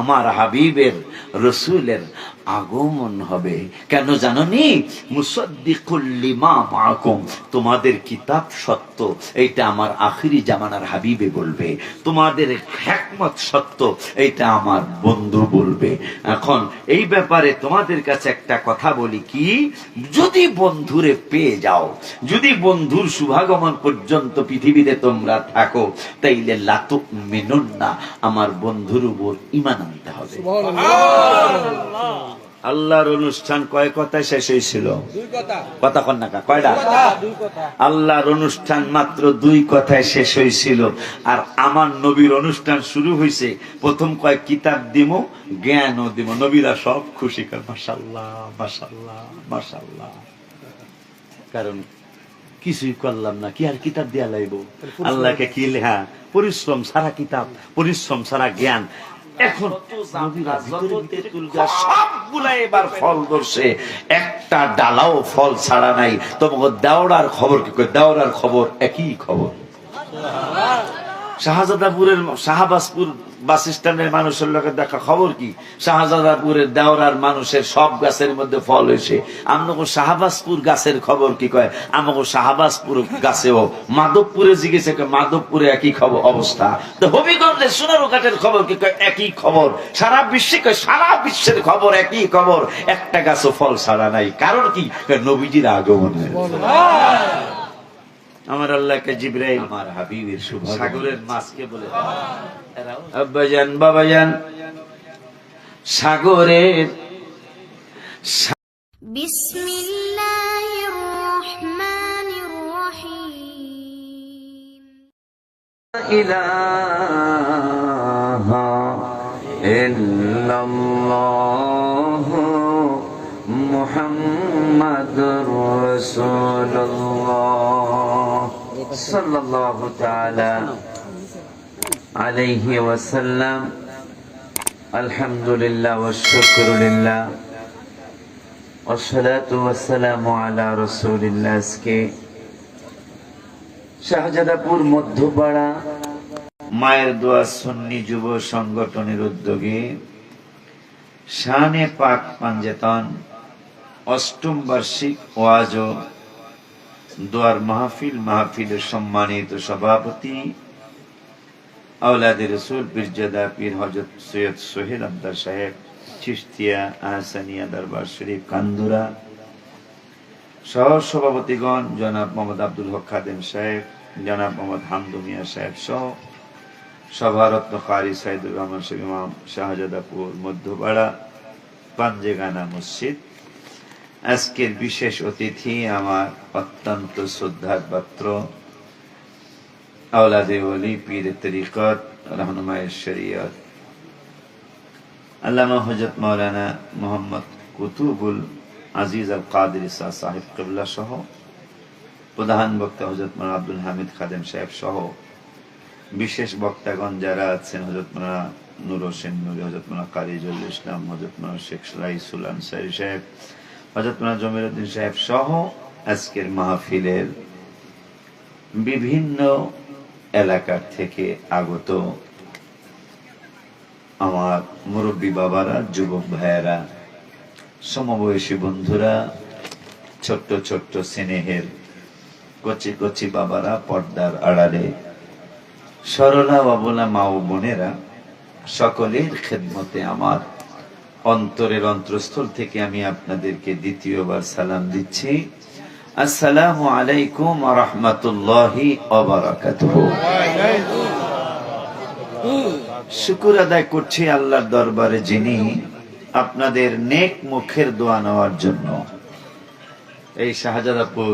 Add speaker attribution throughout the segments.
Speaker 1: আমার হাবিবের রসুলের আগমন হবে। কেন জানোনি? মুসাদ্দিকুল লিমা মাআকুম, তোমাদের কিতাব সত্য, এইটা আমার আখিরি জামানার হাবিবে বলবে। তোমাদের হিকমত সত্য, এইটা আমার বন্ধু বলবে। এখন এই ব্যাপারে তোমাদের কাছে একটা কথা বলি, কি যদি বন্ধুরে পেয়ে যাও, যদি বন্ধুর শুভাগমন পর্যন্ত পৃথিবীতে তোমরা থাকো, তাইলে লা তুমিনুন্না, আমার বন্ধুর উপর ঈমান আনতে হবে। আল্লাহর অনুষ্ঠান কয় কথায় শেষ হয়েছিল? কথা কন না কয়টা? আল্লাহর অনুষ্ঠান মাত্র 2 কথায় শেষ হয়েছিল। আর আমার নবীর অনুষ্ঠান শুরু হয়েছে, প্রথম কয় কিতাব দিব, জ্ঞানও দিব। নবীরা সব খুশি কর, মাশাআল্লাহ মাশাআল্লাহ মাশাআল্লাহ। কারণ কিছুই করলাম না, কি আর কিতাব দিয়া লাইব? আল্লাহকে কি লেখা? পরিশ্রম ছাড়া কিতাব, পরিশ্রম ছাড়া জ্ঞান। এখন সবগুলা এবার ফল ধরছে, একটা ডালাও ফল ছাড়া নাই। তোমাকে দেওড়ার খবর কি? দেওড়ার খবর একই খবর। শাহজাদাপুরের শাহবাজপুর বাস স্ট্যান্ডের মানুষের লোকের দেখা খবর কি? শাহজাদাপুরের দেওরার মানুষের সব গাছের মধ্যে ফল হয়েছে। আমাকে শাহবাজপুর গাছের খবর কি কয়? আমাকে শাহবাজপুর গাছেও মাধবপুরে জিজ্ঞেস, মাধবপুরে একই খবর অবস্থা। তো হবিগঞ্জের সোনারুঘাটের খবর কি কয়? একই খবর। সারা বিশ্বে কয়, সারা বিশ্বের খবর একই খবর, একটা গাছও ফল ছাড়া নাই। কারণ কি? নবীজির আগমন। আমার আল্লাহকে জিবরাইল আমার হাবিবের শুভ সাগরের মাছকে বলে, আব্বাজান বাবাজান সাগরের
Speaker 2: বিসমিল্লাহির রহমানির রহিম।
Speaker 1: ইলাহা ইল্লাল্লাহ মুহাম্মাদুর রাসূলুল্লাহ সাল্লাল্লাহু তাআলা আলাইহি ওয়াসাল্লাম। আলহামদুলিল্লাহ ওয়াশ শুকরু লিল্লাহ ওয়াস সালাতু ওয়াস সালামু আলা রাসূলিল্লাহ। আজকে শাহজাদাপুর মধ্যপাড়া মায়ের দোয়া সুন্নি যুব সংগঠনের উদ্যোগে শানে পাক পাঞ্জেতন 8ম বার্ষিক ওয়াজ ও দোয়ার মাহফিলের সম্মানিত সভাপতি আওলাদে রসুল পীরজাদা পীর হযরত সৈয়দ সোহেল আব্দার সাহেব চিশতিয়া আহসানিয়া দরবার শরীফ কান্দুরা, সহ সভাপতিগণ জনাব মোহাম্মদ আব্দুল হক খাদেম সাহেব, জনাব মোহাম্মদ হামদু মিয়া সাহেব সহ সভারত্ন কারি সাইদুর রহমান সাহেব ইমাম, শাহজাদাপুর মধ্যপাড়া পাঞ্জেগানা মসজিদ। আজকের বিশেষ অতিথি আমার অত্যন্ত শ্রদ্ধার পাত্র আওলাদে ওলি পীর তরিকত রাহনুমায়ে শরিয়ত আল্লামা হযরত মাওলানা মোহাম্মদ কুতুবুল আজিজ আল কাদেরী সাহেব কিবলা সহ প্রধান বক্তা হযরত মাওলানা আব্দুল হামিদ খাদেম সাহেব সহ বিশেষ বক্তাগণ যারা আছেন, হযরত মাওলানা নূর হোসেন নূরী, হযরত মাওলানা কারিজুল ইসলাম, হযরত মাওলানা শেখ রাইসুল আনসারী সাহেব, হযরত মাওলানা জমিরউদ্দিন সাহেব সহ আজকের মাহফিলের বিভিন্ন এলাকার থেকে আগত আমার মুরব্বী বাবারা, যুবক ভাইয়েরা, সমবয়সী বন্ধুরা, ছোট্ট ছোট্ট স্নেহের কচি কচি বাবারা, পর্দার আড়ালে সরলা বাবলা মা ও বোনেরা, সকলের খেদমতে আমার অন্তরের অন্তরস্থল থেকে আমি আপনাদেরকে দ্বিতীয়বার সালাম দিচ্ছি। আসসালামু আলাইকুম ওয়া রাহমাতুল্লাহি ওয়া বারাকাতুহু। শুকর আদায় করছি আল্লাহর দরবারে, যিনি আপনাদের নেক মুখের দোয়া নেওয়ার জন্য। এই শাহজাদাপুর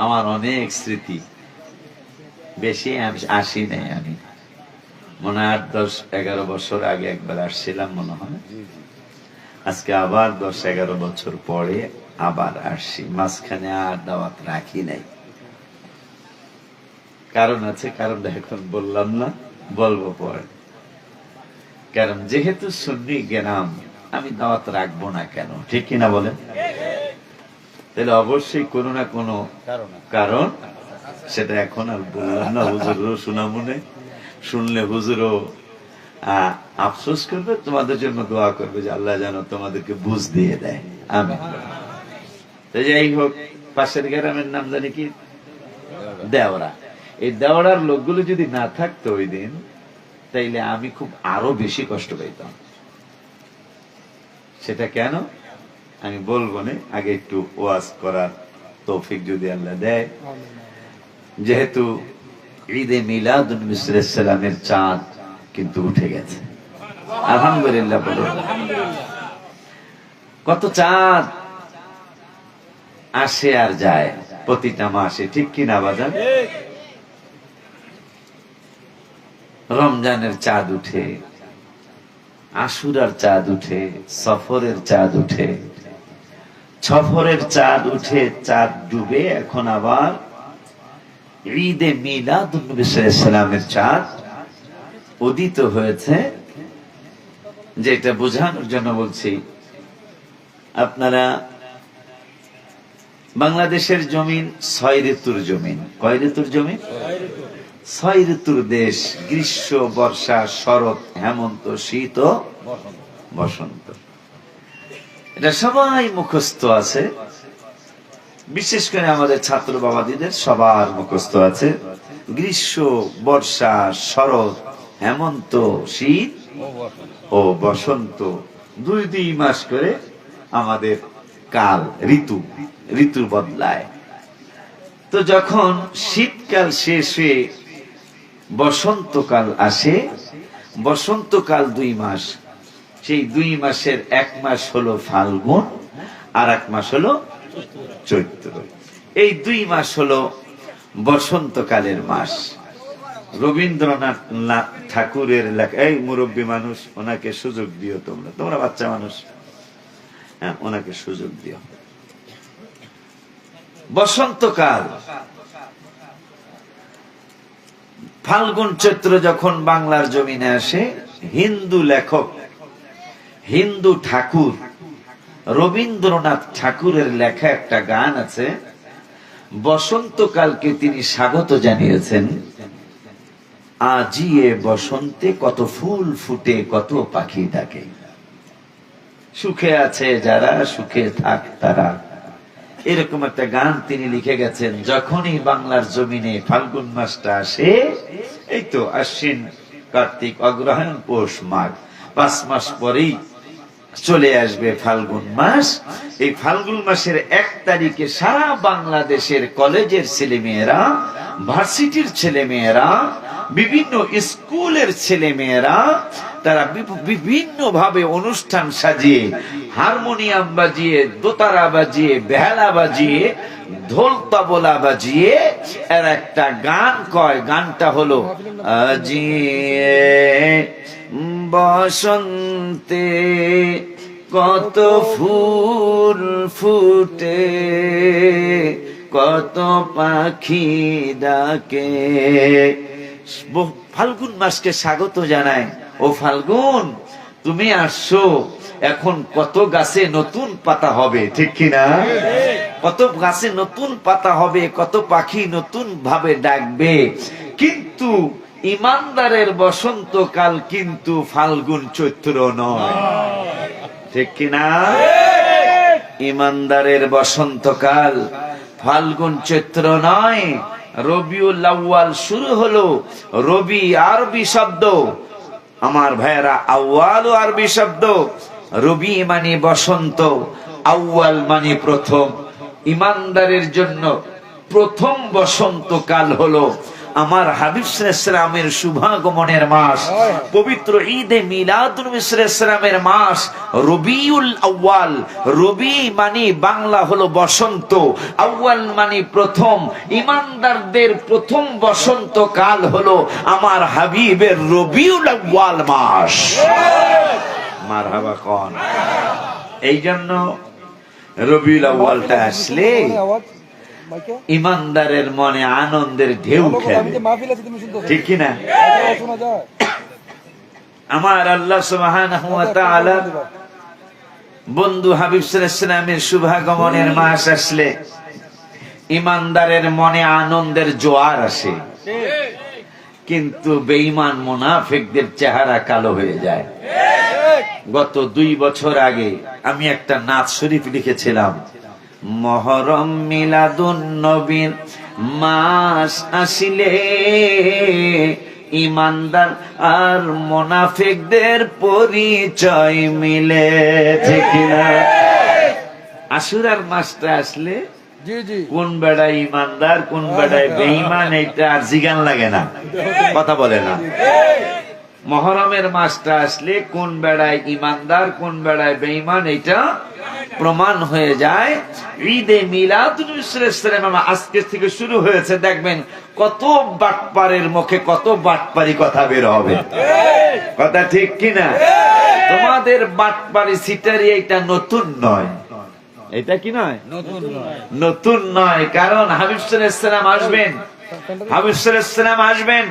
Speaker 1: আমার অনেক স্মৃতি, বেশি আসি নাই আমি, মনে হয় 10-11 বছর আগে একবার আসছিলাম মনে হয়। আজকে আবার 10-11 বছর পরে আবার আসছি। মাঝখানে আর দাওয়াত রাখি নাই, কারণ আছে, কারণটা এখন বললাম না, বলবো পরে। কারণ যেহেতু সুন্নি গেলাম, আমি দাওয়াত রাখবো না কেন, ঠিক কিনা বলেন? তাহলে অবশ্যই কোনো না কোনো কারণ, সেটা এখন আর বললাম না। হুজুরও শোনা মনে, শুনলে হুজুরও আফসোস করবে, তোমাদের জন্য দোয়া করবে যে আল্লাহ যেন তোমাদেরকে বুঝ দিয়ে দেয়। আমিন। তো যাই হোক, পাশের গ্রামের নাম জানি কি, দেওড়া। এই দেওড়ার লোকগুলো যদি না থাকতো ওই দিন, তাইলে আমি খুব আরো বেশি কষ্ট পাইতাম। সেটা কেন আমি বলবো না, আগে একটু ওয়াজ করার তৌফিক যদি আল্লাহ দেয়। যেহেতু ঈদে মিলাদুন নবী সাল্লাল্লাহু আলাইহি ওয়াসাল্লামের চাঁদ কিন্তু উঠে গেছে, আলহামদুলিল্লাহ বলে। কত চাঁদ আসে আর যায় প্রতিটা মাসে, ঠিক কিনা বাজান? রমজানের চাঁদ উঠে, আশুরার চাঁদ উঠে, সফরের চাঁদ উঠে, সফরের চাঁদ উঠে, চাঁদ ডুবে, এখন আবার ঈদে মিলাদুন নবী সাল্লাল্লাহু আলাইহি ওয়াসাল্লামের চাঁদ উদিত হয়েছে। যেটা বোঝানোর জন্য বলছি, আপনারা বাংলাদেশের জমিন 6 ঋতুর জমিন। কয় ঋতুর জমিন? 6 ঋতুর দেশ। গ্রীষ্ম, বর্ষা, শরৎ, হেমন্ত, শীত ও বসন্ত। এটা সবাই মুখস্থ আছে, বিশেষ করে আমাদের ছাত্র বাবাদিদের সবার মুখস্থ আছে। গ্রীষ্ম, বর্ষা, শরৎ, হেমন্ত, শীত ও বসন্ত, 2 মাস করে আমাদের কাল, ঋতু বদলায়। তো যখন শীতকাল শেষ হয়ে বসন্তকাল আসে, বসন্তকাল 2 মাস, সেই 2 মাসের 1 মাস হলো ফাল্গুন, আর 1 মাস হলো চৈত্র। এই 2 মাস হলো বসন্তকালের মাস। রবীন্দ্রনাথ ঠাকুরের লেখা, এই মুরব্বী মানুষ, ওনাকে সুযোগ দিও, তোমরা বাচ্চা মানুষ, হ্যাঁ, ওনাকে সুযোগ দিও। বসন্তকাল, ফাল্গুন চৈত্র যখন বাংলার জমিনে আসে, হিন্দু লেখক, হিন্দু ঠাকুর রবীন্দ্রনাথ ঠাকুরের লেখা একটা গান আছে। বসন্তকালকে তিনি স্বাগত জানিয়েছেন। আজিয়ে বসন্তে কত ফুল ফুটে, কত পাখি ডাকে, সুখে আছে যারা, সুখে থাক তারা। এরকম একটা গান তিনি লিখে গেছেন। যখনই বাংলার জমিনে ফাল্গুন মাসটা আসে, এই তো আশ্বিন, কার্তিক, অগ্রহায়ণ, পৌষ, মাঘ, 5 মাস পরেই চলে আসবে ফাল্গুন মাস। এই ফাল্গুন মাসের 1 তারিখে সারা বাংলাদেশের কলেজের ছেলেমেয়েরা, ভার্সিটির ছেলেমেয়েরা, বিভিন্ন স্কুলের ছেলেমেয়েরা, তারা বিভিন্ন ভাবে অনুষ্ঠান সাজিয়ে, হারমোনিয়াম বাজিয়ে, দোতারা বাজিয়ে, বেহালা বাজিয়ে, ঢোল তবলা বাজিয়ে এর একটা গান কয়। গানটা হলো আজিয়ে বসন্তে কত ফুল ফুটে, কত পাখি ডাকে। ফাল্গুন মাসকে স্বাগত জানায়। ও ফাল্গুন, তুমি আসছো, এখন কত গাছে নতুন পাতা হবে, ঠিক কিনা? কত গাছে নতুন পাতা হবে, কত পাখি নতুন ভাবে ডাকবে। কিন্তু ইমানদারের বসন্তকাল কিন্তু ফাল্গুন চৈত্র নয়, ঠিক কিনা? ইমানদারের বসন্তকাল ফাল্গুন চৈত্র নয়। রবিউল আউয়াল শুরু হলো। রবি আরবি শব্দ, আমার ভাইয়েরা, আউয়াল আরবি শব্দ। রবি মানে বসন্ত, আউয়াল মানে প্রথম। ইমানদারের জন্য প্রথম বসন্তকাল হলো আমার হাবিব সাল্লাল্লাহু আলাইহি ওয়াসাল্লামের শুভাগমনের মাস, পবিত্র ঈদে মিলাদুন নবী সাল্লাল্লাহু আলাইহি ওয়াসাল্লামের মাস রবিউল আউয়াল। রবি মানে বাংলা হলো বসন্ত, আউয়াল মানে প্রথম। ইমানদারদের প্রথম বসন্তকাল হলো আমার হাবিবের রবিউল আউয়াল মাস। মারহাবা কোন। এই জন্য রবিউল আউয়ালটা আসলে ইমানদারের মনে আনন্দের ঢেউ খেলে, ঠিক কিনা? আমার আল্লাহ সুবহানাহু ওয়া তাআলা বন্ধু হাবিব সাল্লাল্লাহু আলাইহি ওয়াসাল্লামের শুভাগমনের মাস আসলে ইমানদারের মনে আনন্দের জোয়ার আসে। কিন্তু বেঈমান মুনাফিকদের চেহারা কালো হয়ে যায়। গত 2 বছর আগে আমি একটা নাত শরীফ লিখেছিলাম, মহরম মিলাদুন নবীর মাস আসিলে ইমানদার আর মুনাফিকদের পরিচয় মিলে, ঠিক না? আশুরার মাসটা আসলে কোন বেড়ায় ইমানদার কোন বেড়ায় বেঈমান এটা আর জিগান লাগে না, কথা বলে না। মহরমের মাসটা আসলে কোন বেড়ায় ইমানদার কোন বেড়ায় বেঈমান এটা প্রমাণ হয়ে যায়। ঈদে মিলাদুন নবী আজকে থেকে শুরু হয়েছে, দেখবেন কত বাটপারের মুখে কত বাটপারি কথা বের হবে, কথা ঠিক কিনা? তোমাদের বাটপারি সিটারি এটা নতুন নয়, এটা কি নয়, নতুন নয়। কারণ হাবিব সাল্লাল্লাহু আলাইহি ওয়াসাল্লাম আসবেন, হাবিব সাল্লাল্লাহু আলাইহি ওয়াসাল্লাম আসবেন,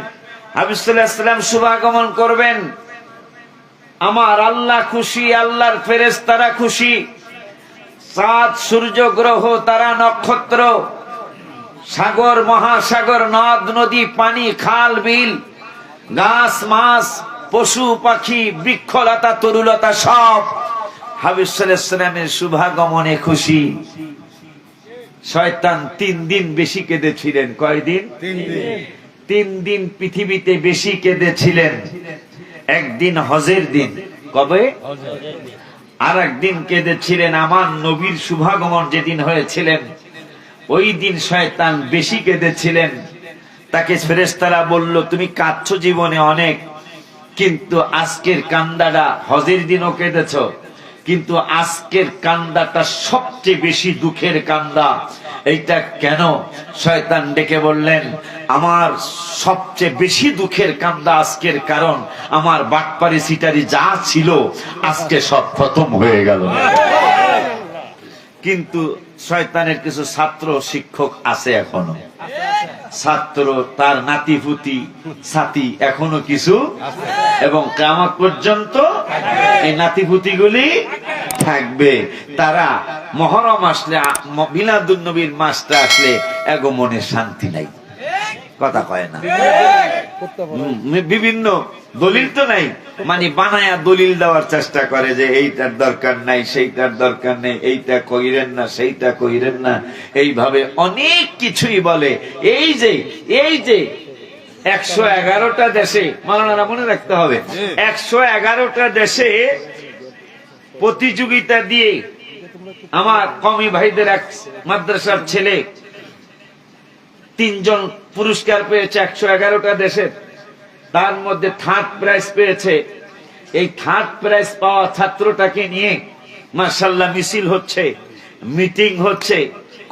Speaker 1: হাবিব সাল্লাল্লাহু আলাইহি ওয়াসাল্লাম শুভাগমন করবেন। আমার আল্লাহ খুশি, আল্লাহর ফেরেশতারা খুশি, চাঁদ সূর্য গ্রহ তারা নক্ষত্র সাগর মহাসাগর নদ নদী পানি খাল বিল গাছ মাছ পশু পাখি বৃক্ষলতা তরুলতা সব হাবিব সাল্লাল্লাহু আলাইহি ওয়াসাল্লামের শুভাগমনে খুশি। শয়তান 3 দিন বেশি কেঁদেছিলেন। কয়দিন? 3 দিন পৃথিবীতে বেশি কেঁদেছিলেন। একদিন হজের দিন, কবে? আর একদিন কেঁদেছিলেন আমার নবীর শুভাগমন যেদিন হয়েছিলেন ওই দিন শয়তান বেশি কেঁদেছিলেন। তাকে ফেরেশতারা বলল, তুমি কাঁদছো জীবনে অনেক, কিন্তু আজকের কান্দাটা, হজের দিনও কেঁদেছ কিন্তু আজকের কান্দাটা সবচেয়ে বেশি দুঃখের কান্দা। এইটা কেন? শয়তান ডেকে বললেন, আমার সবচেয়ে বেশি দুঃখের কান্দা আজকের, কারণ আমার বাটপারি সিটারি যা ছিল আজকে সব খতম হয়ে গেল। কিন্তু শয়তানের কিছু ছাত্র শিক্ষক আছে এখনো, ছাত্র তার নাতিপুতি সাথী এখনো কিছু, এবং কিয়ামত পর্যন্ত এই নাতিপুতিগুলি থাকবে। তারা মহরম আসলে, মিলাদুন নবীর মাসটা আসলে এগো মনে শান্তি নাই, কথা কয় না। বিভিন্ন দলিল তো নাই, মানে বানায়া দলিল দেওয়ার চেষ্টা করে যে এইটার দরকার নাই সেইটার দরকার নেই, এইটা কইরেন না সেইটা কইরেন না, এইভাবে অনেক কিছুই বলে। এই যে 111টা দেশে, মাওলানা মনে রাখতে হবে, 111টা দেশে প্রতিযোগিতা দিয়ে আমার কওমি ভাইদের এক মাদ্রাসার ছেলে 3 জন পুরস্কার পেয়েছে 111টা দেশের, তার মধ্যে 3rd প্রাইজ পেয়েছে। এই 3rd প্রাইজ পাওয়া ছাত্রটাকে নিয়ে মাশাআল্লাহ মিছিল হচ্ছে, মিটিং হচ্ছে,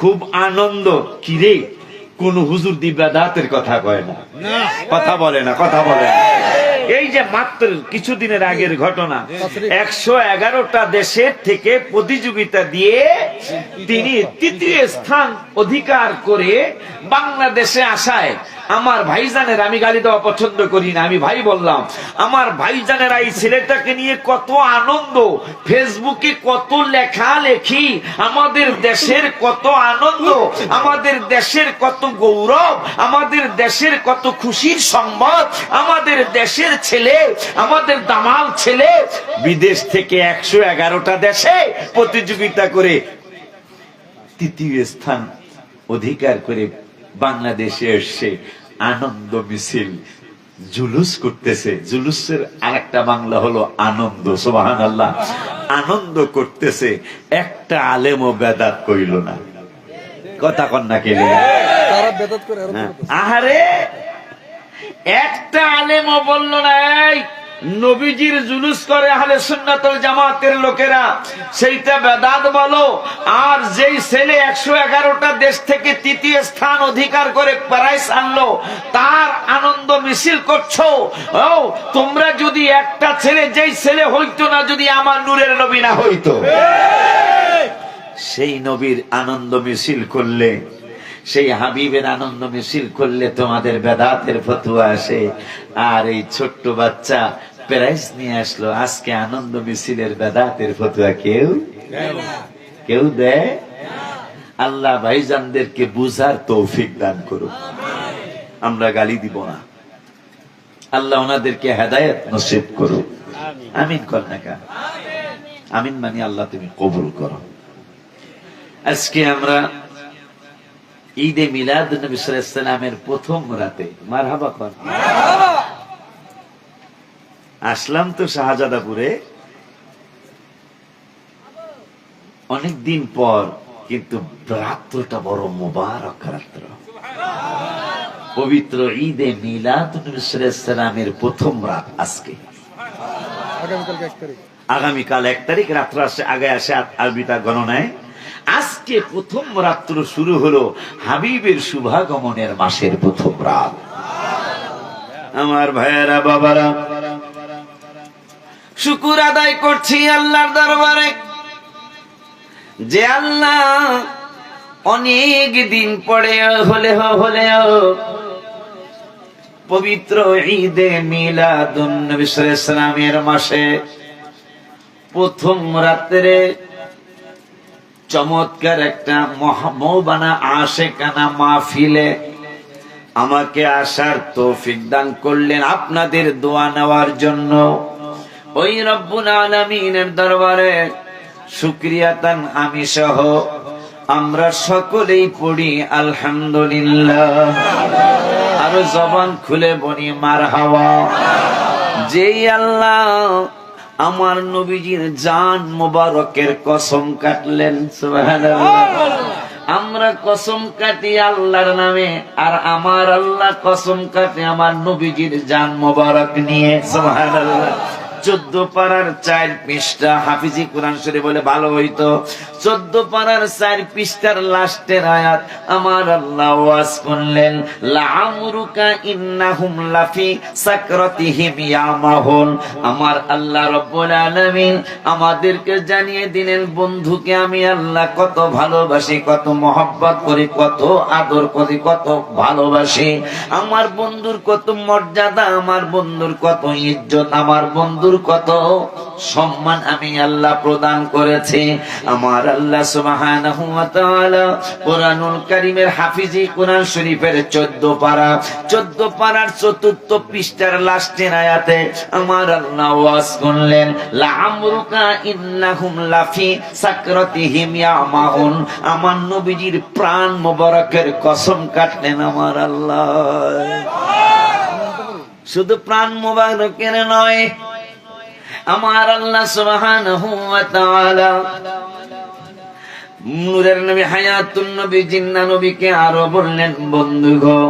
Speaker 1: খুব আনন্দ। কিরে কোন হুজুর দিবাদাতের কথা কয় না, কথা বলে না, কথা বলে না। এই যে মাত্র কিছুদিনের আগের ঘটনা, 111টা দেশের থেকে প্রতিযোগিতা দিয়ে তিনি 3য় স্থান অধিকার করে বাংলাদেশে আসায় আমার ভাইজানের, আমি গালি দেওয়া পছন্দ করি না, আমি ভাই বললাম, আমার ভাইজানেরা এই ছেলেটাকে নিয়ে কত আনন্দ, ফেসবুকে কত লেখালেখি, আমাদের দেশের কত আনন্দ, আমাদের দেশের কত গৌরব, আমাদের দেশের কত খুশির সংবাদ, আমাদের দেশের ছেলে, আমাদের দামাল ছেলে বিদেশ থেকে 111টা দেশে প্রতিযোগিতা করে 3য় স্থান অধিকার করে বাংলাদেশে এসে আনন্দ মিছিল জুলুস করতেছে। জুলুসের আরেকটা বাংলা হলো আনন্দ। সুবহানাল্লাহ, আনন্দ করতেছে। একটা আলেমও বেদাত কইল না, কথা কন না কেলে? আহারে একটা আলেমও বলল না এই নবীজির জুলুস করে আহলে সুন্নাত ওয়াল জামাতের লোকেরা, সেইটা বেদাত বলো। আর যেই ছেলে 111টা দেশ থেকে 3য় স্থান অধিকার করে প্রাইজ আনলো, তার আনন্দ মিছিল করছো। ও তোমরা যদি একটা ছেলে, যেই ছেলে হইতো না যদি আমার নূরের নবী না হইতো, সেই নবীর আনন্দ মিছিল করলে, সেই হাবিবের আনন্দ মিছিল করলে তোমাদের বেদাতের ফতোয়া আসে। আর এই ছোট্ট বাচ্চা প্রাইজ নিয়ে আসলো, আজকে আনন্দ মিছিলের বেদাতের ফতোয়া কেউ দেয়? আল্লাহ ভাইজানদেরকে বুঝার তৌফিক দান করুক। আমরা গালি দিব না, আল্লাহ ওনাদেরকে হেদায়েত নসিব করুক। আমিন কর না কেন? আমিন মানে আল্লাহ তুমি কবুল করো। আজকে আমরা ঈদে মিলাদ নবী সাল্লাল্লাহু আলাইহি ওয়াসাল্লামের প্রথম রাতে, মারহাবা কর, আসলাম তো শাহজাদাপুরে অনেকদিন পর, কিন্তু রাত্রটা বড় মুবারক রাত্র, পবিত্র ঈদে মিলাদ নবী সাল্লাল্লাহু আলাইহি ওয়াসাল্লামের প্রথম রাত আজকে। আগামীকাল 1 তারিখ রাত্র আসে, আগে আসে আরবিটা গণনায়। আজকে প্রথম রাত্র শুরু হলো হাবিবের শুভাগমনের মাসের প্রথম রাত। আমার ভাইয়েরা বাবারা, শুকর আদায় করছি আল্লাহর দরবারে যে আল্লাহ অনেক দিন পরে হলেও পবিত্র ঈদে মিলাদুন নবী সাল্লাল্লাহু আলাইহি ওয়াসাল্লামের মাসে প্রথম রাত্রে চমৎকার একটা মৌবানা আশেকানা মাহফিলে আমাকে আসার তৌফিক দান করলেন আপনাদের দোয়া নেওয়ার জন্য। ওই রব্বুল আলামিনের দরবারে শুকরিয়াতান আমি সহ আমরা সকলেই পড়ি আলহামদুলিল্লাহ, আরো জবান খুলে বলি মারহাবা। যেই আল্লাহ আমার নবীজির জান মোবারকের কসম কাটলেন, সুবহানাল্লাহ। আমরা কসম কাটি আল্লাহর নামে, আর আমার আল্লাহ কসম কাটে আমার নবীজির জান মোবারক নিয়ে, সুবহানাল্লাহ। 14 পারার 4 পৃষ্ঠা হাফিজি কোরআন শরীফ বলে ভালো হইতো। 14 পারার 4 পৃষ্ঠার লাস্টের আয়াত আমার আল্লাহ ওয়াজ করলেন, লাআমরুকা ইন্নাহুম লাফি সাকরাতিহিম ইয়ামাহুন। আমার আল্লাহ রব্বুল আলামিন আমাদেরকে জানিয়ে দিলেন বন্ধুকে আমি আল্লাহ কত ভালোবাসি, কত মহব্বত করি, কত আদর করি, কত ভালোবাসি। আমার বন্ধুর কত মর্যাদা, আমার বন্ধুর কত ইজ্জত, আমার বন্ধুর কত সম্মান আমি আল্লাহ প্রদান করেছি। আমার আল্লাহ সুবহানাহু ওয়া তাআলা কোরআনুল কারীমের হাফিজি কোরআন শরীফের 14 পারার 4th পৃষ্ঠার লাস্টের আয়াতে আমার আল্লাহ ওয়াজ করলেন, লাআমরুকা ইন্নাহুম লাফি সাকরাতিহিম ইয়ামাহুন। আমার নবীজির প্রাণ মোবারকের কসম কাটলেন আমার আল্লাহ। শুধু প্রাণ মোবারকের নয়, আমার আল্লাহ সুবহানাহু ওয়া তাআলা নূরের নবী হায়াতুন নবী জিন্না নবীকে আরো বললেন, বন্ধু গো,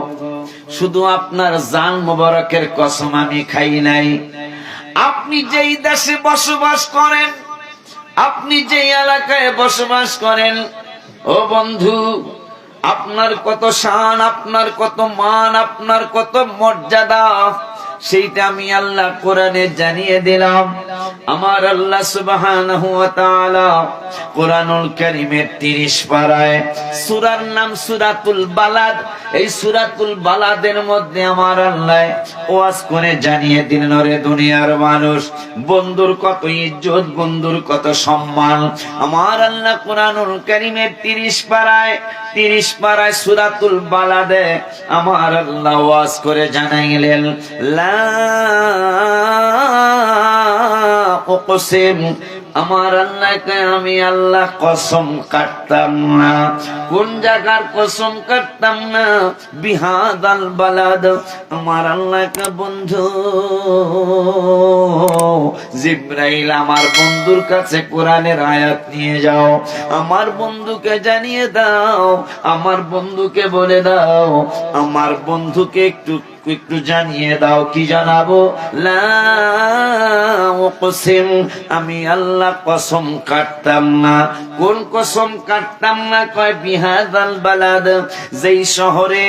Speaker 1: শুধু আপনার জান মোবারকের কসম আমি খাই নাই, আপনি যেই দেশে বসবাস করেন, আপনি যেই এলাকায় বসবাস করেন, ও বন্ধু, আপনার কত শান, আপনার কত মান, আপনার কত মর্যাদা, সেইটা আমি আল্লাহ কোরআনে জানিয়ে দিলাম। আমার আল্লাহ সুবহানাহু ওয়া তাআলা কোরআনুল কারীমের 30 পারায়, সূরার নাম সূরাতুল বালাদ, এই সূরাতুল বালাদের মধ্যে আমার আল্লাহ ওয়াজ করে জানিয়ে দিলেন, ওরে দুনিয়ার মানুষ, বন্ধুর কত ইজ্জত, বন্ধুর কত সম্মান। আমার আল্লাহ কোরআনুল কারীমের 30 পারায় সূরাতুল বালাদে আমার আল্লাহ ওয়াজ করে জানাইলেন, লা উকসিম, আমার আল্লাহকে আমি আল্লাহ কসম কাটতাম না। কোন জায়গার কসম কাটতাম না? বিহাদাল বালাদ। আমার আল্লাহকে বন্ধু জিবরাইল আমার বন্ধুর কাছে কোরআনের আয়াত নিয়ে যাও, আমার বন্ধুকে জানিয়ে দাও, আমার বন্ধুকে বলে দাও, আমার বন্ধুকে একটু জানিয়ে দাও। কি জানাবো? লা উকসিম, আমি আল্লাহ কসম কাটতাম না। কোন কসম কাটতাম না? কয় বিহাদাল বালাদ, যেই শহরে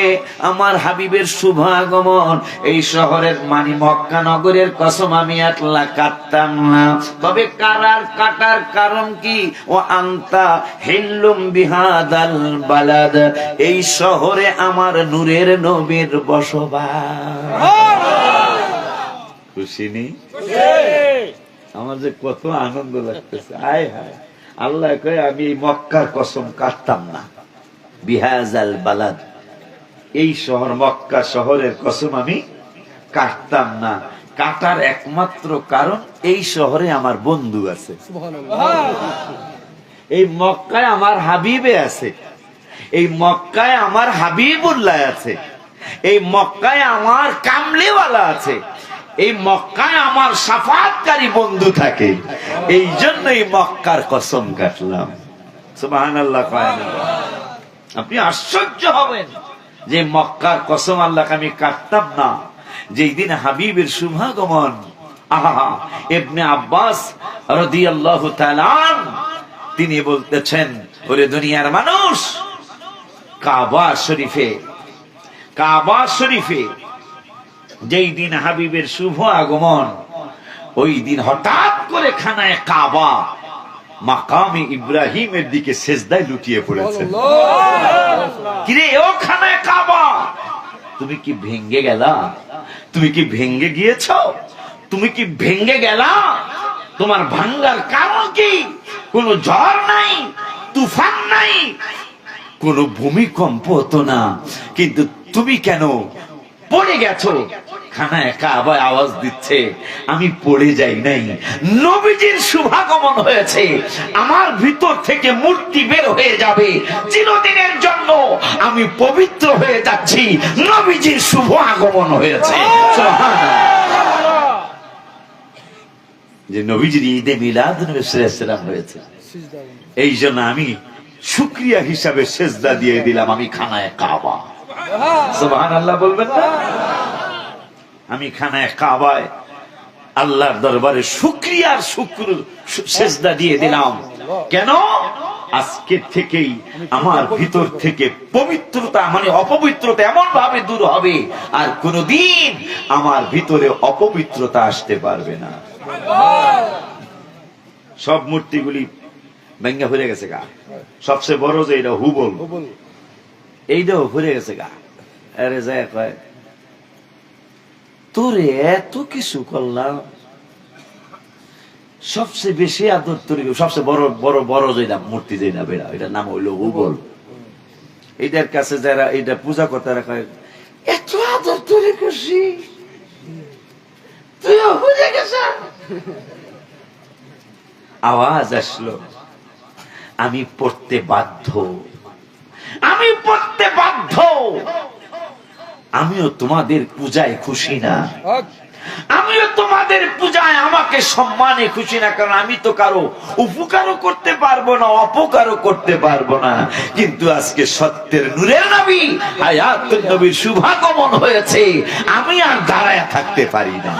Speaker 1: আমার হাবিবের শুভ আগমন, এই শহরের মানে মক্কা নগরের কসম আমি আল্লাহ কাটতাম না। তবে কাটার কারণ কি? ও আনতা হিল্লুম বিহাদাল বালাদ, এই শহরে আমার নূরের নবীর বসবাস। খুশি নেই? আমার যে কত আনন্দ লাগতেছে, আয় হায়। আল্লাহ কয় আমি এই মক্কার কসম কাটতাম না, বিহাজাল বালাদ, এই শহর মক্কা শহরের কসম আমি কাটতাম না। কাটার একমাত্র কারণ এই শহরে আমার বন্ধু আছে, এই মক্কায় আমার হাবিবে আছে, এই মক্কায় আমার হাবিবুল্লাহ আছে, এই মক্কায় আমার কামলিওয়ালা আছে, এই মক্কায় আমার সাফাতকারী বন্ধু থাকে। এই জন্যই মক্কার কসম কাটলাম। সুবহানাল্লাহ। আপনি আশ্চর্য হবেন যে মক্কার কসম আল্লাহকে আমি কাটতাম না। যেই দিন হাবিবের শুভাগমন, আহা, ইবনে আব্বাস রাদিয়াল্লাহু তাআলা তিনি বলতেছেন, ওরে দুনিয়ার মানুষ, কাবা শরীফে যেই দিন হাবিবের শুভ আগমন, ওই দিন হঠাৎ করে খানায় কাবা মাকামে ইব্রাহিমের দিকে সেজদায় লুটিয়ে পড়েছে। কিরে ও খানায় কাবা, তুমি কি ভেঙ্গে গেলা? তুমি কি ভেঙ্গে গিয়েছ? তুমি কি ভেঙ্গে গেলা? তোমার ভাঙ্গার কারণ কি? কোনো ঝড় নাই, তুফান নাই, কোনো ভূমিকম্প তো না, কিন্তু তুমি কেন পড়ে গেছো? খানায় কাবায় আওয়াজ দিচ্ছে, আমি পড়ে যাই নাই, নবীজির শুভাগমন হয়েছে, আমার ভিতর থেকে মূর্তি বের হয়ে যাবে চিরদিনের জন্য, আমি পবিত্র হয়ে যাচ্ছি, নবীজির শুভ আগমন হয়েছে। সুবহানাল্লাহ। যে নবীজির ঈদে মিলাদ নবী সাল্লাল্লাহু আলাইহি ওয়াসাল্লাম হয়েছে, এই জন্য আমি শুকরিয়া হিসাবে সেজদা দিয়ে দিলাম, আমি খানায় কাবা। সুবহানাল্লাহ বলবেন না? আমি খানায় কাবায় আল্লাহর দরবারে শুকরিয়ার সেজদা দিয়ে দিলাম। কেন? আজকে থেকেই আমার ভিতর থেকে পবিত্রতা, মানে অপবিত্রতা এমন ভাবে দূর হবে, আর কোনদিন আমার ভিতরে অপবিত্রতা আসতে পারবে না। সব মূর্তিগুলি ভেঙ্গা হয়ে গেছে গা। সবচেয়ে বড় যে এটা হুবল, এইটাও ঘুরে গেছে গা। আরে যায় কয়, তোরে এত কিছু করলাম, সবচেয়ে বেশি আদর তোর, সবচেয়ে বড় বড় বড় যেটা মূর্তি যেটা বেড়া, এটার নাম হইল হুবল। এটার কাছে যারা এটা পূজা করতে রাখা, এত আদর তোরে করছি, তুইও বুঝে গেছ। আওয়াজ আসলো, আমি পড়তে বাধ্য, আমি পড়তে বাধ্য, আমিও তোমাদের পূজায় খুশি না, আমিও তোমাদের পূজায় আমাকে সম্মানে খুশি না, কারণ আমি তো কারো উপকারও করতে পারবো না, অপকারও করতে পারবো না। কিন্তু আজকে সত্যের নূরের নবী হায়াতুন নবীর শুভাগমন হয়েছে, আমি আর দাঁড়ায় থাকতে পারি না।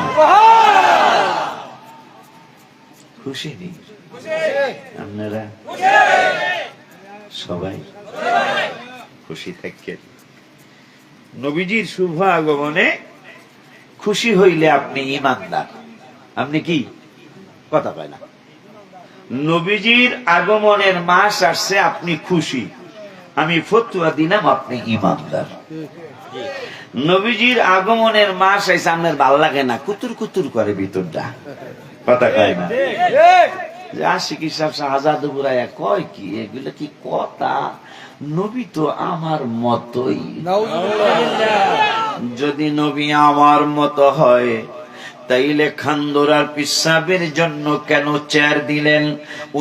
Speaker 1: খুশি নেই আপনারা? সবাই খুশি থাকেন। নবীজির শুভ আগমনে খুশি হইলে আপনি ঈমানদার। আপনি কি কথা কয় না? নবীজির আগমনের মাস আসছে, আপনি খুশি, আমি ফতোয়া দিলাম, আপনি ঈমানদার। নবীজির আগমনের মাস আইসা আপনার ভাল লাগে না, কুতুর কুতুর করে ভিতরটা, কথা কয় না? আশিকি সাহেব শাহজাদুরায়া কয় কি এগুলো কি কথা? নবী তো আমার মতই। যদি নবী আমার মতো হয়, তাইলে খান্দরার পিসাবের জন্য কেন চেয়ার দিলেন?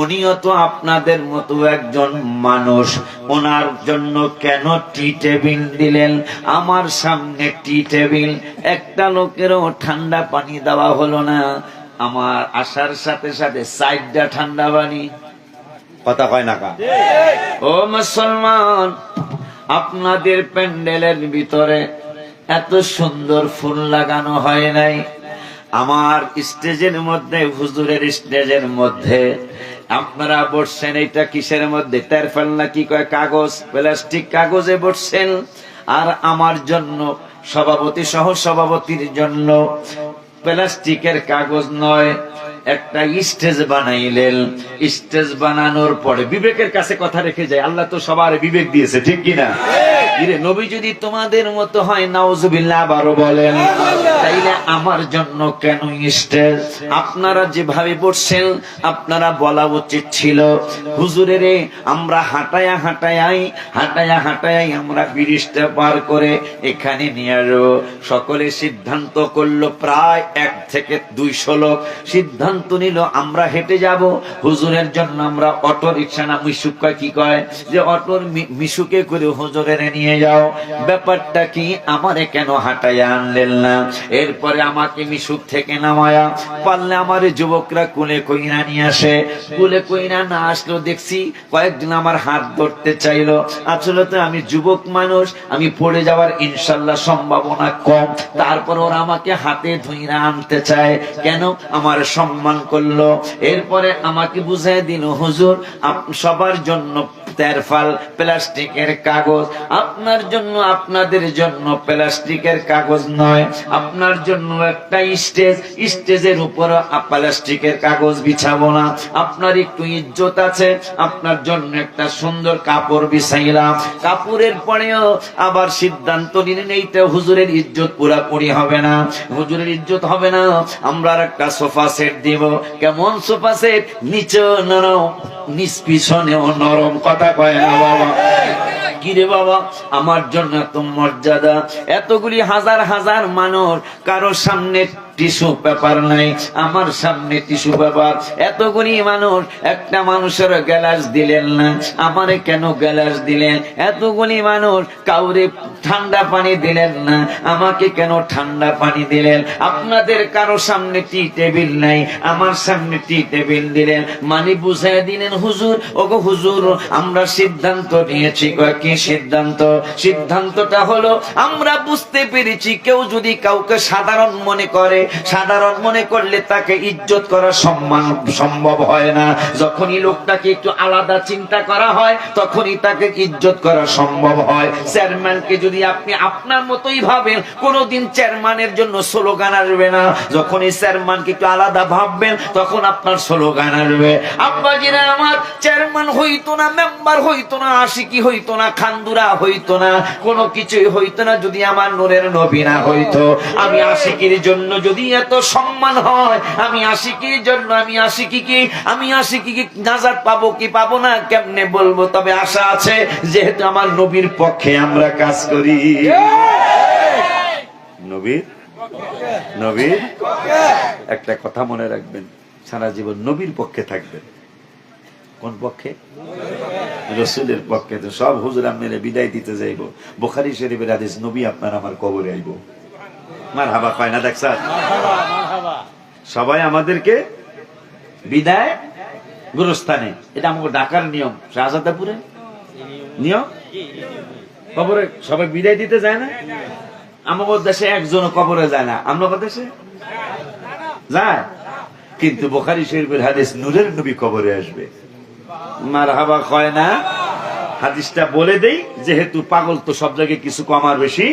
Speaker 1: উনিও তো আপনাদের মতো একজন মানুষ, ওনার জন্য কেন টি টেবিল দিলেন? আমার সামনে টি টেবিল, একটা লোকেরও ঠান্ডা পানি দেওয়া হলো না। আমার আসার সাথে সাথে সাইডটা ঠান্ডা পানি, কথা কয় না কা? ও মুসলমান, আপনাদের প্যান্ডেলের ভিতরে এত সুন্দর ফুল লাগানো হয় নাই। আমার স্টেজের মধ্যে, হুজুরের স্টেজের মধ্যে আপনারা বসছেন, এইটা কিসের মধ্যে? টারফেল না কি কয়, কাগজ, প্লাস্টিক কাগজে বসছেন। আর আমার জন্য, সভাপতি সহ সভাপতির জন্য প্লাস্টিকের কাগজ নয়, একটা স্টেজ বানাইলেন। স্টেজ বানানোর পরে বিবেকের কাছে কথা রেখে যায়, আল্লাহ তো সবার বিবেক দিয়েছে, ঠিক কিনা? ইরে নবী যদি তোমাদের মতো হয়, নাউজুবিল্লাহ আবারও বলেন, তাইলে আমার জন্য কেন স্টেজ? আপনারা যেভাবে বসছেন, আপনারা বলা উচিত ছিল, হুজুরের আমরা হাঁটায়া হাঁটায়াই আমরা ব্রিজটা পার করে এখানে নিয়ে আসবো। সকলে সিদ্ধান্ত করলো, প্রায় 1 থেকে 200 লোক সিদ্ধান্ত নিল আমরা হেঁটে যাব। হুজুরের জন্য আমরা অটো রিক্সা না মিশুক কয়, কি কয় যে অটোর মিশুকে করে হুজুরের নিয়ে যাও। ব্যাপারটা কি, আমারে কেন হাঁটাইয়া আনলেন না? এরপরে আমাকে মিশুক থেকে নামায়া, পারলে আমার যুবকরা কুলে কইরা নিয়ে আসে। কুলে কইরা না আসলো, দেখছি কয়েকদিন আমার হাত ধরতে চাইলো। আসলে তো আমি যুবক মানুষ, আমি পড়ে যাওয়ার ইনশাল্লাহ সম্ভাবনা কম। তারপর ওরা আমাকে হাতে ধুইরা আনতে চায়, কেন? আমার সম্মান করলো। এরপরে আমাকে বুঝাই দিল, হুজুর সবার জন্য তেরফাল প্লাস্টিকের কাগজ, আপনার জন্য আপনাদের জন্য প্লাস্টিকের কাগজ নয়, আপনার জন্য একটা স্টেজ, স্টেজের উপর প্লাস্টিকের কাগজ বিছাবো না। আপনার একটু ইজ্জত আছে, আপনার জন্য একটা সুন্দর কাপড় বিছাইলাম। কাপড়ের পরেও আবার সিদ্ধান্ত নিলেন এইটা হুজুরের ইজ্জত পুরাপুরি হবে না, হুজুরের ইজ্জত হবে না, আমরা আর একটা সোফা সেট দিব। কেমন সোফা সেট? নিচে নরম, নিচ পিছনেও নরম। কথা কয় না বাবা? কিরে বাবা, আমার জন্য এত মর্যাদা, এতগুলি হাজার হাজার মানুষ, কারো সামনে টিস্যু পেপার নাই, আমার সামনে টিস্যু পেপার। এতগুলি মানুষ, একটা মানুষের গ্লাস দিলেন না, আমারে কেন গ্লাস দিলেন? এতগুলি মানুষ, কাউরে ঠান্ডা পানি দিলেন না, আমাকে কেন ঠান্ডা পানি দিলেন? আপনাদের কারো সামনে টি টেবিল নাই, আমার সামনে টি টেবিল দিলেন, মানে বুঝাই দিলেন হুজুর, ওগো হুজুর আমরা সিদ্ধান্ত নিয়েছি। কি সিদ্ধান্ত? সিদ্ধান্তটা হলো, আমরা বুঝতে পেরেছি কেউ যদি কাউকে সাধারণ মনে করে, সাধারণ মনে করলে তাকে ইজ্জত করা সম্ভব হয় না। যখনই লোকটাকে একটু আলাদা চিন্তা করা হয়, তখনই তাকে ইজ্জত করা সম্ভব হয়। চেয়ারম্যানকে যদি আপনি আপনার মতোই ভাবেন, কোনোদিন চেয়ারম্যানের জন্য স্লোগান আসবে না। যখন এই চেয়ারম্যানকে একটু আলাদা ভাববেন, তখন আপনার স্লোগান আসবে। আব্বাজিরা আমার, চেয়ারম্যান হইতো না, মেম্বার হইতো না, আশিকি হইতো না, খান্দুরা হইতো না, কোনো কিছুই হইতো না যদি আমার নূরের নবী না হইতো। আমি আশিকির জন্য যদি এত সম্মান হয়, আমি আশিকির জন্য, আমি আশিকি কি নাজাত পাবো কি পাবো না কেমনে বলবো? তবে আশা আছে, যেহেতু আমার নবীর পক্ষে আমরা কাজ করি। নবীর একটা কথা মনে রাখবেন, সারা জীবন নবীর পক্ষে থাকবেন। কোন পক্ষে? রাসূলের পক্ষে। তো সব হুজুর মেরে বিদায় দিতে যাইব, বুখারী শরীফের হাদিস, নবী আপনার আমার কবরে আইব। মারহাবা কয় না? দেখছেন, সবাই আমাদেরকে বিদায় গুরুস্থানে, এটা আমাকে ডাকার নিয়ম। শাহজাদাপুরে নিয়ম, কবরে সবাই বিদায় দিতে যায় না। আমাদের দেশে একজনও কবরে যায় না, আমাদের দেশে যায়। কিন্তু বুখারী শরীফের হাদিস, নূরের নবী কবরে আসবে। মারহাবা কয় না? হাদিসটা বলে দেই, যেহেতু পাগল তো সব জায়গায় কিছু কমার বেশি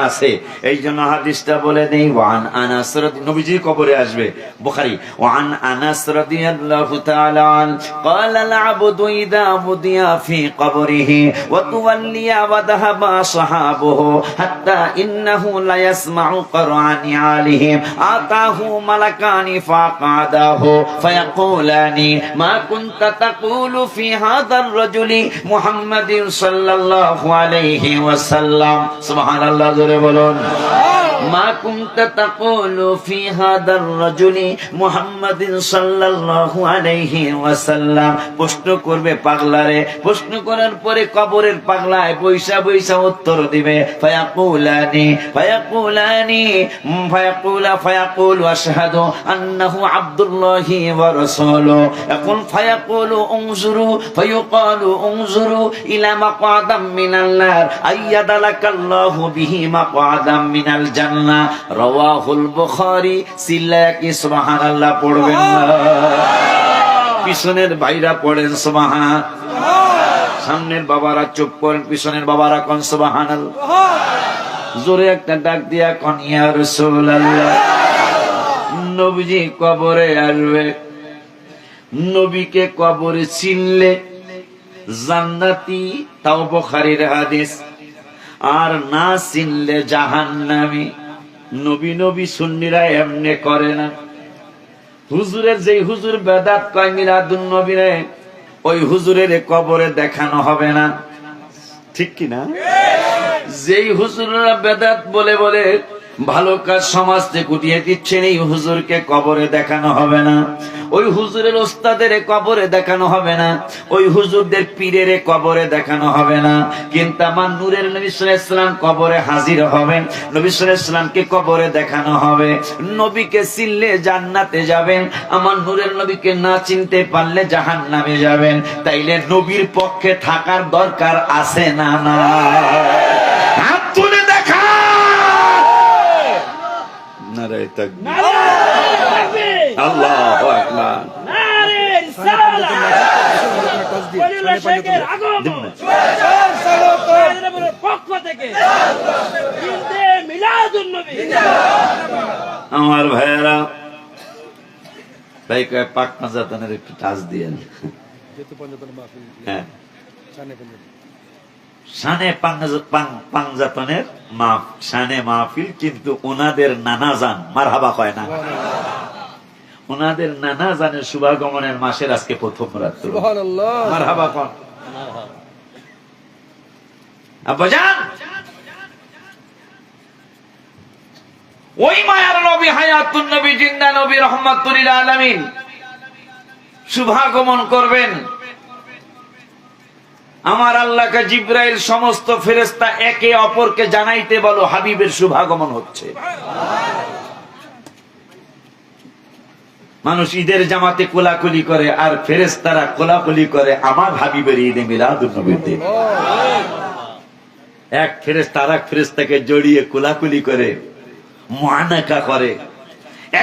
Speaker 1: আছে, এই জন্য হাদিসটা বলে দেই। ওয়ান আনাস নবীজি কবরে আসবে, বুখারী। ওয়ান আনাস রাদিয়াল্লাহু তাআলা আন قال العبد اذا بديا في قبره وتولي وذهب اصحابه حتى انه لا يسمع قرعا عليهم اتاه ملكان فقعده فيقولان ما كنت تقول في هذا الرجل محمد صلى الله عليه وسلم سبحان الله বলুন। মা কুনতা তাকুলু ফি হাদার রাজুলি মুহাম্মাদিন সাল্লাল্লাহু আলাইহি ওয়াসাল্লাম। প্রশ্ন করবে পাগলারে, প্রশ্ন করার পরে কবরের পাগলায় বৈশা বৈশা উত্তর দিবে। ফায়াকুলু আশহাদু আন্নাহু আব্দুল্লাহি ওয়া রাসূলুহু। এখন ফায়াকুলু উনজুরু, ফায়ুকালু উনজুরু ইলা মাকাদাম মিনাল নার আইয়াদালাকাল্লাহু বিহি মাকাদাম মিনাল জান্নাহ। রাওয়াহুল বুখারী। সিল্লা কি সুবহানাল্লাহ পড়বেন না? পিছনের ভাইরা পড়েন সুবহান। সামনের বাবারা চুপ করেন, পিছনের বাবারা কোন সুবহানাল্লাহ। জোরে একটা ডাক দিয়া কোন ইয়া রাসূলুল্লাহ। নবীজি কবরে আসবে, নবীকে কবরে চিনলে জান্নাতি, তাও বুখারীর হাদিস। আর না চিনলে জাহান্নামী। নবী নবী সুন্নিরা এমনি করে না। হুজুরের যেই হুজুর বেদাত কয় মিলাদুন নবীরে, ওই হুজুরের কবরে দেখানো হবে না, ঠিক কি না? যেই হুজুররা বেদাত বলে বলে ভালো কাজ সমাজ থেকে উঠিয়ে দিচ্ছেন, এই হুজুরকে কবরে দেখানো হবে না। ওই হুজুরের ওস্তাদের কবরে দেখানো হবে না, ওই হুজুরদের পীরের কবরে দেখানো হবে না। কিন্তু আমার নূরের নবী সাল্লাল্লাহু আলাইহি ওয়াসাল্লাম কবরে হাজির হবেন, নবী সাল্লাল্লাহু আলাইহি ওয়াসাল্লামকে কবরে দেখানো হবে। নবীকে চিনলে জান্নাতে যাবেন, আমার নূরের নবীকে না চিনতে পারলে জাহান্নামে যাবেন। তাইলে নবীর পক্ষে থাকার দরকার আছে না? না, হাত তুলে দেখা। নারায়ে তাকবীর, আল্লাহু আকবার। আমার ভাইয়েরা, ভাই কয় পাক পাঞ্জাতনের একটু টাচ দিয়েন। হ্যাঁ, শানে পাঞ্জাতনের শানে মাহফিল, কিন্তু ওনাদের নানা জান মারহাবা কয় না। ওনাদের নানা জানের শুভাগমনের মাসের আজকে প্রথম রাত্র। মারহাবা কোন আব্বাজান? ওই মায়ার নবী, হায়াতুন নবী, জিন্দা নবী, রাহমাতুল লিল আলামিন শুভাগমন করবেন। আমার আল্লাহকে জিবরাইল সমস্ত ফেরেশতা একে অপরকে জানাইতে বলো হাবিবের শুভাগমন হচ্ছে। মানুষ ঈদের জামাতে কোলাকুলি করে, আর ফেরেশতারা কোলাকুলি করে আমার হাবিবের ঈদে মিলাদুন নবীর দিন। এক ফেরেশতা আরেক ফেরেশতাকে জড়িয়ে কোলাকুলি করে, মুআনাকা করে।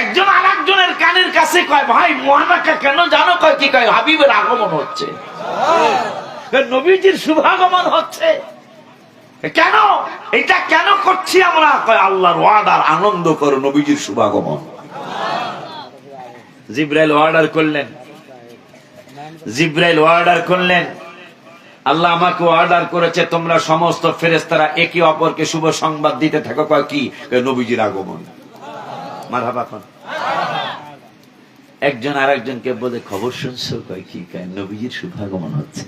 Speaker 1: একজন আরেকজনের কানের কাছে কয়, ভাই মুআনাকা কেন জানো? কয় কি? কয় হাবিবের আগমন হচ্ছে, নবীজির শুভাগমন হচ্ছে। কেন এটা কেন করছি আমরা? কয় আল্লাহর ওয়াদার আনন্দ করো, নবীজির শুভাগমন। জিবরাইল অর্ডার করলেন, জিবরাইল অর্ডার করলেন, আল্লাহ আমাকে অর্ডার করেছে তোমরা সমস্ত ফেরেশতারা একে অপরকে শুভ সংবাদ দিতে থাকো। কয় কি? নবীজির আগমন। মারহাবা কোন? একজন আরেকজনকে বলে খবর শুনছো? কয় কি? কয় নবীজির শুভাগমন হচ্ছে।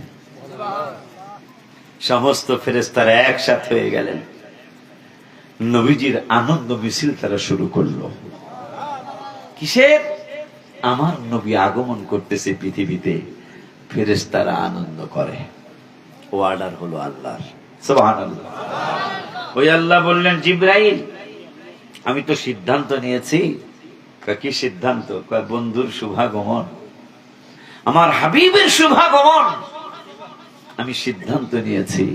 Speaker 1: সমস্ত ফেরেশতারা একসাথে হয়ে গেলেন, নবীজির আনন্দ মিছিল তারা শুরু করলো। কিসের? আমার নবী আগমন করতেছে পৃথিবীতে, ফেরেশতারা আনন্দ করে। ও অর্ডার হলো আল্লাহর। সুবহানাল্লাহ। ওই আল্লাহ বললেন, জিবরাইল আমি তো সিদ্ধান্ত নিয়েছি। কি সিদ্ধান্ত? কয় বন্ধুর শুভাগমন, আমার হাবিবের শুভাগমন। আমি সিদ্ধান্ত নিয়েছি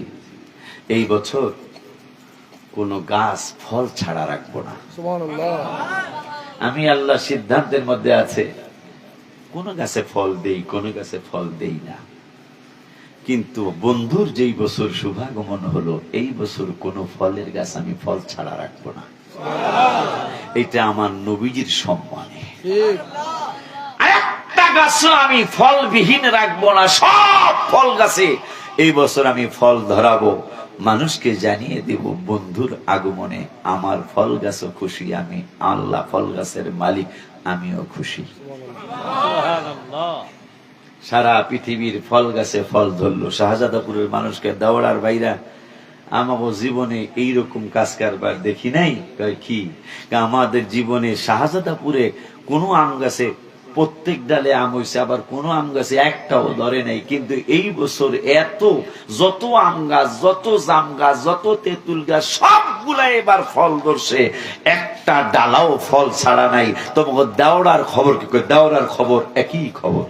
Speaker 1: এই বছর কোন গাছ ফল ছাড়া রাখবো না। সুবহানাল্লাহ। আমি আল্লাহ সিদ্ধান্তের মধ্যে আছে, কোন গাছে ফল দেই, কোন গাছে ফল দেই না। কিন্তু বন্ধুর যেই বছর শুভাগমন হলো, এই বছর কোন ফলের গাছ আমি ফল ছাড়া রাখবো না। এটা আমার নবীজির সম্মানে। একটা গাছ আমি ফলবিহীন রাখবো না, সব ফল গাছে এই বছর আমি ফল ধরাবো। মানুষকে জানিয়ে দেব বন্ধুর আগমনে আমার ফল গাছও খুশি, আমি আল্লাহ ফল গাছের মালিক, আমিও খুশি। সারা পৃথিবীর ফল গাছে ফল ধরলো। শাহজাদাপুরের মানুষকে দাওড়ার বাইরা আমাকে জীবনে এইরকম কাজ কারবার দেখি নাই। কি আমাদের জীবনে শাহজাদাপুরে কোনো আম গাছে প্রত্যেক ডালে আম হয়েছে, আবার কোন আম গাছে একটাও ধরে নাই। কিন্তু এই বছর এত যত আম গাছ, যত জাম গাছ, যত তেঁতুল গাছ সবগুলা এবার ফল ধরছে, একটা ডালাও ফল ছাড়া নাই। তোমাকে দাওড়ার খবর কি? দাওড়ার খবর একই খবর।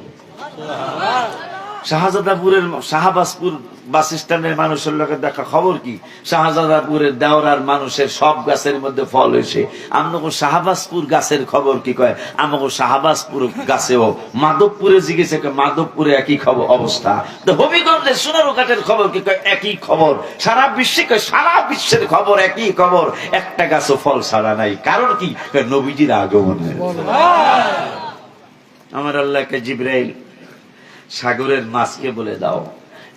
Speaker 1: শাহজাদাপুরের শাহবাজপুর বাস স্ট্যান্ডের মানুষের লোকে দেখা খবর কি? শাহজাদাপুরের দেওরার মানুষের সব গাছের মধ্যে ফল হয়েছে। আমাকে শাহবাজপুর গাছের খবর কি? কয় আমাকে শাহবাজপুর গাছেও। মাধবপুরে জিজ্ঞেস, মাধবপুরে একই খবর অবস্থা। তো হবিগঞ্জের সোনারুঘাটের খবর কি? কয় একই খবর। সারা বিশ্বে, কয় সারা বিশ্বের খবর একই খবর, একটা গাছও ফল ছাড়া নাই। কারণ কি? নবীজির আগমন। আমার আল্লাহকে জিবরাইল সাগরের মাছকে বলে দাও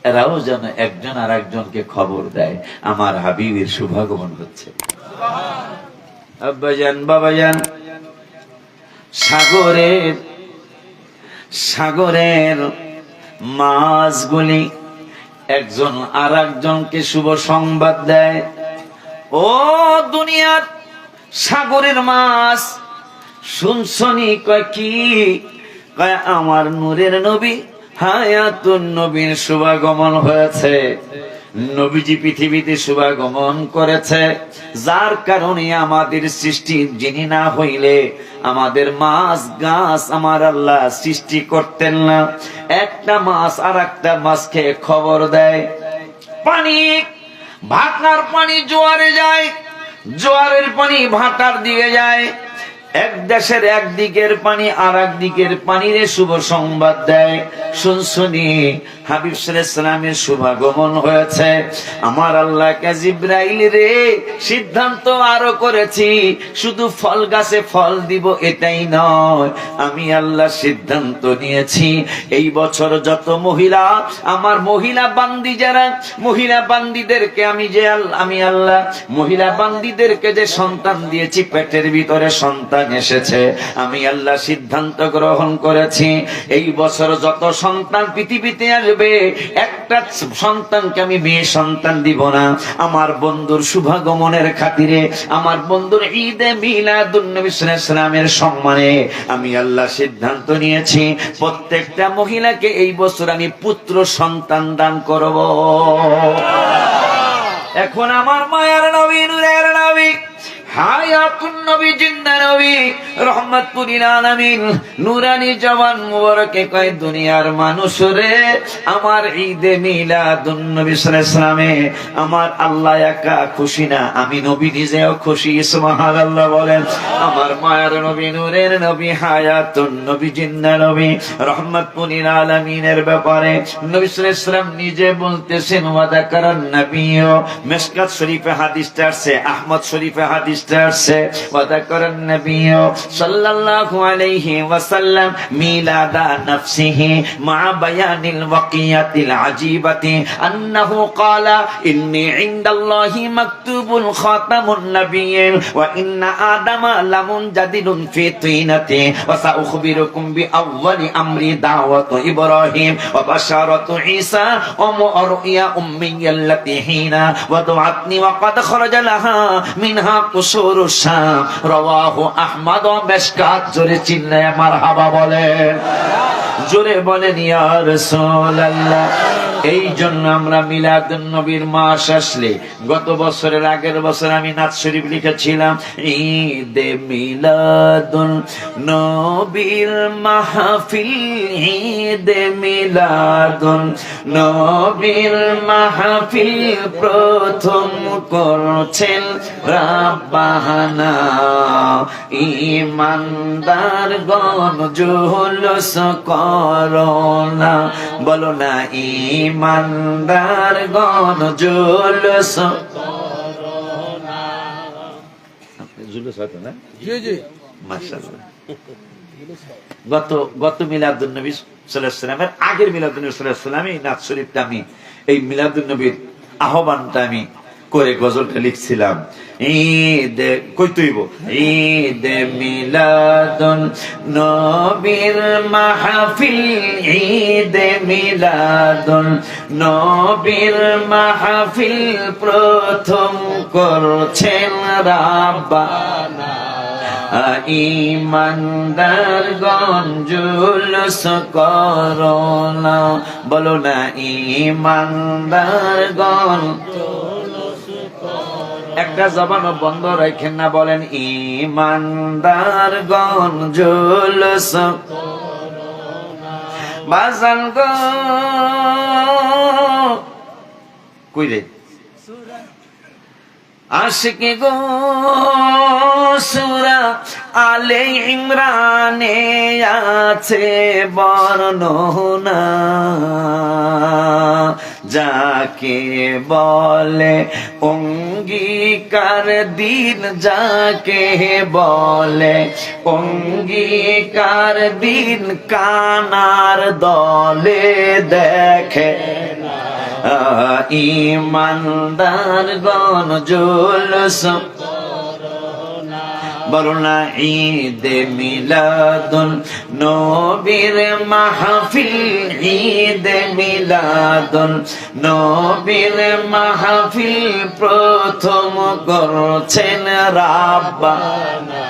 Speaker 1: এরাও যেন একজন আর একজনকে খবর দেয় আমার হাবিবের শুভাগমন হচ্ছে। আব্বাজান বাবাজান, সাগরের মাছগুলি একজন আর একজনকে শুভ সংবাদ দেয়, ও দুনিয়ার সাগরের মাছ শুনছনি? কয় কি? কয় আমার নূরের নবী হায়াতুন নবীর শুভাগমন হয়েছে। নবীজি পৃথিবীতে শুভাগমন করেছে, যার কারণে আমাদের সৃষ্টি যিনি না হইলে আমাদের মাছ গাছ আমার আল্লাহ সৃষ্টি করতেন না। একটা মাছ আর একটা মাছকে খবর দেয়। পানি, ভাটার পানি জোয়ারে যায়, জোয়ারের পানি ভাটার দিকে যায়। এক দেশের একদিকের পানি আর এক দিকের পানিরে শুভ সংবাদ দেয়, শুনছনি হাবিব সাল্লাল্লাহু আলাইহি সাল্লামের শুভাগমন হয়েছে। আমার আল্লাহকে জিবরাইল রে সিদ্ধান্ত আরো করেছি, শুধু ফল গাছে ফল দিব এটাই নয়, আমি আল্লাহ সিদ্ধান্ত নিয়েছি এই বছর যত মহিলা, আমার মহিলা বান্দি যারা, মহিলা বান্দিদেরকে আমি আল্লাহ মহিলা বান্দিদেরকে যে সন্তান দিয়েছি, পেটের ভিতরে সন্তান এসেছে, আমি আল্লাহ সিদ্ধান্ত গ্রহণ করেছি এই বছর যত সন্তান পৃথিবীতে আসবে, একটা সন্তানকে আমি মেয়ে সন্তান দিব না। আমার বন্ধুর শুভাগমনের খাতিরে, আমার বন্ধুর ঈদে মিলাদুন নবী সাল্লাল্লাহু আলাইহি সাল্লামের সম্মানে আমি আল্লাহ সিদ্ধান্ত নিয়েছি প্রত্যেকটা মহিলাকে এই বছর আমি পুত্র সন্তান দান করব। এখন আমার মায়ের নবী, নূরের নবী, হায়াতুন নবী, জিন্দা নবী, রহমাতুল লিল আলামিন, নূরানী জওয়ান মুবারকে কয় দুনিয়ার মানুষ রে, আমার ঈদে মিলাদুন নবী সাল্লাল্লাহু আলাইহি সাল্লামে আমার আল্লাহ একা খুশি না, আমি নবী নিজেও খুশি। সুবহানাল্লাহ বলেন। আমার মায়ের নবী, নূরের নবী, হায়াতুন নবী, জিন্দা নবী, রহমাতুল লিল আলামিনের ব্যাপারে নবী সাল্লাল্লাহু আলাইহি সাল্লাম নিজে বলতেছেন, ওয়া যাকারান নবিয়্য, মিশকাত শরীফে হাদিসটা আছে, আহমদ শরীফে হাদিস وذكر النبي صلى الله عليه وسلم ميلاد نفسه مع بيان الوقية العجيبة أنه قال إني عند الله مكتوب خاتم النبي وإن آدم لمنجدل في طينته وسأخبركم بأول أمر دعوة إبراهيم وبشارة عيسى ورؤيا أمي التي حين وضعتني وقد خرج لها منها রাওয়াহু আহমদ ও মিশকাত। জোরে চিল্লায়ে মারহাবা বলেন, জোরে বলেন ইয়া রাসূলুল্লাহ। এই জন্য আমরা মিলাদুন নবীর মাস আসলে, গত বছরের আগের বছর আমি নাত শরীফ লিখেছিলাম, ঈদে মিলাদুন নবীর মাহফিল, ঈদে মিলাদুন নবীর মাহফিল প্রথম করছেন রাব্বানা, ঈমানদারগণ জুলুস করোনা, বলো না ঈমানদারগণ জুলুস করোনা। জুলুস হতো না? জি জি, মাশাআল্লাহ। গত মিলাদুন নবী সাল্লাল্লাহু আলাইহি সাল্লামের আগের মিলাদুন নবী সাল্লাল্লাহু আলাইহি সাল্লামে নাত শরীফটা আমি, এই মিলাদুন নবীর আহ্বানটা আমি করে গজলটা লিখছিলাম। ঈদে কইতইব, ঈদে মিলাদুন নবীর মাহফিল, ঈদে মিলাদুন নবীর মাহফিল প্রথম করছেন রাব্বানা, ঈমানদারগণ জুলুস করোনা, বলো না ঈমানদারগণ জুলুস করোনা। একটা জবান বন্ধ রাখেন না, বলেন ঈমানদারগণ জুলুস করোনা। বাজান গো কই রে আশিকি গো, সূরা আলে ইমরানে আছে বর্ণনা, যাকে বলে অঙ্গীকার দিন, যাকে বলে অঙ্গীকার দিন, কানার দলে দেখে না ইমানদার গণ জুলুস বরনা ঈদে মিলাদুন নবীর মাহফিল, ঈদে মিলাদুন নবীর মাহফিল প্রথম করছেন রাব্বানা।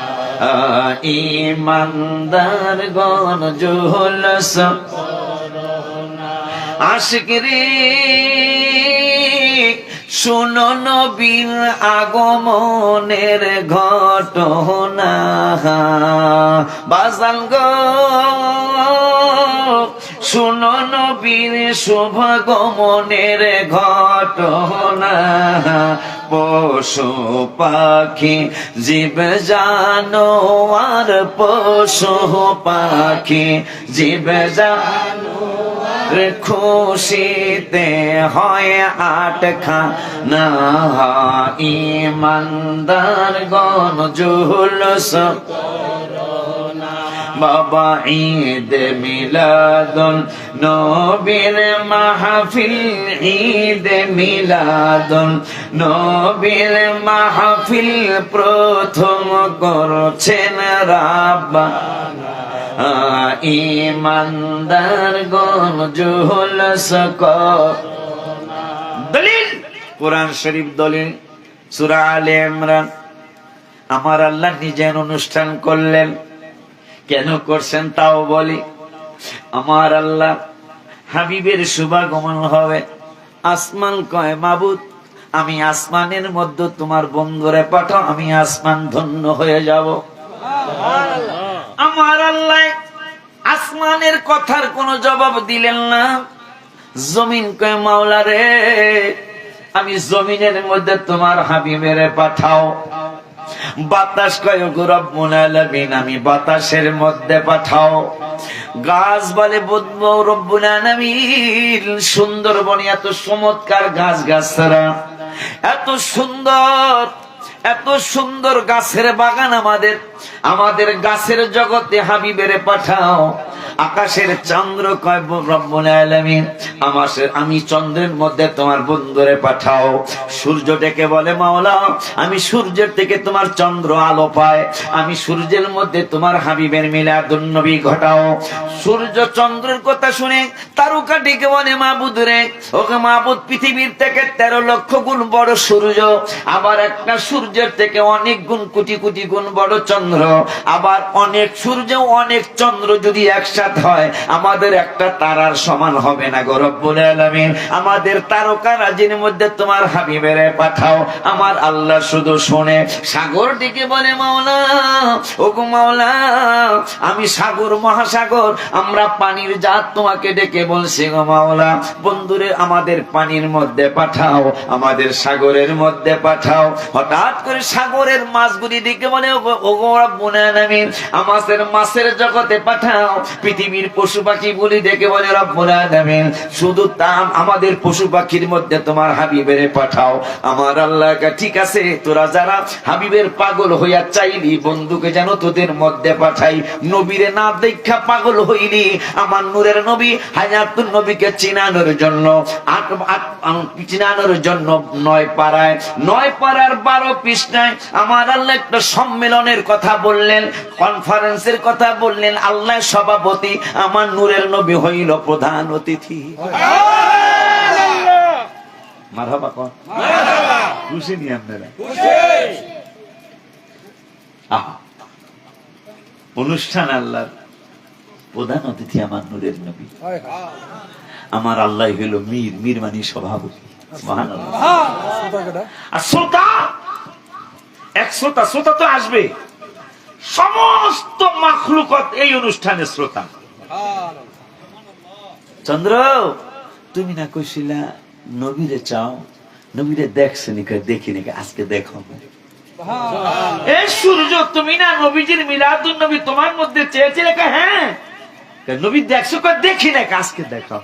Speaker 1: ইমানদার গণ জুলুস আশিক রে শুনো নবীর আগমনের ঘটনা, বাজান গো শুনো নবীর শুভাগমনের ঘটনা। পশু পাখি জীব জানোয়ার, পশু পাখি জীব জানোয়ার খুশিতে হয় আটখানা। ইমানদার গণ জুলুস বাবা ঈদ মিলাদুন নবীর মাহফিল, ঈদ মিলাদুন নবীর মাহফিল প্রথম করছেন রাব্বানা। ইমানদার গণ জুলুস দলিল কোরআন শরীফ, দলিল সূরা আলে ইমরান। আমার আল্লাহ নিজের অনুষ্ঠান করলেন, কেন করছেন তাও বলি। আমার আল্লাহ হাবিবের শুভাগমন হবে, আসমান কয় মাবুদ আমি আসমানের মধ্যে তোমার বন্ধুরে পাঠাও, আমি আসমান ধন্য হয়ে যাব। আমার আল্লাহ আসমানের কথার কোনো জবাব দিলেন না। জমিন কয় মাওলা রে আমি জমিনের মধ্যে তোমার হাবিবের পাঠাও। বাতাস কয় গো রব্বুল আলামিন আমি বাতাসের মধ্যে পাঠাও। গাছ বলে বুঝবো রব্বুল আলামিন সুন্দরবনে এত চমৎকার গাছ গাছরা, এত সুন্দর এত সুন্দর গাছের বাগান আমাদের গাছের জগতে হাবিবের পাঠাও। আকাশের চন্দ্র কয় রব্বুল আলামিন আমি চন্দ্রের মধ্যে তোমার বন্ধুরে পাঠাও। সূর্য ডেকে বলে মাওলা আমি সূর্যের থেকে তোমার চন্দ্র আলো পায়, আমি সূর্যের মধ্যে তোমার হাবিবের মিলাদুন নবী ঘটাও। সূর্য চন্দ্রের কথা শুনে তারকা ডেকে বলে মাবুদ রে, ওকে মাবুদ পৃথিবীর থেকে 13 লক্ষ গুণ বড় সূর্য, আবার একটা সূর্যের থেকে অনেক গুণ কোটি কোটি গুণ বড় চন্দ্র, আবার অনেক সূর্য অনেক চন্দ্র যদি একসাথে হয় আমাদের একটা তারার সমান হবে না গো রব্বুল আলামিন। আমাদের তারকা রাজির মধ্যে তোমার হাবিবের পাঠাও। আমার আল্লাহ শুধু শুনে সাগর ডেকে বলে মাওলা ওগো মাওলা আমি সাগর মহাসাগর আমরা পানির জাত তোমাকে ডেকে বলছি গো মাওলা বন্ধুরে আমাদের পানির মধ্যে পাঠাও, আমাদের সাগরের মধ্যে পাঠাও। হঠাৎ করে সাগরের মাছগুলি ডেকে বলে ওগো রব্বুল আলামিন আমাদের মাছের জগতে পাঠাও। পৃথিবীর পশু পাখি বলি ডেকে বলে রব্বুল আলামিন শুধু তাম আমাদের পশু পাখির মধ্যে তোমার হাবিবের পাঠাও। আমার আল্লাহ ঠিক আছে তোরা যারা হাবিবের পাগল হইয়া চাইলি বন্ধুকে যেন তোদের মধ্যে পাঠাই। নবীরে না দেখা পাগল হইলি আমার নূরের নবী হায়াতুন নবীকে চিনানোর জন্য চিনানোর জন্য 9 পাড়ায় 12 পৃষ্ঠায় আমার আল্লাহ একটা সম্মেলনের কথা বললেন, কনফারেন্সের কথা বললেন। আল্লাহ সভাপতি, আমার নূরের নবী হইল প্রধান অতিথি। মারহাবা কোন মারহাবা খুশি নি আপনারা খুশি। অনুষ্ঠান আল্লাহর প্রধান অতিথি আমার নূরের নবী। আমার আল্লাহ হইল মীর মানে সভাপতি। সুবহানাল্লাহ। আর শ্রোতা এক শ্রোতা তো আসবে, সমস্ত মাখলুকাত এই অনুষ্ঠানে শ্রোতা। চন্দ্র তুমি না কইছিলা নবীরে চাও, নবীরে দেখছেন দেখি নাকি আজকে দেখো। এই সূর্য তুমি না নবীজির মিলাদুন নবী তোমার মধ্যে চেয়েছিলে, হ্যাঁ নবী দেখছো দেখি নাকি আজকে দেখো।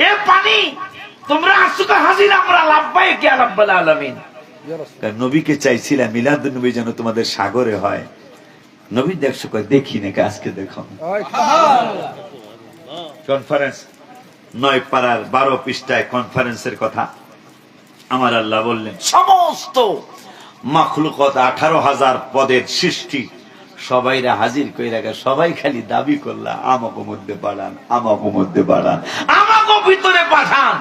Speaker 1: এ পানি তোমরা আসছো হাজির আমরা লাব্বাইক ইয়া রাব্বাল আলামিন। নবীকে চাইছিলাম মিলাদুন নবী যেন তোমাদের সাগরে হয়, নবী দেখছো দেখি নাকি আজকে দেখো। কনফারেন্স 9 পারার 12 পৃষ্ঠায় কনফারেন্সের কথা আমার আল্লাহ বললেন, সমস্ত মাখলুকত 18,000 পদের সৃষ্টি সবাইরা হাজির করে রাখা, সবাই খালি দাবি করলা আমাকে মধ্যে বাড়ান, আমাকে মধ্যে বাড়ান, আমাকে ভিতরে পাঠান।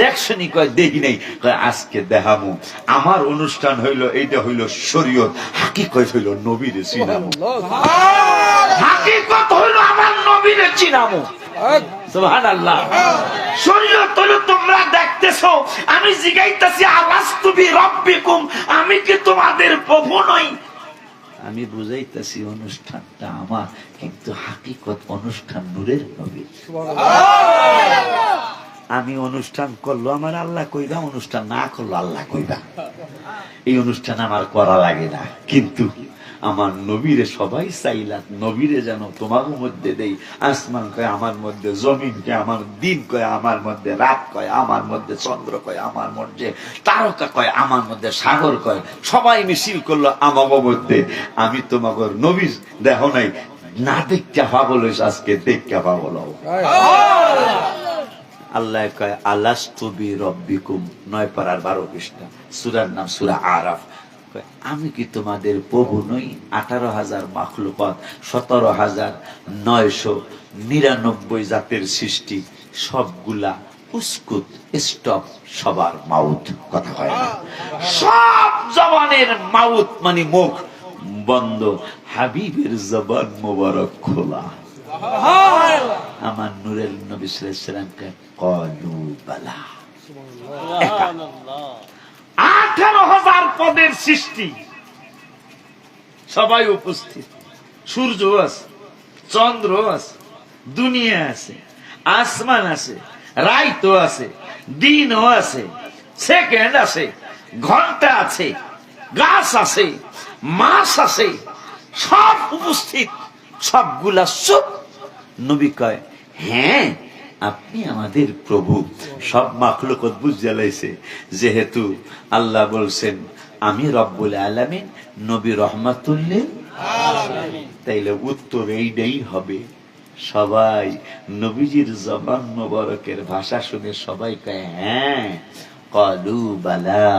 Speaker 1: দেখছনি? কয় দেখি নাই। কয় আজকে দেখামু। আমার অনুষ্ঠান হইল, এইটা হইল শরীয়ত, হাকিকত হইল নবীরে চিনামু, হাকিকত হইল আমার নবীরে চিনামু। সুবহানাল্লাহ। শরীয়ত হইল তোমরা দেখতেছো, আমি জিগাইতাছি আলাস্তু বিরাব্বিকুম, আমি কি তোমাদের প্রভু নই? আমি বুঝাইতেছি অনুষ্ঠানটা আমার, কিন্তু হাকিকত অনুষ্ঠান নূরের হবে। আমি অনুষ্ঠান করলো আমার আল্লাহ কইবা, অনুষ্ঠান না করলো আল্লাহ কইবা। এই অনুষ্ঠান আমার করা লাগে না, কিন্তু আমার নবীরে সবাই চাইলাম, নবীরে যেন তোমার মধ্যে দেই। আসমান কয় আমার মধ্যে, জমিন কয় আমার, দিন কয় আমার মধ্যে, রাত কয় আমার মধ্যে, চন্দ্র কয় আমার মধ্যে, তারকা কয় আমার মধ্যে, সাগর কয়, সবাই মিছিল করলো আমার মধ্যে। আমি তোমাকে নবী দেখো নাই, না দেখা পাগল হইস, আজকে দেখা পাগল হও। আল্লাহ কয় আলাস্তু বিরাব্বিকুম, 9 পারার 12 পৃষ্ঠা, সূরার নাম সূরা আরাফ। আমি কি তোমাদের প্রভু নই? 18,000 মাখলুকাত, 17,999 জাতের সৃষ্টি, সবগুলা উস্কুত, স্টপ, সবার মাউথ, কথা হয় না, সব জবানের মাউথ মানে মুখ বন্ধ, হাবিবের জবান মোবারক খোলা। আমার নূরের নবী সাল্লাল্লাহু আলাইহি সাল্লামকে ক্বালু বালা। 18,000 পদের সৃষ্টি, সবাই উপস্থিত, সূর্য আছে, চন্দ্র আছে, দুনিয়া আছে, আসমান আছে, রাইতো আছে, দিনও আছে, সেকেন্ড আছে, ঘন্টা আছে, গাছ আছে, মাছ আছে, সব উপস্থিত, সবগুলা চুপ। নবী কয় হ্যাঁ আপনি আমাদের প্রভু। সব মাখলুকত বুঝে লাইছে, যেহেতু আল্লাহ বলছেন আমি রব্বুল আলামিন, নবী রহমাতুল লিল আলামিন, তাইলে উত্তর এইটাই হবে। সবাই নবীজির জবান মোবারকের ভাষা শুনে সবাই কয় হ্যাঁ, ক্বালু বালা,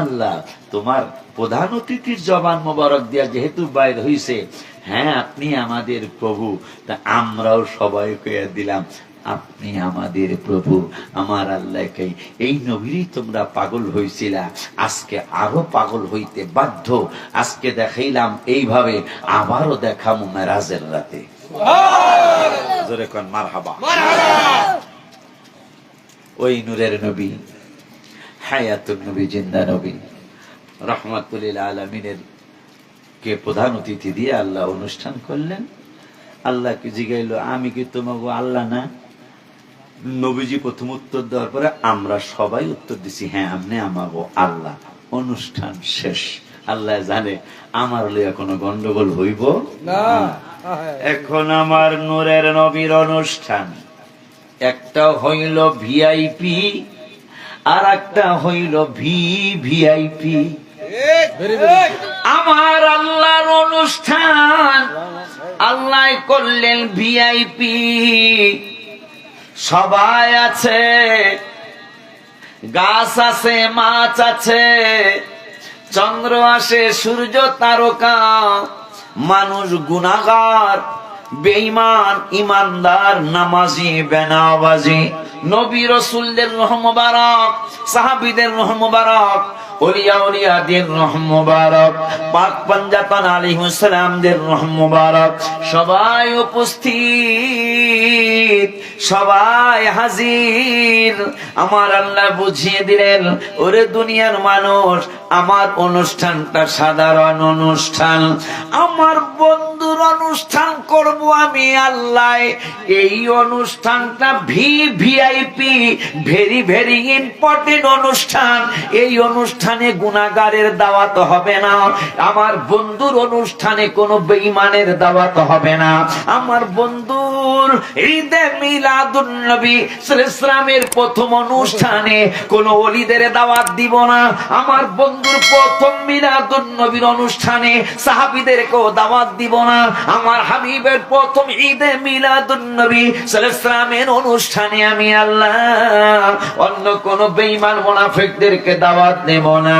Speaker 1: আল্লাহ তোমার প্রধান অতিথির জবান মোবারক দিয়া যেহেতু বাইর হইছে, হ্যাঁ আপনি আমাদের প্রভু। তা আমরাও সবাই কইয়া দিলাম আপনি আমাদের প্রভু। আমার আল্লাহকে এই নবীরই তোমরা পাগল হইছিলা, আজকে আরো পাগল হইতে বাধ্য। আজকে দেখাইলাম এইভাবে, আবারও দেখামু মেরাজের রাতে। জোরে কোন মারহাবা। ওই নূরের নবী, হায়াতুন নবী, জিন্দা নবী, রাহমাতুল লিল আলামিনের কে প্রধান অতিথি দিয়ে আল্লাহ অনুষ্ঠান করলেন। আল্লাহকে জিগাইলো আমি কি তোমাকে আল্লাহ না? নবীজি প্রথম উত্তর দেওয়ার পরে আমরা সবাই উত্তর দিছি হ্যাঁ আপনি আমাগো আল্লাহ। অনুষ্ঠান শেষ। আল্লাহ জানে আমার লইয়া কোনো গন্ডগোল হইব না। এখন আমার নূরের নবীর অনুষ্ঠান, একটা হইল ভিআইপি আর একটা হইল ভিভিআইপি। আমার আল্লাহর অনুষ্ঠান আল্লাহ করলেন ভিআইপি। সবাই আছে, গাছ আছে, মাছ আছে, চন্দ্র আসে, সূর্য, তারকা, মানুষ গুনাহগার, বেঈমান, ইমানদার, নামাজি, বেনামাজি, নবী রাসূলদের রহ মুবারক, সাহাবীদের রহ মুবারক, ওলিয়া ওলিয়াদের রহ মুবারক, পাক পাঞ্জাতন আলাইহিস সালামদের রহ মুবারক, সবাই উপস্থিত, সবাই হাজির। আমার আল্লাহ বুঝিয়ে দিলেন ওরে দুনিয়ার মানুষ, আমার অনুষ্ঠানটা সাধারণ অনুষ্ঠান, আমার বন্ধুর অনুষ্ঠান করব আমি আল্লাহ। এই অনুষ্ঠানটা ভিভিআইপি, ভেরি ভেরি ইম্পর্টেন্ট অনুষ্ঠান। এই অনুষ্ঠানে গুনাহগারের দাওয়াত হবে না, আমার বন্ধুর অনুষ্ঠানে কোনো বেঈমানের দাওয়াত হবে না। আমার বন্ধুর ঈদে মিলাদ মিলাদুন নবী সাল্লাল্লাহু আলাইহি ওয়াসাল্লামের প্রথম অনুষ্ঠানে কোন ওলিদের দাওয়াত দিব না। আমার বন্ধুর প্রথম মিলাদুন নবীর অনুষ্ঠানে সাহাবীদেরকেও দাওয়াত দিব না। আমার হাবিবের প্রথম ঈদে মিলাদুন নবী সাল্লাল্লাহু আলাইহি ওয়াসাল্লামের অনুষ্ঠানে আমি আল্লাহ অন্য কোন বেঈমান মুনাফিকদেরকে দাওয়াত দেব না।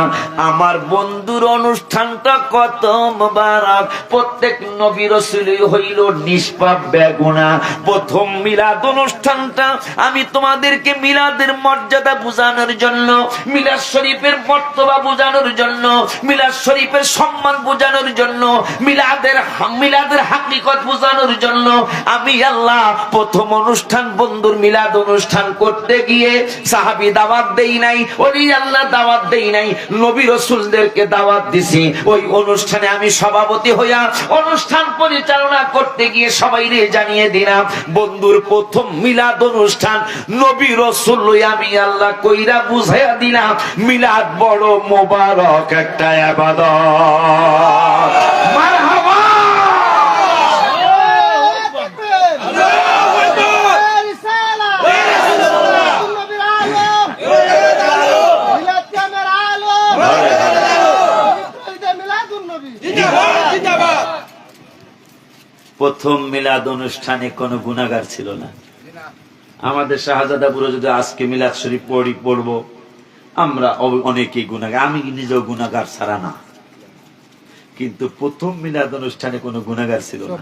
Speaker 1: আমার বন্ধুর অনুষ্ঠানটা কত মুবারক। প্রত্যেক নবী রাসূলই হইল নিষ্পাপ বেগুনা। প্রথম মিলাদ অনুষ্ঠানটা আমি তোমাদেরকে মিলাদের মর্যাদা বোঝানোর জন্য, মিলাদ শরীফের মর্তবা বোঝানোর জন্য, মিলাদ শরীফের সম্মান বোঝানোর জন্য, মিলাদের হাকিকত বোঝানোর জন্য আমি আল্লাহ প্রথম অনুষ্ঠান বন্ধুর মিলাদ অনুষ্ঠান করতে গিয়ে সাহাবী দাওয়াত দেই নাই, ওলি আল্লাহ দাওয়াত দেই নাই, নবী রাসূলদেরকে দাওয়াত দিছি। ওই অনুষ্ঠানে আমি সভাপতি হইয়া অনুষ্ঠান পরিচালনা করতে গিয়ে সবাইরে জানিয়ে দিলাম বন্ধুর প্রথম মিলাদ অনুষ্ঠান নবী রাসূল আমি আল্লাহ কইরা বুঝাইয়া দিলাম মিলাদ বড় মোবারক একটা ইবাদত। মারহাবা। প্রথম মিলাদ অনুষ্ঠানে কোনো গুনাহগার ছিল না। আমাদের শাহজাদাপুরে যদি আজকে মিলাদ শরীফ পড়বো আমরা অনেকেই গুনাহগার, আমি নিজেও গুনাহগার ছাড়া না, কিন্তু প্রথম মিলাদ অনুষ্ঠানে কোনো গুনাহগার ছিল না,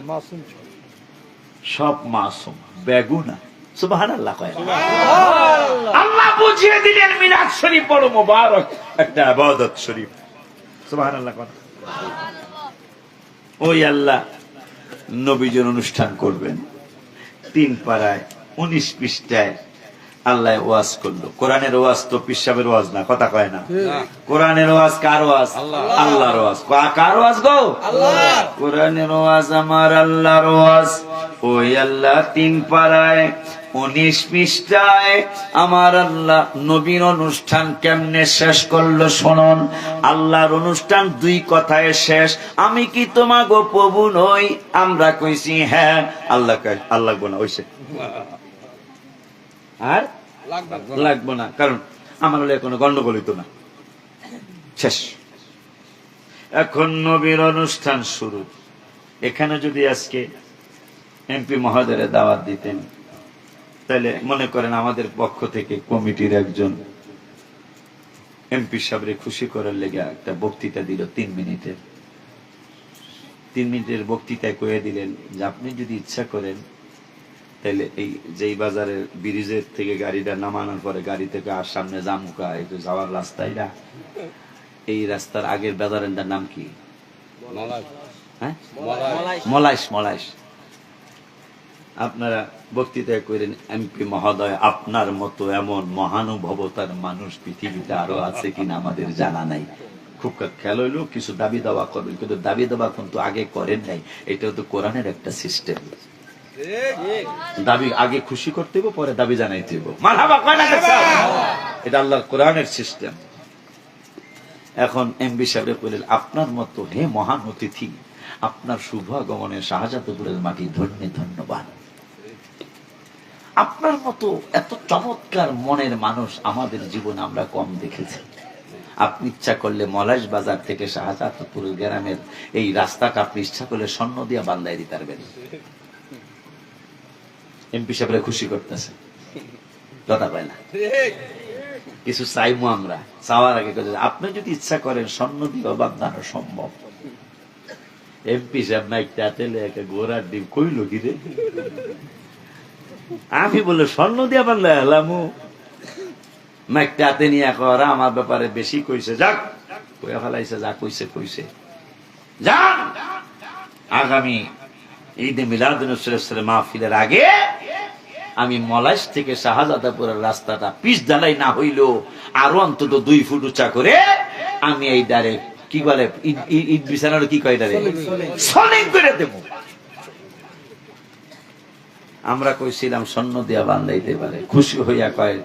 Speaker 1: সব মাসুম বেগুনা। সুবহানাল্লাহ কয় আল্লাহ বুঝিয়ে দিলেন মিলাদ শরীফ বড় মোবারক একটা ইবাদত শরীফ। সুবহানাল্লাহ কয় ওই আল্লাহ নবীজির অনুষ্ঠান করবেন 3 পারায় 19 পৃষ্ঠায় আল্লাহ ওয়াজ করলো। কোরআনের ওয়াজ তো পিসাবের ওয়াজ না, কথা কয় না। কোরআনের ওয়াজ কার ওয়াজ? আল্লাহর ওয়াজ। কার ওয়াজ গো? আল্লাহর। কোরআনের ওয়াজ আমার আল্লাহর ওয়াজ। ওই আল্লাহ 3 পারায় 19 পৃষ্ঠায় আমার আল্লাহ নবীর অনুষ্ঠান কেমনে শেষ করলো শুনুন। আল্লাহর অনুষ্ঠান 2 কথায় শেষ। আমি কি তোমাগো প্রভু নই? আমরা কইছি হ্যাঁ। আল্লাহ কয় আল্লাহ লাগবো না, হইছে আর লাগবো না, কারণ আমার হলে কোনো গন্ডগোল হইতো না, শেষ। এখন নবীর অনুষ্ঠান শুরু। এখানে যদি আজকে এমপি মহোদয়ের দাওয়াত দিতেন তাহলে মনে করেন আমাদের পক্ষ থেকে কমিটির একজন এমপি সাহেবরে খুশি করার লেগে একটা বক্তৃতা দিল 3 মিনিটের। 3 মিনিটের বক্তৃতায় কয়ে দিলেন যে আপনি যদি ইচ্ছা করেন তাহলে এই যেই বাজারের ব্রিজের থেকে গাড়িটা নামানোর পরে গাড়ি থেকে আর সামনে জামুকা একটু যাওয়ার রাস্তায় না, এই রাস্তার আগের বাজারের নাম কি? হ্যাঁ, মলাইশ। মলাইশ। আপনারা বক্তৃতায় করেন এমপি মহোদয় আপনার মতো এমন মহানুভবতার মানুষ পৃথিবীতে আরো আছে কিনা আমাদের জানা নাই। খুব খেয়াল হইল কিছু দাবি দাওয়া করবেন, কিন্তু দাবি দাওয়া কিন্তু আগে করেন নাই। এটাও তো কোরআনের একটা সিস্টেম। দাবি আগে খুশি করতে হবে, পরে দাবি জানাইতে হবে। মারহাবা কয় না? এটা আল্লাহর কোরআনের সিস্টেম। এখন এমপি সাহেব বললেন আপনার মতো হে মহান অতিথি, আপনার শুভ আগমনে শাহজাদপুরের মাটি ধন্যবাদ। আপনার মতো এত চমৎকার মনের মানুষ আমাদের জীবনে আমরা কম দেখেছি। আপনি ইচ্ছা করলে মলাশ বাজার থেকে শাহজাদপুর গ্রামের এই রাস্তাটা আপনি ইচ্ছা করলে স্বর্ণ দিয়া বান্ধাই দিতে পারবেন। এমপি সাহেবরা খুশি করতেছে, কথা পায় না। কিছু চাইবো আমরা, চাওয়ার আগে আপনি যদি ইচ্ছা করেন স্বর্ণ দিয়ে বান্ধানো সম্ভব। এমপি সাহেব মাইকটা তেলে একটা ঘোড়ার ডিম কইল কি রে? আমি বলে স্বর্ণ দিয়া বাংলা এলাম মাইকটা হাতে নিয়ে করা আমার ব্যাপারে বেশি কইছে, যাক কইয়া ফেলাইছে, যা কইছে কইছে। যান আগামী ঈদে মিলাদুন্নবী মাহফিলের আগে আমি মলাশ থেকে শাহজাদাপুরের রাস্তাটা পিচ ঢালাই না হইলেও আরো অন্তত 2 ফুট উঁচা করে আমি এই ডারে কি বলে ঈদ বিছানার কি কয় ডারে সলিং করে দেব। আমরা কইছিলাম স্বর্ণ দিয়া বান্ধাইতে পারে, খুশি হইয়া কয়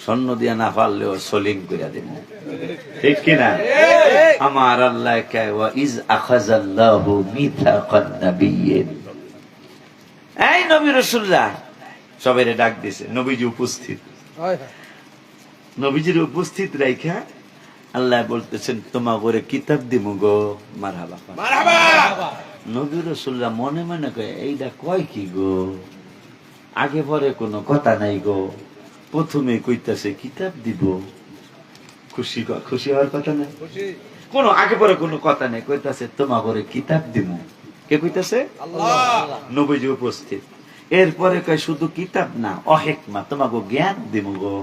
Speaker 1: স্বর্ণ দিয়া না পারলেও সলিং করে দেব, ঠিক কিনা? আমার আল্লাহ কয় ওয়া ইজ আখাযাল্লাহু মিথাকান নাবিয়্যিন, এই নবী রাসূলুল্লাহ সবাই ডাক দিছে, নবীজি উপস্থিত। নবীজির উপস্থিত রাইখা আল্লাহ বলতেছেন তোমার করে কিতাব দিমু গো। মারহাবা মারহাবা। নবী রাসূলরা মনে মনে কয় এইটা কয় কি গো, আগে পরে কোনো কথা নাই গো, প্রথমে কইতাছে কিতাব দিব। খুশি খুশি হওয়ার কথা না, কোনো আগে পরে কোনো কথা নেই, কইতাছে তোমার করে কিতাব দিমু। কে কইতাছে? আল্লাহ। নবীজি উপস্থিত। এরপরে কয় শুধু কিতাব না, অহিকমা তোমাকে জ্ঞান দিব গো।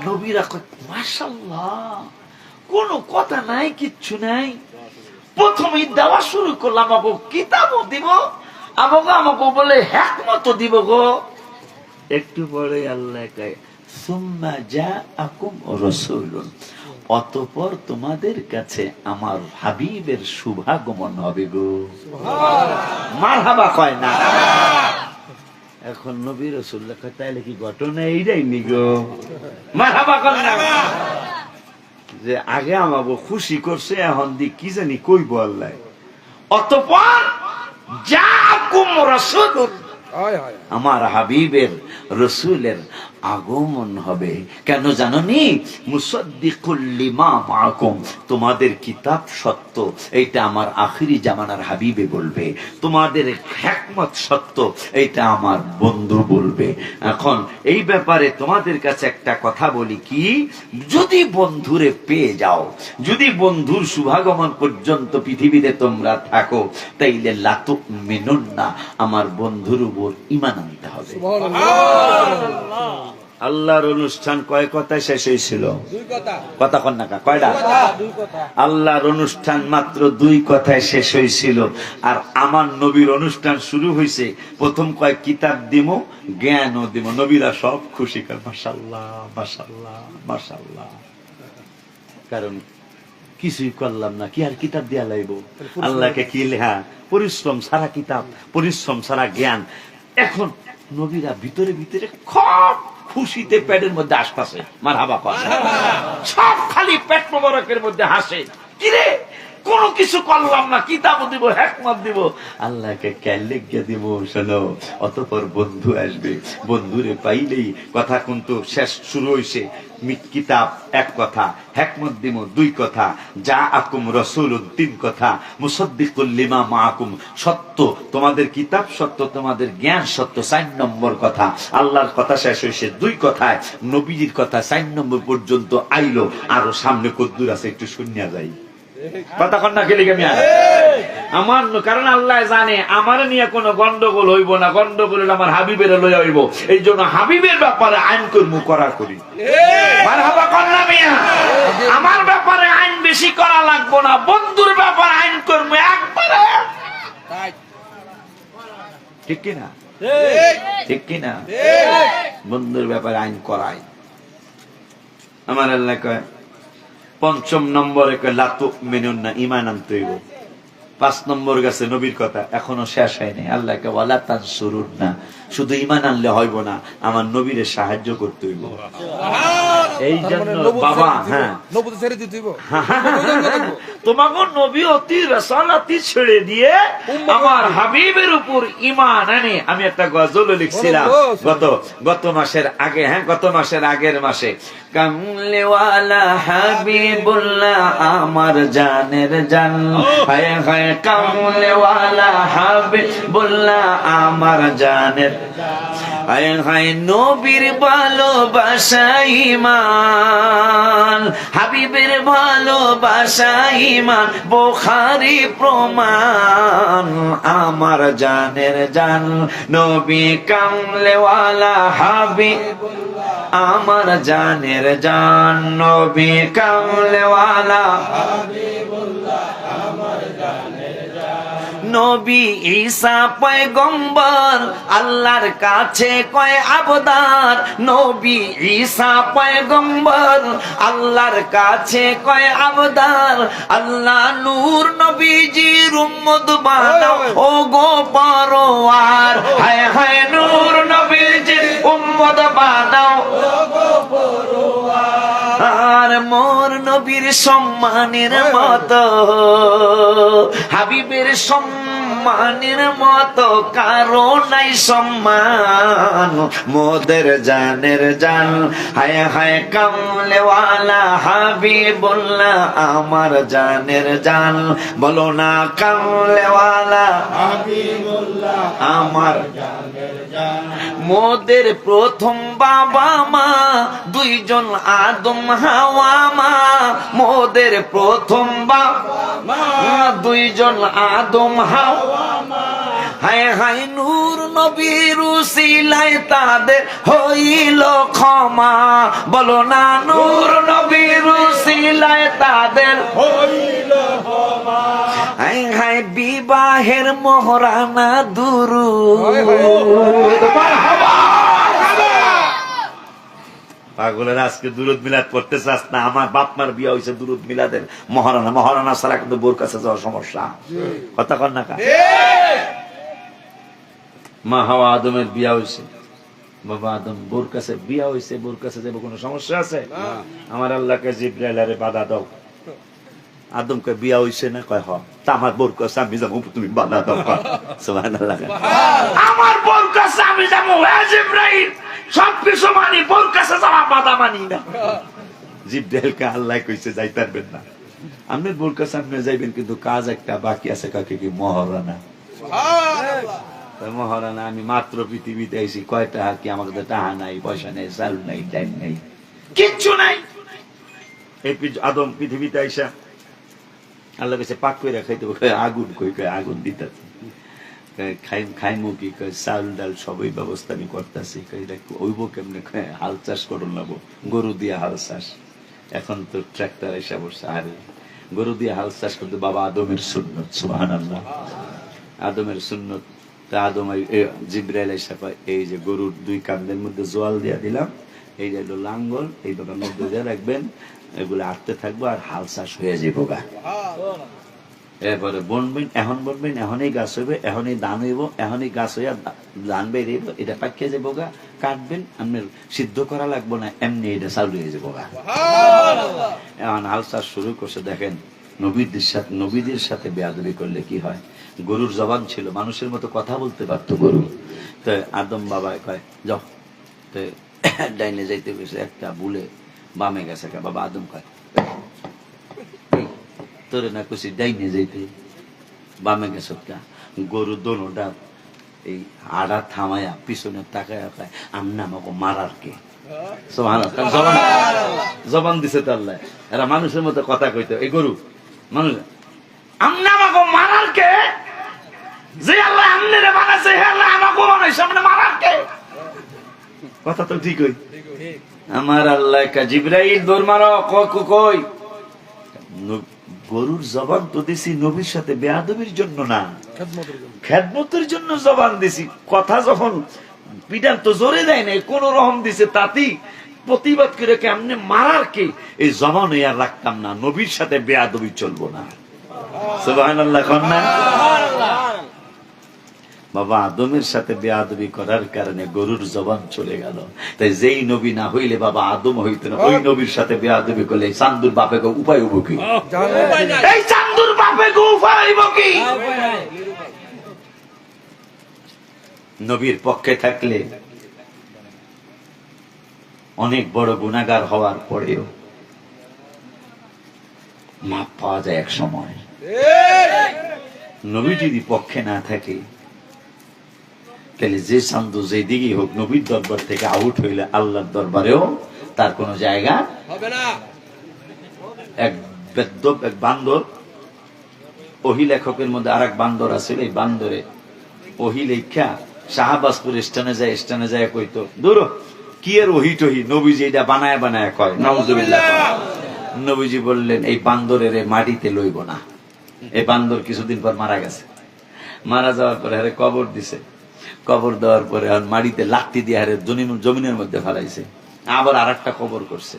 Speaker 1: নবীরা কয় মাশাআল্লাহ, কোনো কথা নাই, কিচ্ছু নাই, প্রথমেই দেওয়া শুরু করলাম, আমাকে কিতাবও দিব, আমাকে বলে হিকমত দিব গো। একটু পরে আল্লাহ কয় সুম্মা জাআকুম রাসূলুন, অতঃপর তোমাদের কাছে আমার হাবিবের শুভাগমন হবে গো। মারহাবা কয় না। এখন নবী রাসূলুল্লাহ কয় তাইলে কি ঘটনা এইটাই নি গো? মারহাবা কয় না। যে আগে আমাকে খুশি করছে, এখন দি কি জানি কইব আল্লাহ। অতঃপর জাআকুম রাসূলুন, আমার হাবিবের রসুলের আগমন হবে। কেন জানোনি? মুসাদ্দিকুল লিমা মাআকুম, তোমাদের কিতাব সত্য, এইটা আমার আখিরি জামানার হাবিবে বলবে। তোমাদের হিকমত সত্য, এইটা আমার বন্ধু বলবে। এখন এই ব্যাপারে তোমাদের কাছে একটা কথা বলি, কি যদি বন্ধুরে পেয়ে যাও, যদি বন্ধুর শুভাগমন পর্যন্ত পৃথিবীতে তোমরা থাকো, তাইলে লা তুমিনুন্না, আমার বন্ধুর উপর ঈমান আনতে হবে। আল্লাহর অনুষ্ঠান কয় কথায় শেষ হয়েছিল? কথা কন না কয়টা? আল্লাহর অনুষ্ঠান মাত্র 2 কথায় শেষ হয়েছিল। আর আমার নবীর অনুষ্ঠান শুরু হয়েছে, প্রথম কয় কিতাব দিমো, জ্ঞানও দিমো। নবীরা সব খুশি করে, মাশাআল্লাহ মাশাআল্লাহ মাশাআল্লাহ। কারণ কিছুই করলাম না, কি আর কিতাব দিয়া লাইব? আল্লাহকে কি লেখা? পরিশ্রম ছাড়া কিতাব, পরিশ্রম ছাড়া জ্ঞান। এখন নবীরা ভিতরে ভিতরে খুব খুশিতে পেটের মধ্যে আসতেছে। মারহাবা কয়, সব খালি পেট মোবারকের মধ্যে হাসে। কিরে কোন কিছু করলাম না, কিতাব দিব, হিকমত দিব, আল্লাহকে ক্যালেগিয়া দিব। শোনো, অতঃপর বন্ধু আসবে, বন্ধুরে পাইলেই কথা কিন্তু শেষ শুরু হইছে। কিতাব 1 কথা, হিকমত দিব 2 কথা, জাআকুম রাসূলুন 3 কথা, মুসাদ্দিকুল লিমা মাআকুম, সত্য, তোমাদের কিতাব সত্য, তোমাদের জ্ঞান সত্য 4 নম্বর কথা। আল্লাহর কথা শেষ হইছে 2 কথায়, নবীজির কথা 4 নম্বর পর্যন্ত আইলো। আরো সামনে কদ্দুর আছে, একটু শুনিয়া যাই। কথা কন না খেলি আমি আমার, কারণ আল্লাহ জানে আমার নিয়ে কোনো গন্ডগোল হইব না, গন্ডগোল আমার হাবিবের লইয়া হইব। এই জন্য হাবিবের ব্যাপারে আইন কর্ম করা করি। মারহাবা কন না মিয়া, আমার ব্যাপারে আইন বেশি করা লাগবো না, বন্ধুর ব্যাপারে আইন কর্ম একবারে। ঠিক কিনা? ঠিক কিনা? বন্ধুর ব্যাপারে আইন করাই। আমার আল্লাহ কয় 5ম নম্বরে কয় লা তুমিনুন্না, ঈমান আনতে হইব। 5 নম্বর গেছে নবীর কথা, এখনো শেষ হয়নি। আল্লাহকে ওয়ালা তানসুরুন্না, শুধু ঈমান আনলে হইব না, আমার নবীরে সাহায্য করতে হইব। এই জন্য বাবা, হ্যাঁ নবুয়ত ছেড়ে দিতে হইব, তোমাকে নবুয়তি রাসালাতি ছেড়ে দিয়ে আমার হাবিবের উপর ঈমান আনে। আমি একটা গজল লিখছিলাম গত মাসের আগে, হ্যাঁ গত মাসের আগের মাসে, কামলেওয়ালা হাবিবুল্লাহ আমার জানের জান, হায় হায় কামলেওয়ালা হাবিবুল্লাহ আমার জানের, হায় হায় নবীর ভালোবাসা ঈমান, হাবিবের ভালোবাসা ঈমান, বুখারী প্রমাণ, আমার জানের জান নবী কামলেওয়ালা হাবিবুল্লাহ আমার জানের জান, নবী কামলেওয়ালা হাবিবুল্লাহ আমার জানের জান। নবী ঈসা পয়গম্বর আল্লাহর কাছে কয় আবদার, নবী ঈসা পয়গম্বর আল্লাহর কাছে কয় আবদার, আল্লাহ নূর নবীজির উম্মত বানাও ও গো পরওয়ার, হায় হায় নূর নবীজির উম্মত বানাও ও গো পরওয়ার। আর মোর নবীর সম্মানের মতো হাবিবের সম্মান সম্মানের মতো কারো নাই সম্মান, মোদের জানের জান, হায় হায় কামলেওয়ালা হাবিবুল্লাহ আমার জানের জান, বলো না কামলেওয়ালা হাবিবুল্লাহ আমার জানের জান। মোদের প্রথম বাবা মা দুইজন আদম হাওয়া মা, মোদের প্রথম বাবা মা দুইজন আদম হাওয়া মা, হায় হায় নূর নবীর উসিলায় তাদের হইল ক্ষমা, বলো না নূর নবীর উসিলায় তাদের হইল ক্ষমা, হায় হায় বিবাহের মহারানা দুরূদ। পাগলের আজকে দুরুদ মিলাদ পড়তে চাস না? আমার বাপ মার বিয়ে হয়েছে দুরুদ মিলাদের মহারানা, মহারানা ছাড়া কিন্তু বোর কাছে যাওয়ার সমস্যা। কথা কর না কা? মা হাওয়া আদমের বিয়া হয়েছে, বাবা আদম বোর কাছে বিয়া হয়েছে, বোর কাছে যাবো কোনো সমস্যা আছে? আমার আল্লাহকে জিবরাইল আরে বাধা দাও। আদমকে বিয়া হয়েছে না? কয় হ। তা আমার বোর কাছে আমি যাবো, তুমি বাধা দাও। সুবহানাল্লাহ। আমার বোর কাছে আমি যাবো, হে জিবরাইল সবকিছু মানি, বোর কাছে যাওয়া বাধা মানি না। জিবরাইলকে আল্লাহ কইছে যাই পারবেন না, আপনি বোর কাছে আপনি যাইবেন, কিন্তু কাজ একটা বাকি আছে। কাকে? কি? মহারানা। মহারানা আমি মাত্র পৃথিবীতে আইছি, কয়টা কি আমার কাছে টাকা নাই, পয়সা নেই, চাল নাই, টাইম নাই, কিচ্ছু নাই। এই আদম পৃথিবীতে আইসা আল্লাহ কাছে পাক করে খাইতে, আগুন কই, আগুন দিতে খাইমু কি? চাল ডাল সবই ব্যবস্থা আমি করতেছি। ওইব কেমনে? হাল চাষ করুন নেবো, গরু দিয়ে হাল চাষ। এখন তো ট্রাক্টর এসে বসছে। আরে গরু দিয়ে হাল চাষ করতে বাবা আদমের সুন্নত। সুবহানাল্লাহ। আদমের সুন্নত। আদম জিবরাইল এসে কয়, এই যে গরুর দুই কান্দের মধ্যে জোয়াল দিয়া দিলাম, এই যে লাঙ্গল, এই দোকান মধ্যে দিয়ে রাখবেন, এগুলো আটতে থাকবো আর হাল চাষ হয়ে যাবো গা। এরপরে বনবেন, এখন বনবেন, এখনই গাছ হইবে, এখনই ধান হইব, এখনই গাছ হইয়া ধান বেরিয়ে এটা পাকিয়ে যাবো গা। কাটবেন, আপনার সিদ্ধ করা লাগবো না, এমনি এটা চালু হয়ে যাবো গা। এখন হাল চাষ শুরু করছে। দেখেন নবীদের সাথে বেয়াদবি করলে কি হয়। গরুর জবান ছিল, মানুষের মতো কথা বলতে পারতো গরু। তো আদম বাবা কয় যাও, তো ডাইনে যাইতে গেছে, একটা বুলে বামে গেছে। বাবা আদম কয় তোরে না খুশি ডাইনে যাইতে, বামে গেছ। গরু দোনোটা এই আড়া থামায়া পিছনে তাকায় কয় আমনা আমাকে মারার কে? জবান দিছে তো আল্লাহ। এরা মানুষের মতো কথা কইতো। এই গরু মানুষ আমনা আমাকে মারার কে? যে আল্লাহ আমনে বানাইছে, হে আল্লাহ আমাকে বানাইছে, আমনে মারার কে? কথা তো ঠিক হই। আমার আল্লাহ কা জিবরাইল দৌড় মারো, কই গরুর জবান তো দিছি নবীর সাথে বেয়াদবির জন্য না, খেদমতের জন্য জবান দিছি। কথা যখন পিটান তো জোরে দেয় না, কোন রকম দিছে, তাতেই প্রতিবাদ করে কেমনে মারার কে? এই জবান আর রাখতাম না, নবীর সাথে বেয়াদবি চলবো না। সুবহানাল্লাহ। কন্যা বাবা আদমের সাথে বেয়াদবি করার কারণে গরুর জবান চলে গেল। তাই যেই নবী না হইলে বাবা আদম হইত না, ওই নবীর সাথে বেয়াদবি করলে চান্দুর বাপেকে উপায় হইব কি? এই চান্দুর বাপেকে উপায় হইব কি? নবীর পক্ষে থাকলে অনেক বড় গুনাহগার হওয়ার পরেও মাপ পাওয়া যায় এক সময়। নবী যদি পক্ষে না থাকে তাহলে যে চান্দু যে দিকেই হোক, নবীর দরবার থেকে আউট হইলে আল্লাহর দরবারেও তার কোনো জায়গা হবে না। এক বেদ্যপ, এক বান্দর, ওহি লেখকের মধ্যে আর এক বান্দর আছে। এই বান্দরে ওহি লেখা শাহবাজপুর স্টানে যায় কইতো দূর কি এর ওহি টহি, নবীজি এটা বানায় বানায় কয়, নাউজুবিল্লাহ। নবীজি বললেন এই বান্দরের মাটিতে লইব না। এই বান্দর কিছুদিন পর মারা গেছে। মারা যাওয়ার পরে হারে কবর দিছে। কবর দেওয়ার পরে মাটিতে লাঠি দিয়ে হারে জমিনের মধ্যে ফেলাইছে। আবার আর একটা কবর করছে,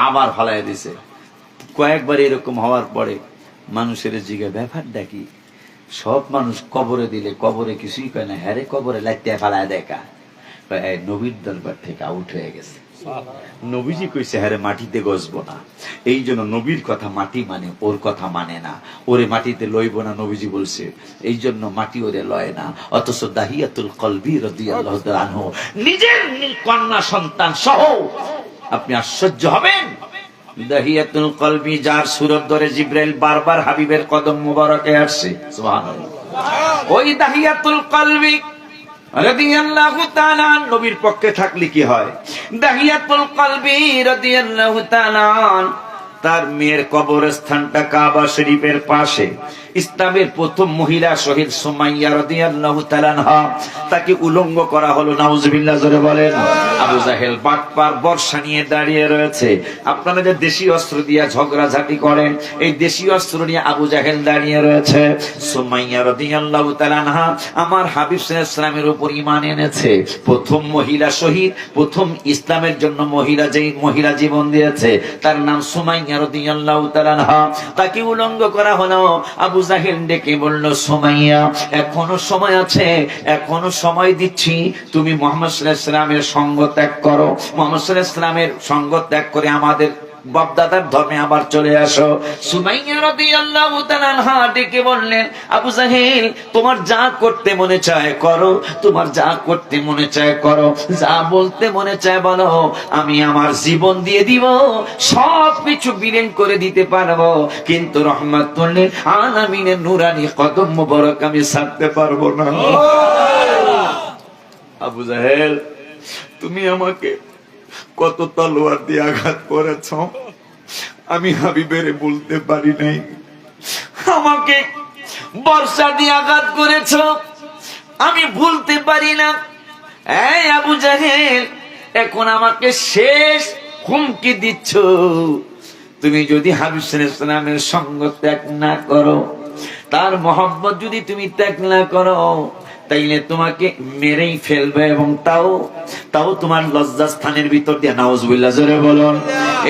Speaker 1: আবার ফেলাই দিছে। কয়েকবার এরকম হওয়ার পরে মানুষের জিগে ব্যাপার দেখি, সব মানুষ কবরে দিলে কবরে কিছুই কয় না, হ্যারে কবরে লাইতে ফেলায় দেখা। এই নবীর দরবার থেকে আউট হয়ে গেছে। নবীজি কইছে হ্যাঁ মাটিতে গজবো না, এই জন্য নবীর কথা মাটি মানে, ওর কথা মানে না, ওরে মাটিতে লইব না নবীজি বলছে, এই জন্য মাটি ওরে লয় না। অথচ দাহিয়াতুল কলবি রাদিয়াল্লাহু তাআলা আনহু নিজের কন্যা সন্তান সহ, আপনি আশ্চর্য হবেন, দাহিয়াতুল কলবি যার সুরত ধরে জিবরাইল বারবার হাবিবের কদম মোবারকে আসছে, সুবহানাল্লাহ, ওই দাহিয়াতুল কলবি রাদিয়াল্লাহু তাআলা নবীর পক্ষে থাকলে কি হয়, দাহিয়াতুল কলবি রাদিয়াল্লাহু তাআলা তার মেয়ের কবরস্থানটা কাবা শরীফের পাশে। ইসলামের প্রথম মহিলা শহীদ সুমাইয়া রাদিয়াল্লাহু তাআলা আনহা, তাকে উলঙ্গ করা হলো, নাউজুবিল্লাহ জোরে বলেন। আবু জাহেল বাটপার বর্ষা নিয়ে দাঁড়িয়ে রয়েছে। আপনারা যে দেশি অস্ত্র দিয়ে ঝগড়াঝাটি করেন, এই দেশি অস্ত্র নিয়ে আবু জাহেল দাঁড়িয়ে রয়েছে। সুমাইয়া রাদিয়াল্লাহু তাআলা আনহা আমার হাবিব সাল্লাল্লাহু আলাইহি ওয়াসাল্লামের উপর ঈমান এনেছে, প্রথম মহিলা শহীদ, প্রথম ইসলামের জন্য মহিলা, যেই মহিলা জীবন দিয়েছে তার নাম সুমাইয়া রাদিয়াল্লাহু তাআলা আনহা। তাকে উলঙ্গ করা হলো। আবু জাহেল ডেকে বলল, সুমাইয়া এখনো সময় আছে, এখনো সময় দিচ্ছি, তুমি মুহাম্মদ সাল্লাল্লাহু আলাইহি ওয়াসাল্লামের সঙ্গ ত্যাগ করো, মুহাম্মদ সাল্লাল্লাহু আলাইহি ওয়াসাল্লামের সঙ্গ ত্যাগ করে আমাদের বাপদাদার ধর্মে আবার চলে আসো। সুমাইয়া রাদিয়াল্লাহু তাআলা আনহা ডেকে বললেন, আবু জাহেল তোমার যা করতে মনে চায় করো, তোমার যা করতে মনে চায় করো, যা বলতে মনে চায় বলো, আমি আমার জীবন দিয়ে দিব, সব কিছু বিলীন করে দিতে পারবো, কিন্তু রহমাতুল লিল আলামিনের নূরানি কদম মোবারক আমি ছাড়তে পারবো না। আবু জাহেল তুমি আমাকে কত তলোয়ার দিয়ে আঘাত করেছ, আমি হাবিবের বলতে পারি নাই, আমাকে বর্ষা দিয়ে আঘাত করেছ, আমি ভুলতে পারি না। এই আবু জাহেল এখন আমাকে শেষ হুমকি দিচ্ছ, তুমি যদি হাবিব সাল্লাল্লাহু আলাইহি ওয়াসাল্লামের সঙ্গ ত্যাগ না করো, তার মহব্বত যদি তুমি ত্যাগ না করো, তাইলে তোমাকে মেরেই ফেলবে, এবং তাও তোমার লজ্জাস্থানের ভিতর দিয়ে, নাউজুবিল্লাহ জোরে বলুন,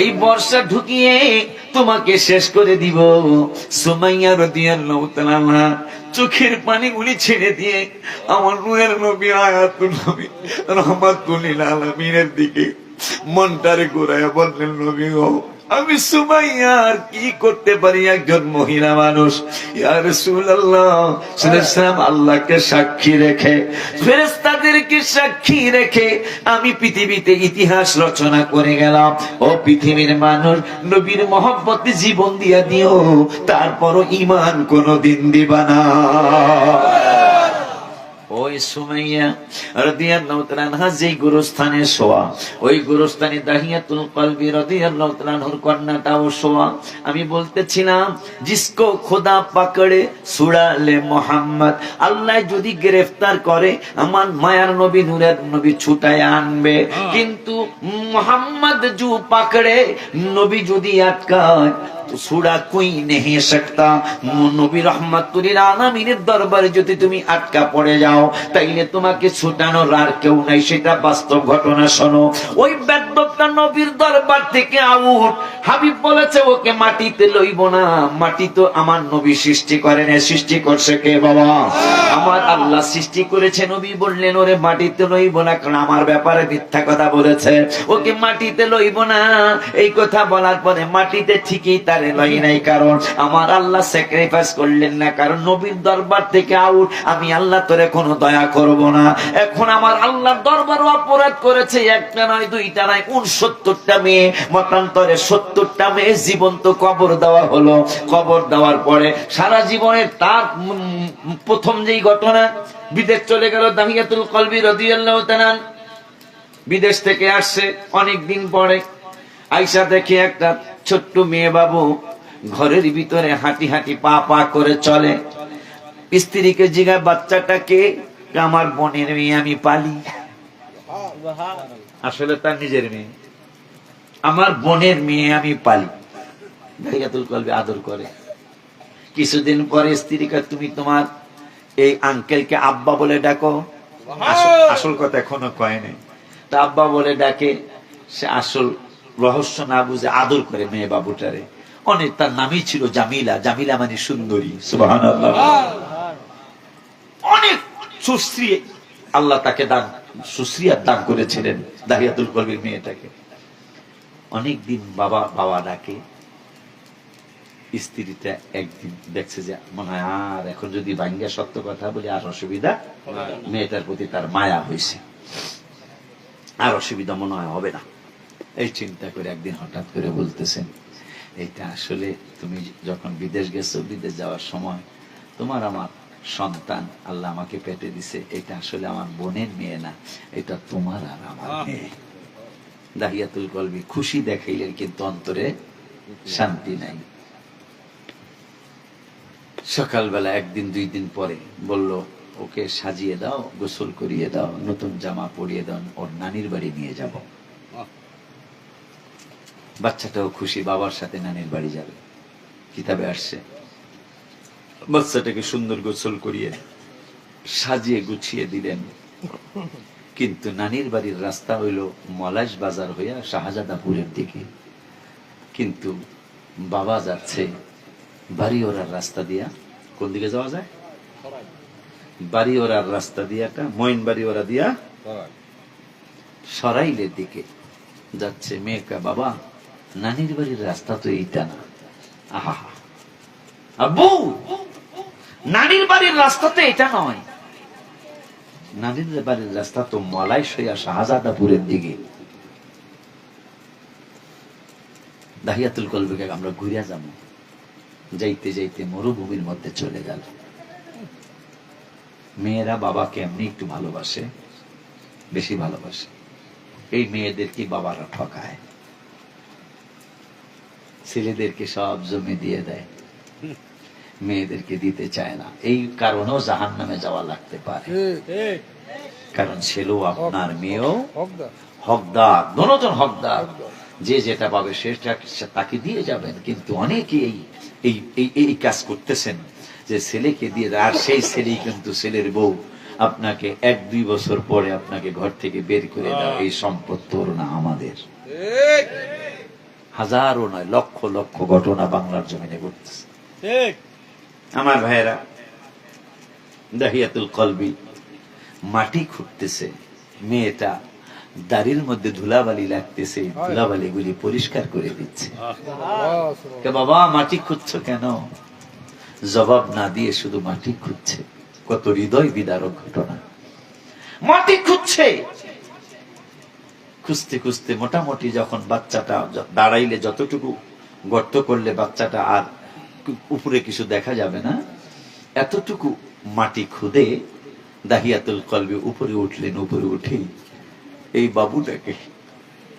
Speaker 1: এই বর্ষা ঢুকিয়ে তোমাকে শেষ করে দিব। সুমাইয়া রাদিয়াল্লাহু তাআলা আনহা চোখের পানিগুলি ছেড়ে দিয়ে আমার নূরের নবী আয়াতুল নবী রহমাতুল লিল আলামিনের দিকে মনটারে ঘুরাইয়া বললেন, নবী গো আমি সুমাইয়া আর কি করতে পারি, একজন মহিলা মানুষ, ইয়া রাসূলুল্লাহ সাল্লাল্লাহু আলাইহি ওয়াসাল্লাম আল্লাহকে সাক্ষী রেখে, ফেরেশতাদেরকে সাক্ষী রেখে আমি পৃথিবীতে ইতিহাস রচনা করে গেলাম। ও পৃথিবীর মানুষ, নবীর মহব্বতে জীবন দিয়া দিও, তারপরও ঈমান কোনদিন দিবা না। ওই সুমাইয়া রাদিয়াল্লাহু তাআলা আনহা যেই গুরুস্থানে শোয়া, ওই গুরুস্থানে দাহিয়াতুল কলবি রাদিয়াল্লাহু তাআলা আনহুর কন্যাটাও শোয়া। আমি বলতেছিলাম, জিসকো খোদা পাকড়ে ছুড়া লে মোহাম্মদ, আল্লাহ যদি গ্রেফতার করে আমার মায়ার নবী নূরের নবী ছুটায় আনবে, কিন্তু মোহাম্মদ জু পাকড়ে, নবী যদি আটকায় ছুড়া কই নেহি सकता। নবী রাহমাতুল লিল আলামিনের দরবারে যদি তুমি আটকা পড়ে যাও, তাইলে তোমাকে ছুটানোর আর কেউ নাই, সেটা বাস্তব ঘটনা। শোনো, ওই বেদ্যপটা নবীর দরবার থেকে আউট। হাবিব বলেছে ওকে মাটিতে লইব না, মাটি তো আমার নবী সৃষ্টি করেন, সৃষ্টি করছে কে বাবা? আমার আল্লাহ সৃষ্টি করেছে। নবী বললেন ওরে মাটিতে লইব না, কারণ আমার ব্যাপারে মিথ্যা কথা বলেছে, ওকে মাটিতে লইব না। এই কথা বলার পরে মাটিতে ঠিকই তারে লই নাই, কারণ আমার আল্লাহ স্যাক্রিফাইস করলেন না, কারণ নবীর দরবার থেকে আউট। আমি আল্লাহ তোরে কোনো দয়া করব না। এখন আমার আল্লাহর দরবারে অপরাধ করেছে, একটা নয় দুইটা নয়, 69টা মেয়ে, মতান্তরে 70টা মেয়ে জীবন্ত কবর দেওয়া হলো। কবর দেওয়ার পরে সারা জীবনের তার প্রথম যেই ঘটনা, বিদেশ চলে গেল দাহিয়াতুল কলবি রাদিয়াল্লাহু তাআলা, বিদেশ থেকে আসছে অনেক দিন পরে, আয়েশা দেখে একটা ছোট্ট মেয়ে বাবু ঘরের ভিতরে হাঁটি হাঁটি পা পা করে চলে। স্ত্রীকে জিজ্ঞাসা, বাচ্চাটাকে? আমার বোনের মেয়ে, আমি পালি। আসলে তার নিজের মেয়ে, আমার বোনের মেয়ে আমি পালি। দাহিয়াতুল কলবি আদর করে। কিছুদিন পরে স্ত্রীকে, তুমি তোমার এই আঙ্কেলকে আব্বা বলে ডাকো। আসল কথা এখনো কয় নাই, তা আব্বা বলে ডাকে। সে আসল রহস্য না বুঝে আদর করে মেয়ে বাবুটারে। অনেক, তার নামই ছিল জামিলা। জামিলা মানে সুন্দরী। সুবহানাল্লাহ। অনেক সুস্ত্রী আল্লাহ তাকে দান সুশ্রিয়ার দান করেছিলেন দাহিয়াতুল কলবির মেয়েটাকে। অনেকদিন বাবা বাবা ডাকে, স্ত্রীটা একদিন দেখছে যে মনে হয় আর এখন যদি ভাঙ্গা সত্য কথা বলি আর অসুবিধা, মেয়েটার প্রতি তার মায়া হয়েছে, আর অসুবিধা মনে হয় হবে না। এই চিন্তা করে একদিন হঠাৎ করে বলতেছেন, এইটা আসলে তুমি যখন বিদেশ গেছো, বিদেশ যাওয়ার সময় তোমার আমার সন্তান আল্লাহ আমাকে পেটে দিছে, এটা আসলে আমার বোনের মেয়ে না, এটা তোমার আর আমার মেয়ে। দাহিয়াতুল কলবি খুশি দেখাইলেন, কিন্তু অন্তরে শান্তি নাই। সকালবেলা একদিন দুই দিন পরে বলল, ওকে সাজিয়ে দাও, গোসল করিয়ে দাও, নতুন জামা পরিয়ে দাও, ওর নানির বাড়ি নিয়ে যাব। বাচ্চাটাও খুশি, বাবার সাথে নানির বাড়ি যাবে। কিতাবে আসছে বাচ্চাটাকে সুন্দর গোসল করিয়ে সাজিয়ে গুছিয়ে দিলেন। কিন্তু নানির বাড়ির রাস্তা হইল মলাশ বাজার হইয়া শাহজাদাপুরের দিকে, কিন্তু বাবা যাচ্ছে বাড়িওরার রাস্তা দিয়া। কোন দিকে যাওয়া যায়? বাড়িওরার রাস্তা দিয়া, মইন বাড়িওরা দিয়া সরাইলের দিকে যাচ্ছে। মেয়েকা, বাবা নানির বাড়ির রাস্তা তো এইটা না। আহা, আব্বু নানির বাড়ির রাস্তা তো এটা নয়, নানির বাড়ির রাস্তা তো মলাই সইয়া শাহজাদাপুরের দিকে। দাহিয়াতুল কলবিকে আমরা ঘুরিয়া যাবো, যাইতে যাইতে মরুভূমির মধ্যে চলে গেল। মেয়েরা বাবাকে এমনি একটু ভালোবাসে, বেশি ভালোবাসে। এই মেয়েদেরকে বাবারা ঠকায়, ছেলেদেরকে সব জমি দিয়ে দেয়, মেয়েদেরকে দিতে চায় না। এই কারণেও জাহান্নামে যাওয়া লাগতে পারে, কারণ ছেলেও আপনার, মেয়েও হকদার, দুজন হকদার। যে যেটা পাবে সেটা তাকে দিয়ে যাবেন। কিন্তু অনেকে এই কাজ করতেছেন যে ছেলেকে দিয়ে দেয়, আর সেই ছেলেই কিন্তু ছেলের বউ আপনাকে 1-2 বছর পরে আপনাকে ঘর থেকে বের করে দেয়। এই সম্পদ তোর না, আমাদের। হাজারো নয়, লক্ষ লক্ষ ঘটনা বাংলার জমিনে ঘটতেছে। আমার ভাইয়েরা, দাহিয়াতুল কলবি মাটি খুঁড়তেছে, মেয়েটা দাড়ির মধ্যে ধুলাবালি লাগতেছে, ধুলাবালি গুলি পরিষ্কার করে দিচ্ছে। বাবা মাটি খুঁজছো কেন? জবাব না দিয়ে শুধু মাটি খুঁজছে। কত হৃদয় বিদারক ঘটনা। মাটি খুঁজছে, খুঁজতে খুঁজতে মোটামুটি যখন বাচ্চাটা দাঁড়াইলে যতটুকু গর্ত করলে বাচ্চাটা আর উপরে কিছু দেখা যাবে না, এতটুকু মাটি খুদে দাহিয়াতুল কলবি উপরে উঠলেন। উপরে উঠে এই বাবুটাকে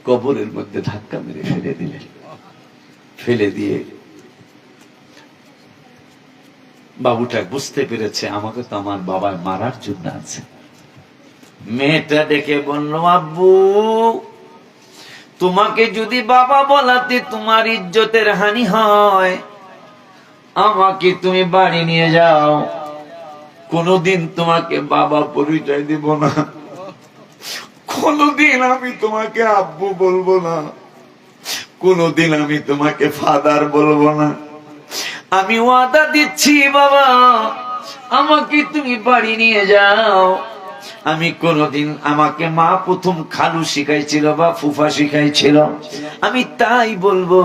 Speaker 1: কবরের মধ্যে ধাক্কা মেরে ফেলে দিলেন। ফেলে দিয়ে বাবুটা বুঝতে পেরেছে আমাকে তো আমার বাবা মারার জন্য আছে। মেয়েটা ডেকে বলল, আব্বু তোমাকে যদি বাবা বলাতে তোমার ইজ্জতের হানি হয়, আমাকে তুমি বাড়ি নিয়ে যাও, কোনদিন তোমাকে বাবা পরিচয় দিব না, কোনদিন আমি তোমাকে আব্বু বলবো না, কোনদিন আমি তোমাকে ফাদার বলবো না। আমি ওয়াদা দিচ্ছি বাবা, আমাকে তুমি বাড়ি নিয়ে যাও। আমি কোনদিন, আমাকে মা প্রথম খালু শিখাইছিল বা ফুফা শিখাইছিল, আমি তাই বলবো।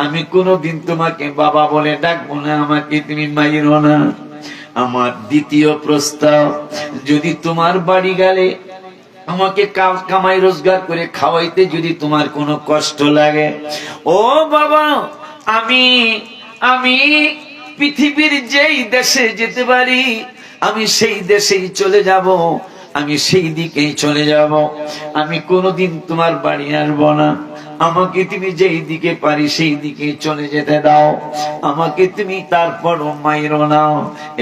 Speaker 1: আমি কোনদিন তোমাকে বাবা বলে ডাকবো না, আমাকে তুমি মাইরো না। আমার দ্বিতীয় প্রস্তাব, যদি তোমার বাড়ি গেলে আমাকে কামাই রোজগার করে খাওয়াইতে যদি তোমার কোনো কষ্ট লাগে, ও বাবা আমি পৃথিবীর যেই দেশে যেতে পারি আমি সেই দেশেই চলে যাব, আমি সেই দিকেই চলে যাব। আমি কোনদিন তোমার বাড়ি আসবো না। আমাকে তুমি যেই দিকে পারি সেই দিকে চলে যেতে দাও, আমাকে তুমি তারপরও মাইরো নাও।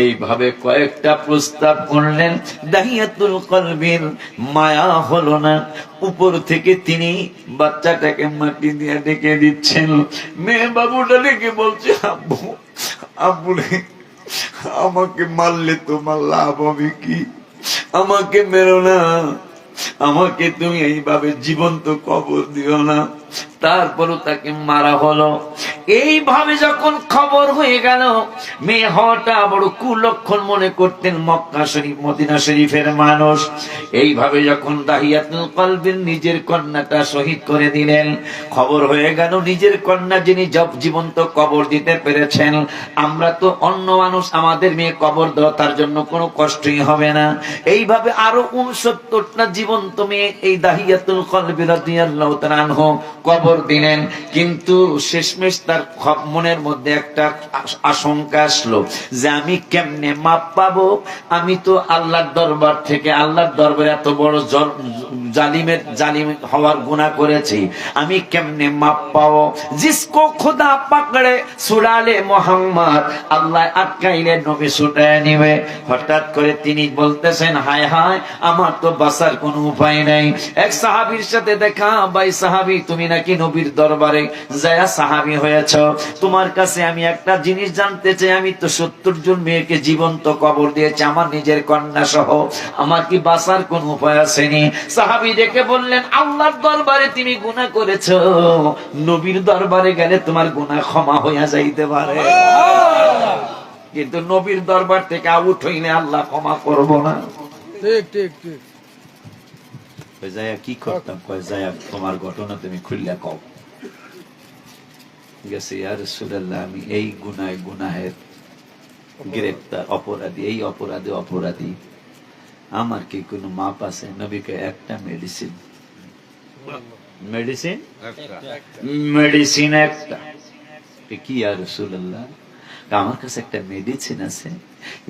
Speaker 1: এইভাবে কয়েকটা প্রস্তাব করলেন। দাহিয়াতুল কলবির মায়া হলো না। উপর থেকে তিনি বাচ্চাটাকে মাটি দিয়ে ডেকে দিচ্ছেন। মেয়ে বাবুটা ডেকে বলছে, আব্বু আব্বু রে, আমাকে মারলে তোমার লাভ হবে কি? আমাকে মেরো না, আমাকে তুমি এইভাবে জীবন্ত কবর দিও না। তারপরও তাকে মারা হলো। এইভাবে যখন খবর হয়ে গেল, মেয়ে হওয়াটা বড় কুলক্ষণ মনে করতেন মক্কা শরীফ মদিনা শরীফের মানুষ। এইভাবে যখন দাহিয়াতুল কলবির নিজের কন্যাটা শহীদ করে দিলেন, খবর হয়ে গেল নিজের কন্যা যিনি জীবন্ত কবর দিতে পেরেছেন। আমরা তো অন্য মানুষ, আমাদের মেয়ে কবর দেওয়া তার জন্য কোনো কষ্টই হবে না। এইভাবে আরো 69টা জীবন্ত মেয়ে এই দাহিয়াতুল কলবি রাদিয়াল্লাহু তাআলা আনহু কবর দিলেন। কিন্তু শেষমেশ তার মনের মধ্যে একটা আশঙ্কা আসলো যে আমি কেমনে মাপ পাবো? আমি তো আল্লাহর দরবার থেকে, আল্লাহর দরবারে এত বড় জালিম হওয়ার গুনাহ করেছি, আমি কেমনে মাপ পাবো? জিসকো খুদা পাকড়ে সুরালে মোহাম্মদ, আল্লাহ আটকাইলে নবী ছুটায় নিবে। হঠাৎ করে তিনি বলতেছেন, হায় হায়, আমার তো বাঁচার কোনো উপায় নাই। এক সাহাবীর সাথে দেখা, ভাই সাহাবী, তুমি নাকি নবীর দরবারে যায়া সাহাবী হয়েছ, তোমার কাছে আমি একটা জিনিস জানতে চাই। আমি তো 70 জন মেয়েকে জীবন্ত কবর দিয়েছি, আমার নিজের কন্যা সহ, আমার কি বাঁচার কোন উপায় আসেনি? সাহাবী দেখে বললেন, আল্লাহর দরবারে তুমি গুনাহ করেছো, নবীর দরবারে গেলে তোমার গুনাহ ক্ষমা হইয়া যাইতে পারে, কিন্তু নবীর দরবার থেকে আউট হইলে আল্লাহ ক্ষমা করব না।
Speaker 3: ঠিক ঠিক ঠিক।
Speaker 1: যাইয়া কি করতাম? কয় যাইয়া তোমার ঘটনা তুমি খুললে কও। গেছে, ইয়া রাসূলুল্লাহ, আমি এই গুনাহের গ্রেফতার অপরাধী, এই অপরাধী, আমার কি কোনো মাপ আছে? নবীকে একটা মেডিসিন একটা। কি ইয়া রাসূলুল্লাহ? আমার কাছে একটা মেডিসিন আছে,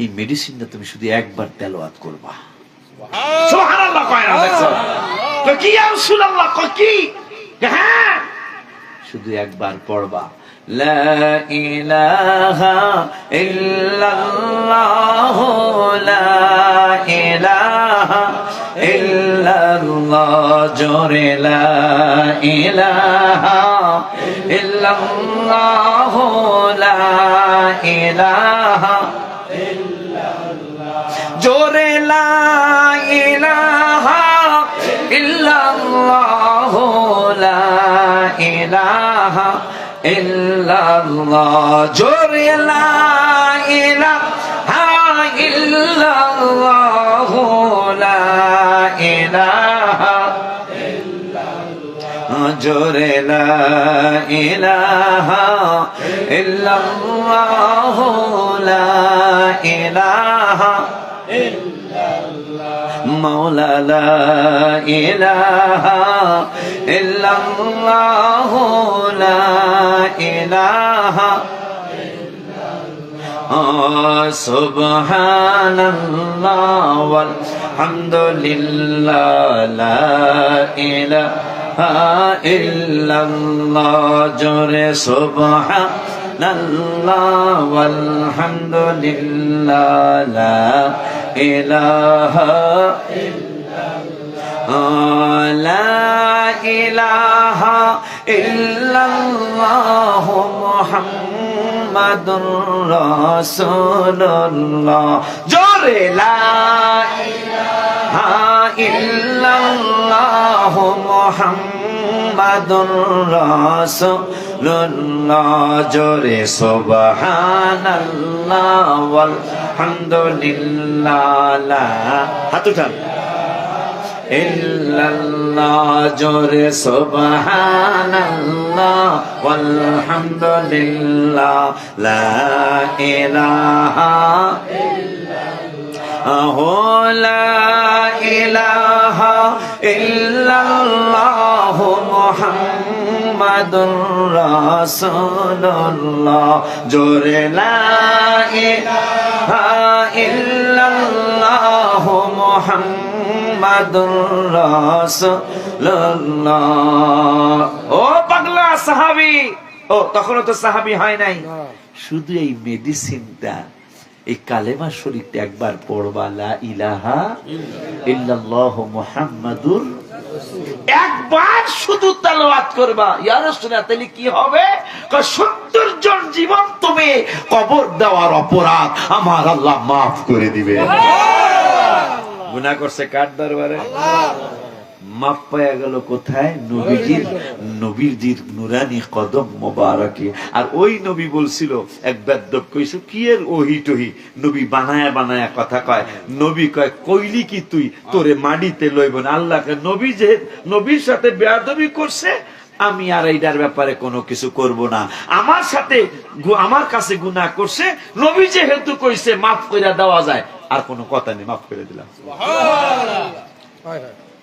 Speaker 1: এই মেডিসিনটা তুমি শুধু একবার তেলাওয়াত করবা। সুবহানাল্লাহ কয় না? দেখছো কি ইয়া রাসূলুল্লাহ? কি? হ্যাঁ, শুধু একবার পড়বা, লা ইলাহা ইল্লাল্লাহ, লা ইলাহা ইল্লাল্লাহ, জোরে লা ইলাহা ইল্লাল্লাহ, লা ইলাহা ইল্লাল্লাহ, জোরে লা ইলাহা ইল্লাল্লাহ, লা ইলাহা ইল্লাল্লাহ, জোরে লা ইলাহা ইল্লাল্লাহ, লা ইলাহা ইল্লাল্লাহ, জোরে লা ইলাহা ইল্লাল্লাহ, লা ইলাহা ইল্লাল্লাহ, মাওলা লা ইলাহা ইল্লাল্লাহ, লা ইলাহা ইল্লাল্লাহ, সুবহানাল্লাহ ওয়ালহামদুলিল্লাহ, লা ইলাহা ইল্লাল্লাহ, জোরে সুবহানাল্লাহ ওয়ালহামদুলিল্লাহ, লা ইলাহা ইল্লাল্লাহ, লা ইলাহা ইল্লাল্লাহ, মুহাম্মাদুর রাসূলুল্লাহ, জোরে লা ইলাহা ইল্লাল্লাহ, মুহাম্মাদুর রাসূলুল্লাহ, জোরে সুবহানাল্লাহ ওয়ালহামদুলিল্লাহ, লা হাত উঠান ইল্লাল্লাহ, জোরে সুবহানাল্লাহ ওয়ালহামদুলিল্লাহ, লা ইলাহা ইল্লাল্লাহ, লা ইলাহা ইল্লাল্লাহ, মুহাম্মাদুর রাসূলুল্লাহ, জোরে লা ইলাহা ইল্লাল্লাহ, মুহাম্মাদুর রাসূলুল্লাহ। ও পাগলা সাহাবী, ও তখনও তো সাহাবী হয় নাই, শুধু এই মেডিসিনটা, এই কালেমা শরীফটা একবার পড়বা, লা ইলাহা ইল্লাল্লাহ মুহাম্মাদুর, একবার শুধু তেলাওয়াত করবা। ইয়া রাসূলুল্লাহ, তাহলে কি হবে? 70 জন জীবন তুমি কবর দেওয়ার অপরাধ আমার আল্লাহ মাফ করে দিবে। গুনাহ করছে কার দরবারে? মাপ পাওয়া গেল কোথায়? নবীজির নুরানি কদম মোবারকে। আর ওই নবী বলছিল, এক বেদ্যপ কইছে, কি এর ওহি টহি, নবী বানায়া বানায়া কথা কয়। নবী কয়, কইলি কি তুই, তোরে মাটিতে লইব না। আল্লাহকে নবী যে নবীর সাথে বেয়াদবি করছে, আমি আর এইটার ব্যাপারে কোনো কিছু করব না। আমার সাথে আমার কাছে গুনাহ করছে, নবী যেহেতু কইছে মাফ কইরা দেওয়া যায়, আর কোনো কথা নেই, মাফ করে দিলাম।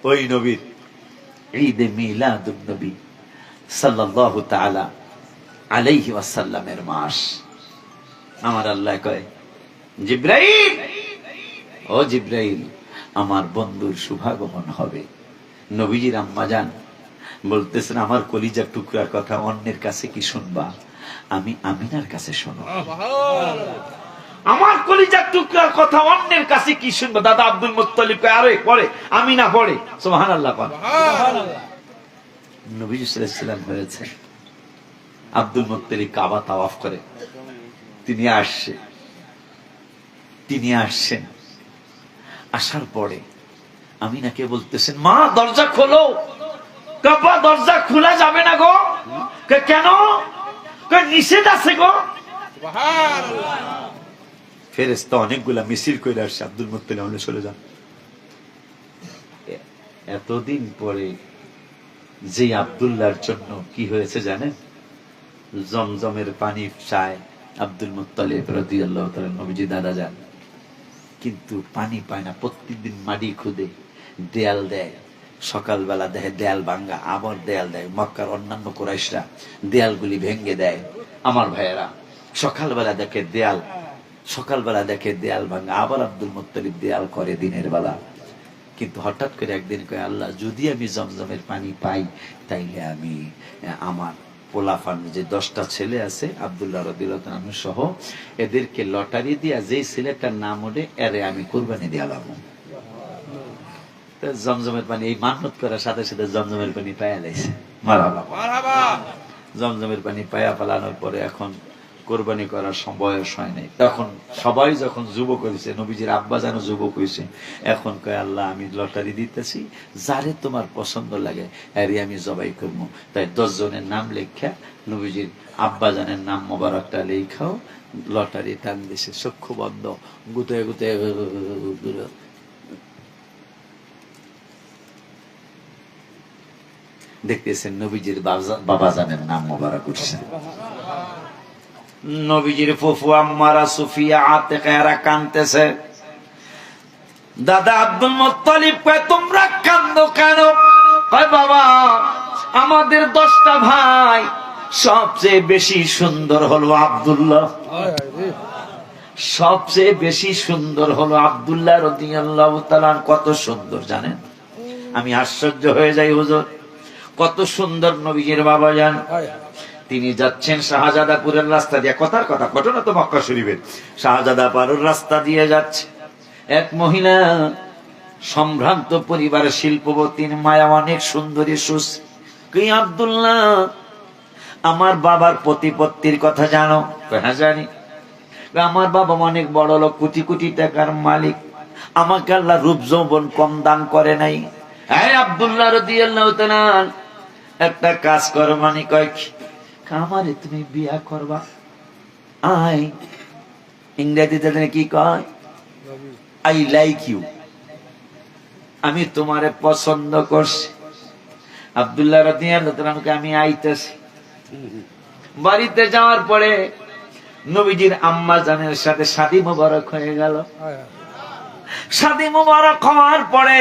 Speaker 1: ওই নবীর ঈদে মিলাদুন নবী সাল্লাল্লাহু তাআলা আলাইহি ওয়াসাল্লামের মাস। আমার আল্লাহ কয়, জিবরাইল, ও জিবরাইল, আমার বন্ধুর শুভাগমন হবে। নবীজির আম্মা জান বলতেছেন, আমার কলিজার টুকরার কথা অন্যের কাছে কি শুনবা, আমি আমিনার কাছে শোনো। আমার কলিজার টুকরার কথা অন্যের কাছে কি শুনবা? দাদা আব্দুল মুত্তালিব কয়, আরে পড়ে, আমিনা পড়ে। সুবহানাল্লাহ। নবীজি সাল্লাল্লাহু আলাইহি ওয়াসাল্লাম হয়েছে, আব্দুল মুত্তালিব কাবা তাওয়াফ করে, তিনি আসছেন। আসার পরে আমিনাকে বলতেছেন, মা দরজা খোলো। কাবা দরজা খোলা যাবে না গো। কেন? নিষেধ আছে গো। ফেরেশতা অনেকগুলা মিছিল করে আসছে, আব্দুল মুত্তালিব বলে, চলে যান। এতদিন পরে যে আব্দুল্লাহর জন্য কি হয়েছে জানেন? জমজমের পানি চায় আব্দুল মুত্তালিব রাদিয়াল্লাহু তাআলা, নবীজি দাদা যান, কিন্তু পানি পায় না। প্রত্যেকদিন মাটি খুদে দেয়াল দেয়, সকালবেলা দেখে দেয়াল ভাঙ্গা, আবার দেয়াল দেয়। মক্কার অন্যান্য কুরাইশরা দেয়ালগুলি ভেঙ্গে দেয়। আমার ভাইয়েরা সকালবেলা দেখে দেয়াল ভাঙ্গা, আবার আব্দুল মুত্তালিব দেয়াল করে দিনের বেলা। কিন্তু হঠাৎ করে একদিন কয়, আল্লাহ, যদি আমি জমজমের পানি পাই, তাইলে আমি আমার পোলাফান যে 10টা ছেলে আছে আব্দুল্লাহ রাদিয়াল্লাহু তাআলা সহ, এদেরকে লটারি দিয়া যেই ছেলেটার নাম ওঠে এরে আমি কুরবানি দিলাম। জমজমের পানি এই মান্নত করার সাথে সাথে জমজমের পানি পায়া লাইছে। মারহাবা। জমজমের পানি পায়া ফেলানোর পরে এখন কোরবানি করার বয়স হয় নাই। তখন সবাই যখন যুবক হয়েছে, নবীজির আব্বা যেন যুবক হয়েছে, এখন কয়, আল্লাহ, আমি লটারি দিতেছি, যারে তোমার পছন্দ লাগে আরে আমি জবাই করবো। তাই 10 জনের নাম লেখা নবীজির আব্বা জানের নাম মোবারকটা লেখাও, লটারি টান দিছে। চক্ষু বন্ধ, গুতে গুতে দেখতেছেন নবীজির বাবা জানের নাম মোবারক উঠছে। নবীজির ফুফু আম্মারা, সুফিয়া, আতিকা এরা কাঁদতেছে। দাদা আব্দুল মুত্তালিব কয়, তোমরা কাঁদো কেন? কয়, বাবা, আমাদের 10টা ভাই, সবচেয়ে বেশি সুন্দর হলো আব্দুল্লাহ। সবচেয়ে বেশি সুন্দর হলো আব্দুল্লাহ রাদিয়াল্লাহু তাআলা। কত সুন্দর জানেন? আমি আশ্চর্য হয়ে যাই, হুজুর, কত সুন্দর নবীজির বাবা জান। তিনি যাচ্ছেন শাহজাদাপুরের রাস্তা দিয়ে, কথার কথা, ঘটনা তো মক্কা শরীফের। শাহজাদাপুরের রাস্তা দিয়ে যাচ্ছে এক মহিলা, সম্ভ্রান্ত পরিবারের, শিল্পবতী, মায়া, অনেক সুন্দরী, সুশ্রী। আব্দুল্লাহ, আমার বাবার প্রতিপত্তির কথা জানো? হ্যাঁ জানি। আমার বাবা অনেক বড় লোক, কোটি কোটি টাকার মালিক, আমাকে আল্লাহ রূপ যৌবন কম দান করে নাই। আব্দুল্লাহ রাদিয়াল্লাহু তাআলা, একটা কাজ করো। মানে কয়, আমারে তুমি বিয়া করবা? ইংরেজিতে কি কয়? আই লাইক ইউ, আমি তোমারে পছন্দ করছি। আব্দুল্লাহ রাদিয়াল্লাহু তাআলা, আমি আইতেছি। বাড়িতে যাওয়ার পরে নবীজির আম্মা জানের সাথে শাদী মোবারক হয়ে গেল। শাদী মোবারক হওয়ার পরে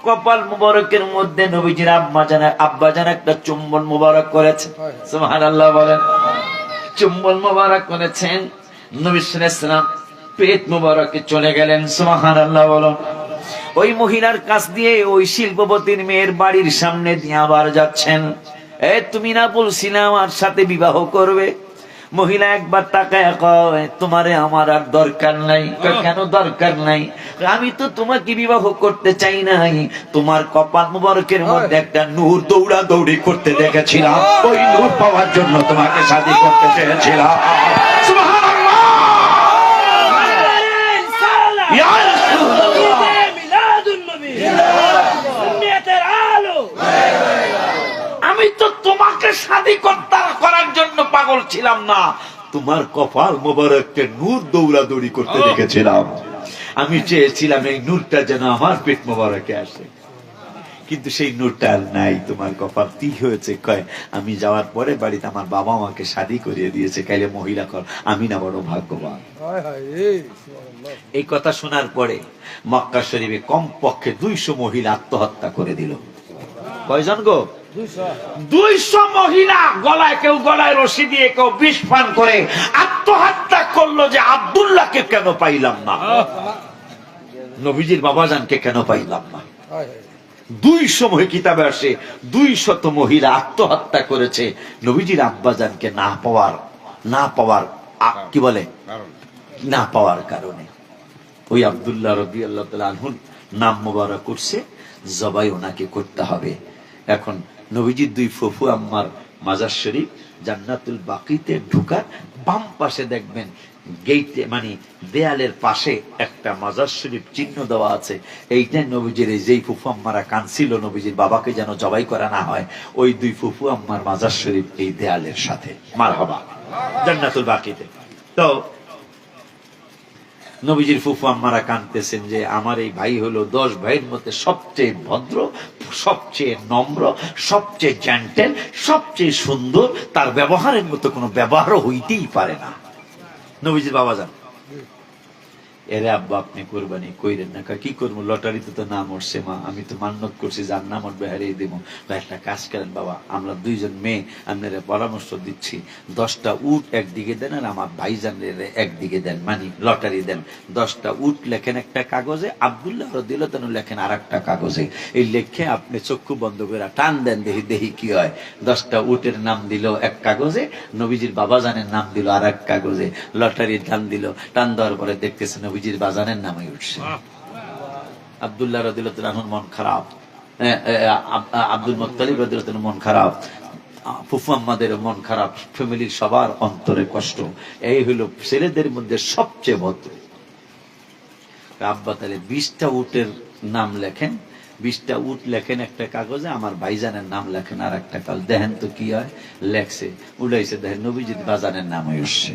Speaker 1: কপাল মুবারকের মধ্যে নবীজির আব্বা জান একটা চুম্বন মুবারক করেছে। সুবহানাল্লাহ বলেন। চুম্বন মুবারক করেছেন। নবী সাল্লাল্লাহু আলাইহি ওয়াসাল্লাম পেট মুবারকে চলে গেলেন। সুবহানাল্লাহ বলেন। ওই মহিলার কাছ দিয়ে ওই শিল্পপতির মেয়ের বাড়ির সামনে দিয়ে আবার যাচ্ছেন। তুমি না বলছিলে আমার সাথে বিবাহ করবে? মহিলা একবার তাকায় কয়, তোমারে আমার আর দরকার নাই। কেন দরকার নাই? আমি তো তোমাকে বিবাহ করতে চাই নাই, তোমার কপাল মুবারকের মধ্যে একটা নূর দৌড়া দৌড়ি করতে দেখেছিলাম, ওই নূর পাওয়ার জন্য তোমাকে শাদী করতে চেয়েছিলাম। সুবহানাল্লাহ। ইয়া রাসূলুল্লাহ, মিলাদুন নবী, সুন্নাতের তোমাকে শাদী করার জন্য পাগল ছিলাম না, তোমার কপাল মোবারককে নূর দৌড়াদৌড়ি করতে দেখেছিলাম। আমি চেয়েছিলাম এই নূরটা যেন আমার পেট মোবারকে আসে, কিন্তু সেই নূরটা আর নাই। তোমার কপাল কি হয়েছে? কয় আমি যাওয়ার পরে বাড়িতে আমার বাবা আমাকে শাদী করিয়ে দিয়েছে, কাইলে মহিলা কর, আমি না বড় ভাগ্যবান।
Speaker 3: হায় হায় রে, সুবহানাল্লাহ।
Speaker 1: এই কথা শোনার পরে মক্কা শরীফে কমপক্ষে 200 মহিলা আত্মহত্যা করে দিল। কয়জন গো? 200 মহিলা গলায়, কেউ গলায় রশি দিয়ে, কেউ বিষ পান করে আত্মহত্যা করলো যে আব্দুল্লাহকে কেন পাইলাম না, নবীজির বাবাজানকে কেন পাইলাম না।
Speaker 3: হায় হায়।
Speaker 1: 200 কিতাবে আসে 200 মহিলা আত্মহত্যা করেছে নবীজির আব্বাজানকে না পাওয়ার কি বলে না পাওয়ার কারণে। ওই আব্দুল্লাহ রাদিয়াল্লাহু তাআলা আনহুর নাম মোবারক করছে, জবাই ওনাকে করতে হবে। এখন নবীজির 2 ফুফু আম্মার মাজার শরীফ জান্নাতুল বাকিতে ঢুকার বাম পাশে দেখবেন গেইটে, মানে দেয়ালের পাশে একটা মাজার শরীফ চিহ্ন দেওয়া আছে। এইটাই নবীজির যেই ফুফু আম্মারা কাঁদছিল নবীজির বাবাকে যেন জবাই করা না হয়, ওই 2 ফুফু আম্মার মাজার শরীফ এই দেয়ালের সাথে। মারহাবা, জান্নাতুল বাকিতে। তো নবীজির ফুফু আম্মারা কাঁদতেছেন যে আমার এই ভাই হলো 10 ভাইয়ের মধ্যে সবচেয়ে ভদ্র, সবচেয়ে নম্র, সবচেয়ে জেন্টেল, সবচেয়ে সুন্দর, তার ব্যবহারের মতো কোনো ব্যবহারও হইতেই পারে না। নবীজির বাবা যান, এরে আব্বা আপনি কোরবানি কইরেন না। কি করবো, লটারিতে তো নাম উঠছে মা, আমি তো মান্যত করছি যার নাম উঠবে হারিয়ে দিব। একটা কাজ করেন বাবা, আমরা 2 জন মেয়ে আপনারা পরামর্শ দিচ্ছি, 10টা উট একদিকে দেন আর আমার ভাইজানের একদিকে দেন, মানে লটারি দেন। 10টা উট লেখেন একটা কাগজে, আব্দুল্লাহ রাদিয়াল্লাহু তাআলা লেখেন আর একটা কাগজে। এই লেখে আপনি চক্ষু বন্ধ করে টান দেন, দেখি কি হয়। 10টা উটের নাম দিল এক কাগজে, নবীজির বাবাজানের নাম দিল আর এক কাগজে। লটারির টান দিল, টান দেওয়ার পরে দেখতেছে নবীজির বাজানের নামে উঠছে। আব্দুল্লাহ রাদিয়াল্লাহু তাআলা আনহুর মন খারাপ, আব্দুল মুত্তালিব রাদিয়াল্লাহু তাআলা মন খারাপ, ফুফু আম্মাদের মন খারাপ, ফ্যামিলির সবার অন্তরে কষ্ট। এই হলো ছেলেদের মধ্যে সবচেয়ে ভদ্র। আব্বা তাহলে 20টা উটের নাম লেখেন, 20টা উট লেখেন একটা কাগজে, আমার ভাইজানের নাম লেখেন আর একটা কাগজ। দেখেন তো কি হয়। লেখছে, উড়াইছে, দেখেন নবীজির বাজানের নাম উঠছে।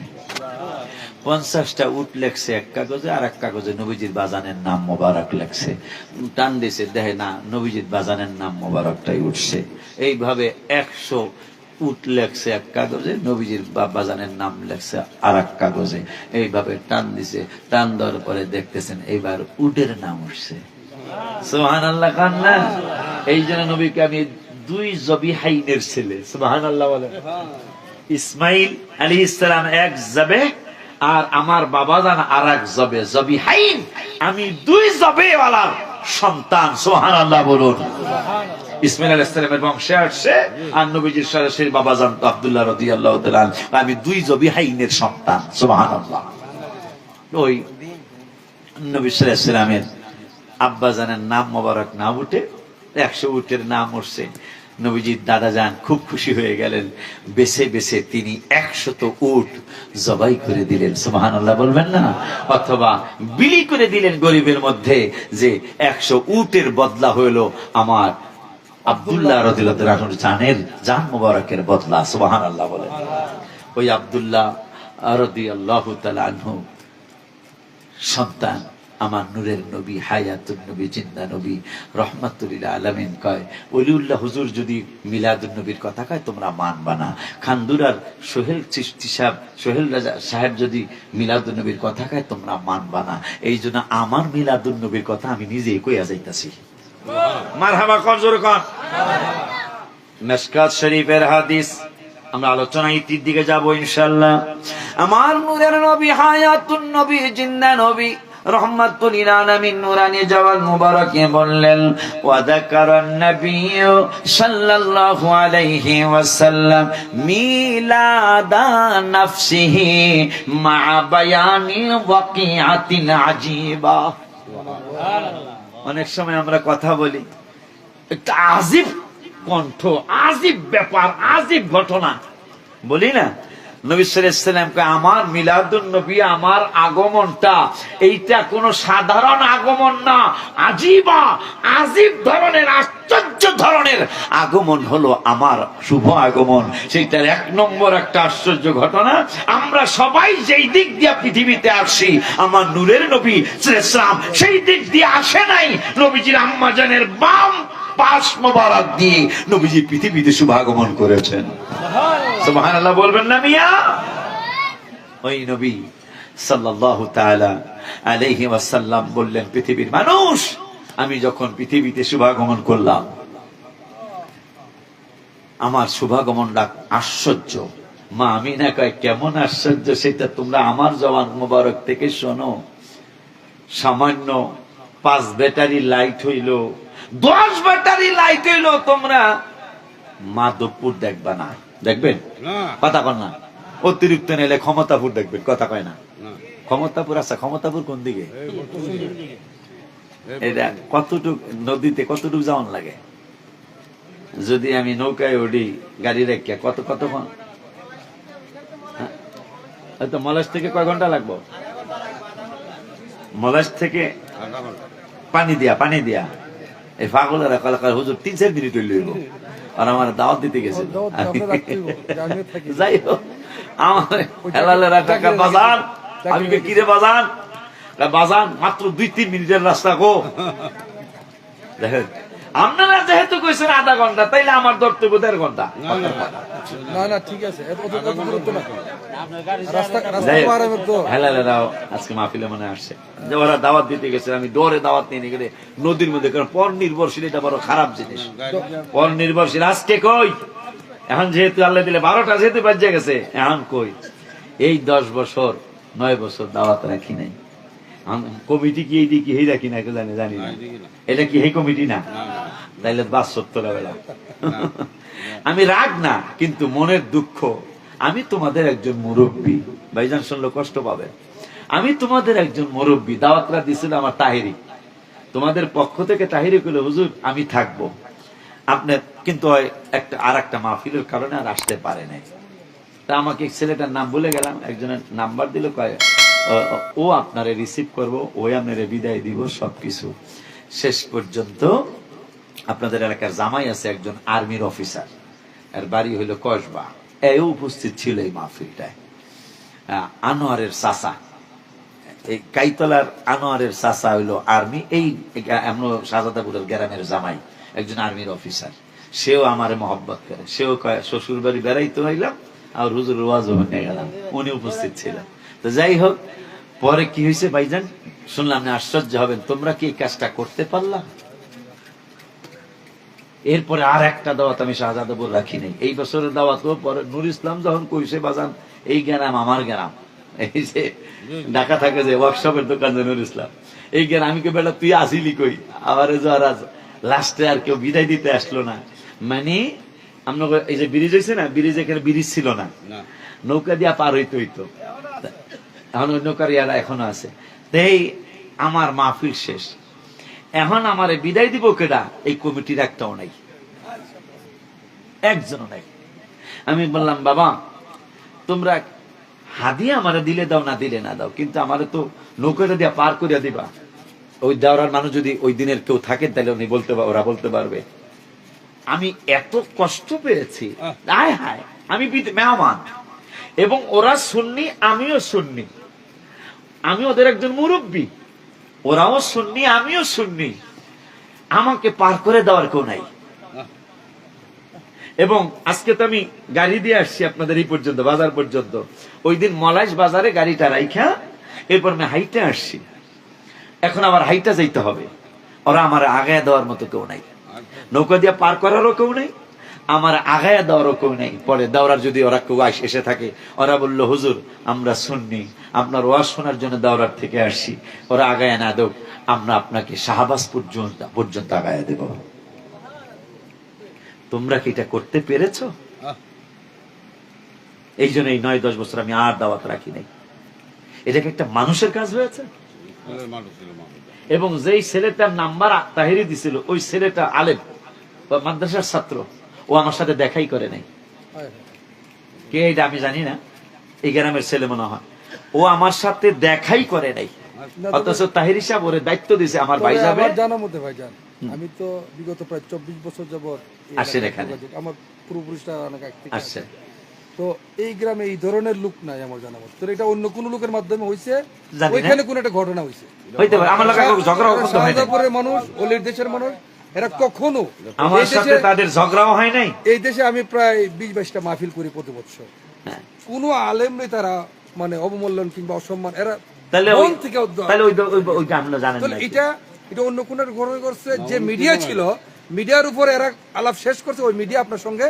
Speaker 1: 50টা উট লেখছে এক কাগজে, আর এক কাগজে নবীজির বাজানের নাম মোবারক লেখছে। টান দিছে, দেখে না নবীজির বাজানের নাম মোবারকটাই উঠছে। এইভাবে 100 উট লেখছে এক কাগজে, নবীজির বাজানের নাম লেখছে আর এক কাগজে। এইভাবে টান দিছে, টান দেওয়ার পরে দেখতেছেন এইবার উটের নাম উঠছে। সুবহানাল্লাহ কান্না। এই জন্য নবীকে আমি 2 জবিহাইনের ছেলে, সুবহানাল্লাহ বলেন। ইসমাইল আলাইহিস সালাম এক জবে আর আমার বাবাজান আর এক জবে, জবিহাইন। আমি 2 জবেওয়ালার সন্তান, সুবহানাল্লাহ বলুন। ইসমাইল আলাইহিস সালামের বংশে আসছে আর নবীজির সরাসরি বাবাজান আব্দুল্লাহ রাদিয়াল্লাহু তাআলা। আমি 2 জবিহাইনের সন্তান, সুবহানাল্লাহ। ওই নবী সাল্লাল্লাহু আলাইহি সাল্লামের আব্বাজানের নাম মোবারক না উঠে 100 উটের নাম উঠছে। নবীজির দাদা যান খুব খুশি হয়ে গেলেন, বেছে বেছে তিনি 100 উট জবাই করে দিলেন, সুবহানাল্লাহ বলবেন না, অথবা বিলি করে দিলেন গরিবের মধ্যে, যে 100 উটের বদলা হলো আমার আব্দুল্লাহ রাদিয়াল্লাহু তাআলার জান মোবারকের বদলা, সুবহানাল্লাহ বলেন। ওই আব্দুল্লাহ রাদিয়াল্লাহু তাআলা আনহু সন্তান আমার নূরের নবী, হায়াতুন নবী, জিন্দা নবী, রহমাতুল লিল আলামিন কয়, ওলিউল্লাহ হুজুর যদি মিলাদুন নবীর কথা কয় তোমরা মানবা না। খানদুরার সোহেল চিশতি সাহেব, সোহেল রাজা সাহেব যদি মিলাদুন নবীর কথা কয় তোমরা মানবা না। এই জন্য আমার মিলাদুন নবীর কথা আমি নিজেই কইয়া যাইতাছি। মারহাবা কোন জোরে কোন। মিশকাত শরীফের হাদিস, আমরা আলোচনা ইতির দিকে যাব ইনশাআল্লাহ। আমার নূরের নবী, হায়াতুন নবী, জিন্দা নবী, রহমাতুল লিল আলামিন নূরানী জওয়ান মুবারকে বললেন, ওয়া যাকারান নবী সাল্লাল্লাহু আলাইহি ওয়াসাল্লাম মিলাদা নাফসিহি মা বায়ানিল ওয়াকিআতিন আজীবা। অনেক সময় আমরা কথা বলি, একটা আজীব কণ্ঠ, আজীব ব্যাপার, আজীব ঘটনা বলি না। নবী সাল্লাল্লাহু আলাইহি ওয়াসাল্লাম কয় আমার মিলাদুন নবী, আমার আগমনটা এইটা কোন সাধারণ আগমন না, আজীব ধরনের, আশ্চর্য ধরনের আগমন হলো আমার শুভ আগমন। সেইটার এক নম্বর একটা আশ্চর্য ঘটনা, আমরা সবাই যেই দিক দিয়ে পৃথিবীতে আসছি, আমার নূরের নবী সাল্লাল্লাহু আলাইহি ওয়াসাল্লাম সেই দিক দিয়ে আসে নাই, নবীজির আম্মা জানের বাম পাশ মোবারক দিয়ে নবীজি পৃথিবীতে শুভাগমন করেছেন। সুবহানাল্লাহ বলবেন না মিয়া? ওই নবী সাল্লাল্লাহু তাআলা আলাইহি ওয়াসাল্লাম বললেন, পৃথিবীর মানুষ, আমি যখন পৃথিবীতে শুভাগমন করলাম, আমার শুভাগমনটা আশ্চর্য। মা আমিনা কয় কেমন আশ্চর্য সেটা তোমরা আমার জবান মোবারক থেকে শোনো। সামান্য 5 ব্যাটারি লাইট হইল, 10 ব্যাটারি লাইট হইল, তোমরা মাধবপুর দেখবা না, দেখবেন? কথা কন না। অতিরিক্ত নিলে ক্ষমতাপুর দেখবেন, কথা কয় না। ক্ষমতাপুর আছে, ক্ষমতাপুর কোন দিকে? এটা কতটুক নদীতে কতটুক যাওয়ান লাগে? যদি আমি নৌকায় উঠি গাড়ি রেখে কতক্ষণ? হয়তো মলাশ থেকে কয় ঘন্টা লাগবো? মলাশ থেকে পানি দিয়া এই পাগলেরা কলাকার হুজুর 3-4 মিনিট হইল, আর আমার দাওয়াত দিতে গেছে। যাই হোক, আমার হেলালেরা টাকা বাজান, আমি কিরে বাজান, বাজান মাত্র 2-3 মিনিটের রাস্তা গো। দেখেন আপনারা যেহেতু কইছেন আধা ঘন্টা, তাইলে আমার ধরতে 1.5 ঘন্টা।
Speaker 3: না ঠিক আছে,
Speaker 1: হেলালেরাও আজকে মাহফিলে মনে আসছে যে ওরা দাওয়াত দিতে গেছে, আমি দৌড়ে দাওয়াত নিয়ে গেলে নদীর মধ্যে, কারণ পর নির্ভরশীল এটা বড় খারাপ জিনিস। পর নির্ভরশীল আজকে কই, এখন যেহেতু আল্লাহ দিলে 12টা যেহেতু বাজে গেছে, এখন কই এই 10 বছর 9 বছর দাওয়াত রাখি নাই। কমিটি কি এই দিকে রাখি না জানি না, এটা কি এই কমিটি না? তাইলে 72 বেলা আমি রাগ না, কিন্তু মনের দুঃখ। আমি তোমাদের একজন মুরব্বী, ভাইজান শুনলে কষ্ট পাবে। আমি তোমাদের একজন মুরব্বী, দাওয়াতরা দিছিল আমার তাহেরি, তোমাদের পক্ষ থেকে তাহেরি কইল হুজুর আমি থাকবো, আপনার কিন্তু আর একটা মাহফিলের কারণে আর আসতে পারে নাই। তা আমাকে ছেলেটার নাম বলে গেলাম, একজনের নাম্বার দিল, কয় ও আপনারে রিসিভ করবো, ওই আপনারে বিদায় দিব, সবকিছু শেষ পর্যন্ত। আপনাদের এলাকার জামাই আছে একজন আর্মির অফিসার, এর বাড়ি হইল কসবা, এও উপস্থিত ছিল এই মাহফিলটায়। আনোয়ারের চাচা, এই কাইতলার আনোয়ারের চাচা হইল আর্মি, এই শাহজাদাপুরের গ্রামের জামাই একজন আর্মির অফিসার, সেও আমারে মহব্বত করে। সেও কয় শ্বশুর বাড়ি বেড়াইতে হইলাম, আর হুজুর ওয়াজও হয়ে গেলাম, উনি উপস্থিত ছিলেন। তো যাই হোক, পরে কি হয়েছে ভাইজান শুনলাম, না আশ্চর্য হবেন, তোমরা কি এই কাজটা করতে পারলাম? এরপরে আর একটা দাওয়াত আমি শাহজাদাপুর রাখি নাই। এই বছরের দাওয়াত পরে নূর ইসলাম যখন কইছে বাজান এই গ্রাম আমার গ্রাম, এই যে ঢাকা থাকে যে ওয়ার্কশপের দোকান যে নূর ইসলাম, এই গ্রাম আমি কে বেটা তুই আসিলি কই, আবার লাস্টে আর কেউ বিদায় দিতে আসলো না। মানে আমরা এই যে ব্রিজ হয়েছে না, ব্রিজ এখানে ব্রিজ ছিল না, নৌকা দিয়া পার হইতো, এখন ওই নৌকার ইয়ারা এখনো আছে। এই আমার মাহফিল শেষ, এখন আমার বিদায় দিব কেডা? এই কমিটির একটাও নাই, একজনও নাই। আমি বললাম বাবা তোমরা হাদিয়া আমারে দিলে দাও, না দিলে না দাও, কিন্তু আমারে তো নৌকাটা দিয়া পার করিয়া দিবা। ওই দেওয়ার মানুষ যদি ওই দিনের কেউ থাকেন তাহলে উনি ওরা বলতে পারবে। আমি এত কষ্ট পেয়েছি, হায় হায়, আমি মেহমান, এবং ওরা সুন্নি আমিও সুন্নি, আমি ওদের একজন মুরব্বী, ওরাও সুন্নি আমিও সুন্নি, আমাকে পার করে দেওয়ার কেউ নাই। এবং আজকে তো আমি গাড়ি দিয়ে আসছি আপনাদের এই পর্যন্ত, বাজার পর্যন্ত। ওই দিন মলাইশ বাজারে গাড়িটা রাইখা এরপর আমি হাইটে আসছি, এখন আবার হাইটা যাইতে হবে। ওরা আমার আগায় দেওয়ার মতো কেউ নাই, নৌকা দিয়ে পার করারও কেউ নাই, আমার আগায় দেওয়ারও কেউ নাই। পরে দেওয়ার যদি ওরা কেউ এসে থাকে, ওরা বললো হুজুর আমরা শুননি, আপনার ওয়াজ শোনার জন্য দেওয়ার থেকে আসছি, ওরা আগায় না দেব, আমরা আপনাকে শাহবাজ পর্যন্ত আগায় দেব। তোমরা কি এটা করতে পেরেছ? এই জন্য এই 9-10 বছর আমি আর দাওয়াত রাখি নাই। এটাকে একটা মানুষের কাজ হয়েছে। এবং যেই ছেলেটার নাম্বার তাহেরি দিছিল, ওই ছেলেটা আলেম বা মাদ্রাসার ছাত্র, ও আমার সাথে দেখাই করে নাই। কে এটা আমি জানি না, এই গ্রামের ছেলে মনে হয়, ও আমার সাথে দেখাই করে নাই, অথচ তাহির সাহেব ওরে দায়িত্ব দিয়েছে আমার ভাই যাবে।
Speaker 3: আমার জানা মতে ভাইজান, আমি তো বিগত প্রায় 24 বছর যাবত
Speaker 1: আসছেন এখানে।
Speaker 3: আমার পূর্বপুরুষরা অনেক আগ থেকে
Speaker 1: আসছে।
Speaker 3: তো এই গ্রামে এই ধরনের লোক নাই আমার জানা মতে। তো এটা অন্য কোন লোকের মাধ্যমে হইছে,
Speaker 1: জানি না।
Speaker 3: ওইখানে কোন একটা ঘটনা হইছে
Speaker 1: হইতে পারে, আমার লাগা ঝগড়া করতে হয় নাই,
Speaker 3: শাহজাদপুরের মানুষ, ওলির দেশের মানুষ, এরা কখনো
Speaker 1: আমার
Speaker 3: এই
Speaker 1: সাথে
Speaker 3: দেশে-
Speaker 1: তাদের ঝগড়াও হয় নাই।
Speaker 3: এই দেশে আমি প্রায় 20-22টা মাহফিল করি প্রতি বছর,
Speaker 1: হ্যাঁ।
Speaker 3: কোনো আলেমরে তারা মানে অবমূল্যায়ন কিংবা অসম্মান, এরা
Speaker 1: তাহলে
Speaker 3: মন থেকে উদ্যোগ।
Speaker 1: তাহলে ওইটা আপনারা জানেন
Speaker 3: তাহলে
Speaker 1: না।
Speaker 3: এটা অন্য কোন ঘটনা করছে, যে মিডিয়া ছিল, মিডিয়ার উপরে এরা আলাপ শেষ করছে, ওই মিডিয়া আপনার সঙ্গে।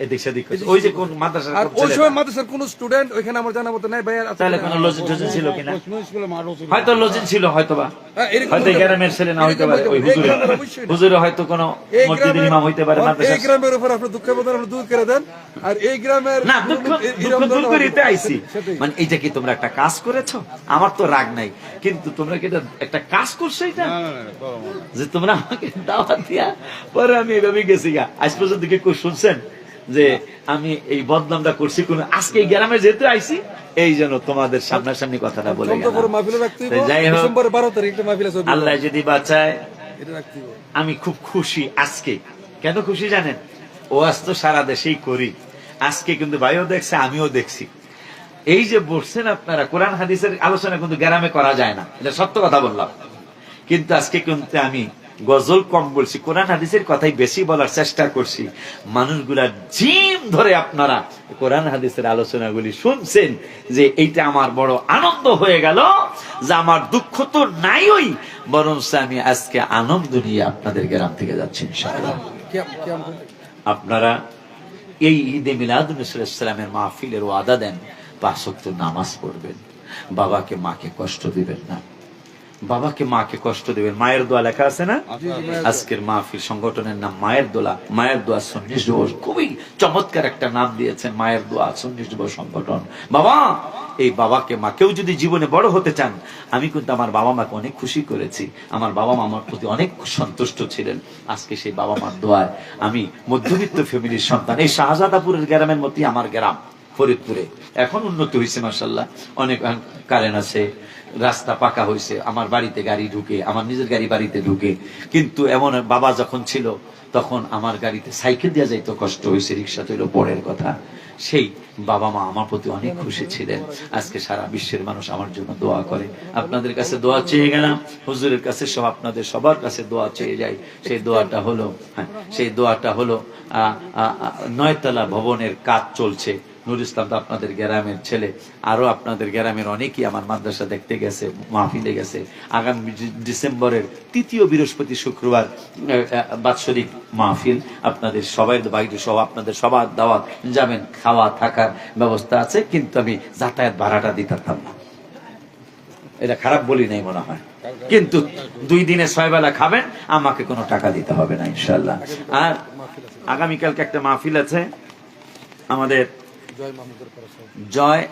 Speaker 1: এদিক সেদিক করছে। ওই যে কোন মাদ্রাসার
Speaker 3: আর
Speaker 1: কোন
Speaker 3: ওই
Speaker 1: ছেলেটা,
Speaker 3: সময় মাদ্রাসার কোন স্টুডেন্ট ওইখানে আমার জানা মতো নাই ভাই।
Speaker 1: তাহলে কোন লজিক টজিক ছিল কিনা? হয়তো লজিক ছিল, হয়তোবা
Speaker 3: এরকম
Speaker 1: হয়তো এই
Speaker 3: হতে
Speaker 1: গ্রামের ছেলে না হইতে পারে, ওই
Speaker 3: এই
Speaker 1: হুজুরে
Speaker 3: গ্রামের অবশ্যই না।
Speaker 1: হুজুরে হয়তো কোনো
Speaker 3: এই
Speaker 1: মসজিদের ইমাম হইতে পারে,
Speaker 3: এই
Speaker 1: মাদ্রাসা।
Speaker 3: গ্রামের উপর আপনি দুঃখ বেদনা আপনি দূর করে দেন, আর এই গ্রামের
Speaker 1: না, দুঃখ দূর করিতে আইছি।
Speaker 3: সেটাই।
Speaker 1: মানে এইটা কি তোমরা একটা কাজ করেছো? আমার তো রাগ নাই, কিন্তু তোমরা কি এটা একটা কাজ করছো? এটা যে তোমরা আমাকে দাওয়াত দিয়া পরে আমি এভাবে গেছি গা। আজ পর্যন্ত কি কেউ শুনছেন যে আমি এই বদনামটা করছি? কোন আজকে এই গ্রামে যেহেতু আইছি, এই জন্য তোমাদের সামনাসামনি কথাটা বলে গেলাম।
Speaker 3: চন্দ্রপুর মাহফিলে রাখতে হইব,
Speaker 1: যাই হোক,
Speaker 3: ডিসেম্বর 12 তারিখ একটা মাহফিল আছে,
Speaker 1: আল্লাহ যদি বাঁচায়,
Speaker 3: এটা রাখতে হইব।
Speaker 1: আমি খুব খুশি আজকে। কেন খুশি জানেন? ও আজ তো সারা দেশেই করি, আজকে কিন্তু ভাইও দেখছে, আমিও দেখছি। এই যে বসছেন আপনারা, কোরআন হাদিসের আলোচনা কিন্তু গ্রামে করা যায় না, এটা সত্য কথা বললাম। কিন্তু আজকে কিন্তু আমি গজল কম বলছি, কোরআন হাদিসের কথাই বেশি বলার চেষ্টা করছি। মানুষগুলা জিম ধরে আপনারা কোরআন হাদিসের আলোচনাগুলি শুনছেন, যে এইটা আমার বড় আনন্দ হয়ে গেল, যে আমার দুঃখ তো নাই, ওই বরং আমি আজকে আনন্দ নিয়ে আপনাদের গ্রাম থেকে যাচ্ছি ইনশাআল্লাহ। আপনারা এই ঈদে মিলাদুন্নবীর মাহফিলের ওয়াদা দেন, 5 ওয়াক্ত নামাজ পড়বেন, বাবাকে মাকে কষ্ট দিবেন না, বাবাকে মাকে কষ্ট দিবেন। মায়ের দোয়া লেখা আছে না? আজকের মাহফিল সংগঠনের নাম মায়ের দোলা, মায়ের দোয়া সন্ন্যাস যুব, খুবই চমৎকার একটা নাম দিয়েছেন, মায়ের দোয়া সন্ন্যাস যুব সংগঠন। বাবা, এই বাবাকে মাকেও যদি জীবনে বড় হতে চান, আমি কিন্তু আমার বাবা মাকে অনেক খুশি করেছি, আমার বাবা মা আমার প্রতি অনেক সন্তুষ্ট ছিলেন। আজকে সেই বাবা মার দোয়ায় আমি মধ্যবিত্ত ফ্যামিলির সন্তান। এই শাহজাদাপুরের গ্রামের মতোই আমার গ্রাম ফরিদপুরে, এখন উন্নতি হয়েছে মাশাআল্লাহ, অনেক কারেন্ট আছে, রাস্তা পাকা হয়েছে, আমার বাড়িতে গাড়ি ঢুকে, আমার নিজের গাড়ি বাড়িতে ঢুকে। কিন্তু এমন বাবা যখন ছিল, তখন আমার গাড়িতে সাইকেল দেওয়া যাইতো, কষ্ট হয়েছে, রিক্সা তৈল পরের কথা। সেই বাবা মা আমার প্রতি অনেক খুশি ছিলেন। আজকে সারা বিশ্বের মানুষ আমার জন্য দোয়া করে। আপনাদের কাছে দোয়া চেয়ে গেলাম, হুজুরের কাছে সব, আপনাদের সবার কাছে দোয়া চেয়ে যাই। সেই দোয়াটা হলো, সেই দোয়াটা হলো 9 তলা ভবনের কাজ চলছে। নুর ইসলাম তো আপনাদের গ্রামের ছেলে, আরো আপনাদের গ্রামের অনেকেই আমার মাদ্রাসা দেখতে গেছে, মাহফিলে গেছে। আগামী ডিসেম্বরের 3য় বৃহস্পতি শুক্রবার বাৎসরিক মাহফিল, আপনাদের সবাই বাইরে সহ আপনাদের সবার দাওয়াত যাবেন, খাওয়া থাকার ব্যবস্থা আছে, কিন্তু আমি যাতায়াত ভাড়াটা দিতাম না। এটা খারাপ বলি নাই মনে হয়, কিন্তু 2 দিনে 6 বেলা খাবেন, আমাকে কোনো টাকা দিতে হবে না ইনশাল্লাহ। আর আগামীকালকে একটা মাহফিল আছে আমাদের জয়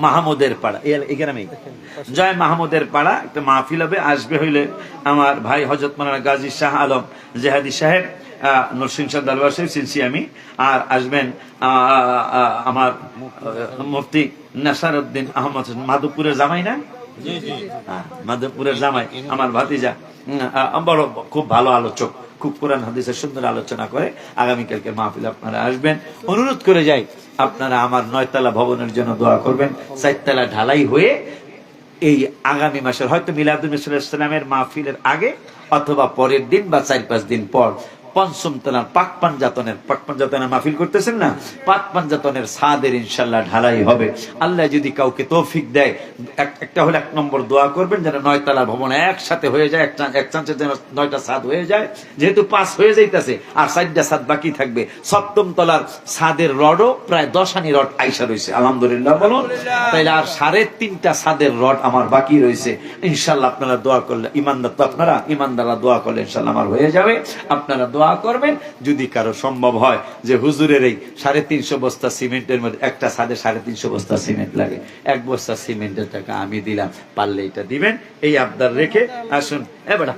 Speaker 1: মাহমুদের পাড়া, এখানে জয় মাহমুদের পাড়া একটা মাহফিল হবে। আসবে হইলে আমার ভাই হযরত মাওলানা গাজী শাহ আলম জেহাদি সাহেব, নরসিংহ দরবার শরীফ চিনছি আমি। আর আসবেন আমার মুফতি নাসারউদ্দিন আহমদ, মাধবপুরের জামাই না? মাধবপুরের জামাই, আমার ভাতিজা, বড় খুব ভালো আলোচক, খুব কোরআন হাদিসের সুন্দর আলোচনা করে। আগামীকালকে মাহফিল আপনারা আসবেন। অনুরোধ করে যাই, আপনারা আমার 9 তলা ভবনের জন্য দোয়া করবেন। 4 তলা ঢালাই হয়ে এই আগামী মাসের হয়তো মিলাদুন্নবী সাল্লাল্লাহু আলাইহি ওয়াসাল্লামের মাহফিলের আগে অথবা পরের দিন বা 4-5 দিন পর 5ম তলার পাক পাঞ্জাতনের মাহফিল করতেছেন না, পাক পাঞ্জাতনের ছাদের ইনশাআল্লাহ ঢালাই হবে। আল্লাহ যদি কাউকে তৌফিক দেয়, একটা হলো 1 নম্বর দোয়া করবেন যেন 9 তলা ভবন একসাথে হয়ে যায়, এক চান্সে যেন 9টা ছাদ হয়ে যায়। যেহেতু 5 হয়ে যাইতেছে আর 4টা ছাদ বাকি থাকবে, 7ম তলার ছাদের রডও প্রায় 10 আনি রড আইসা রয়েছে, আলহামদুলিল্লাহ বলুন। তাইলে আর 3.5টা ছাদের রড আমার বাকি রয়েছে। ইনশাআল্লাহ আপনারা দোয়া করলে, ইমানদার তো আপনারা, ইমানদাররা দোয়া করলে ইনশাআল্লাহ আমার হয়ে যাবে। আপনারা দোয়া করবেন। যদি কারো সম্ভব হয় যে হুজুরের এই 350 বস্তা সিমেন্টের মধ্যে একটা ছাদে 350 বস্তা সিমেন্ট লাগে, 1 বস্তা সিমেন্টের টাকা আমি দিলাম, পারলে এটা দিবেন, এই আবদার রেখে আসুন। এবার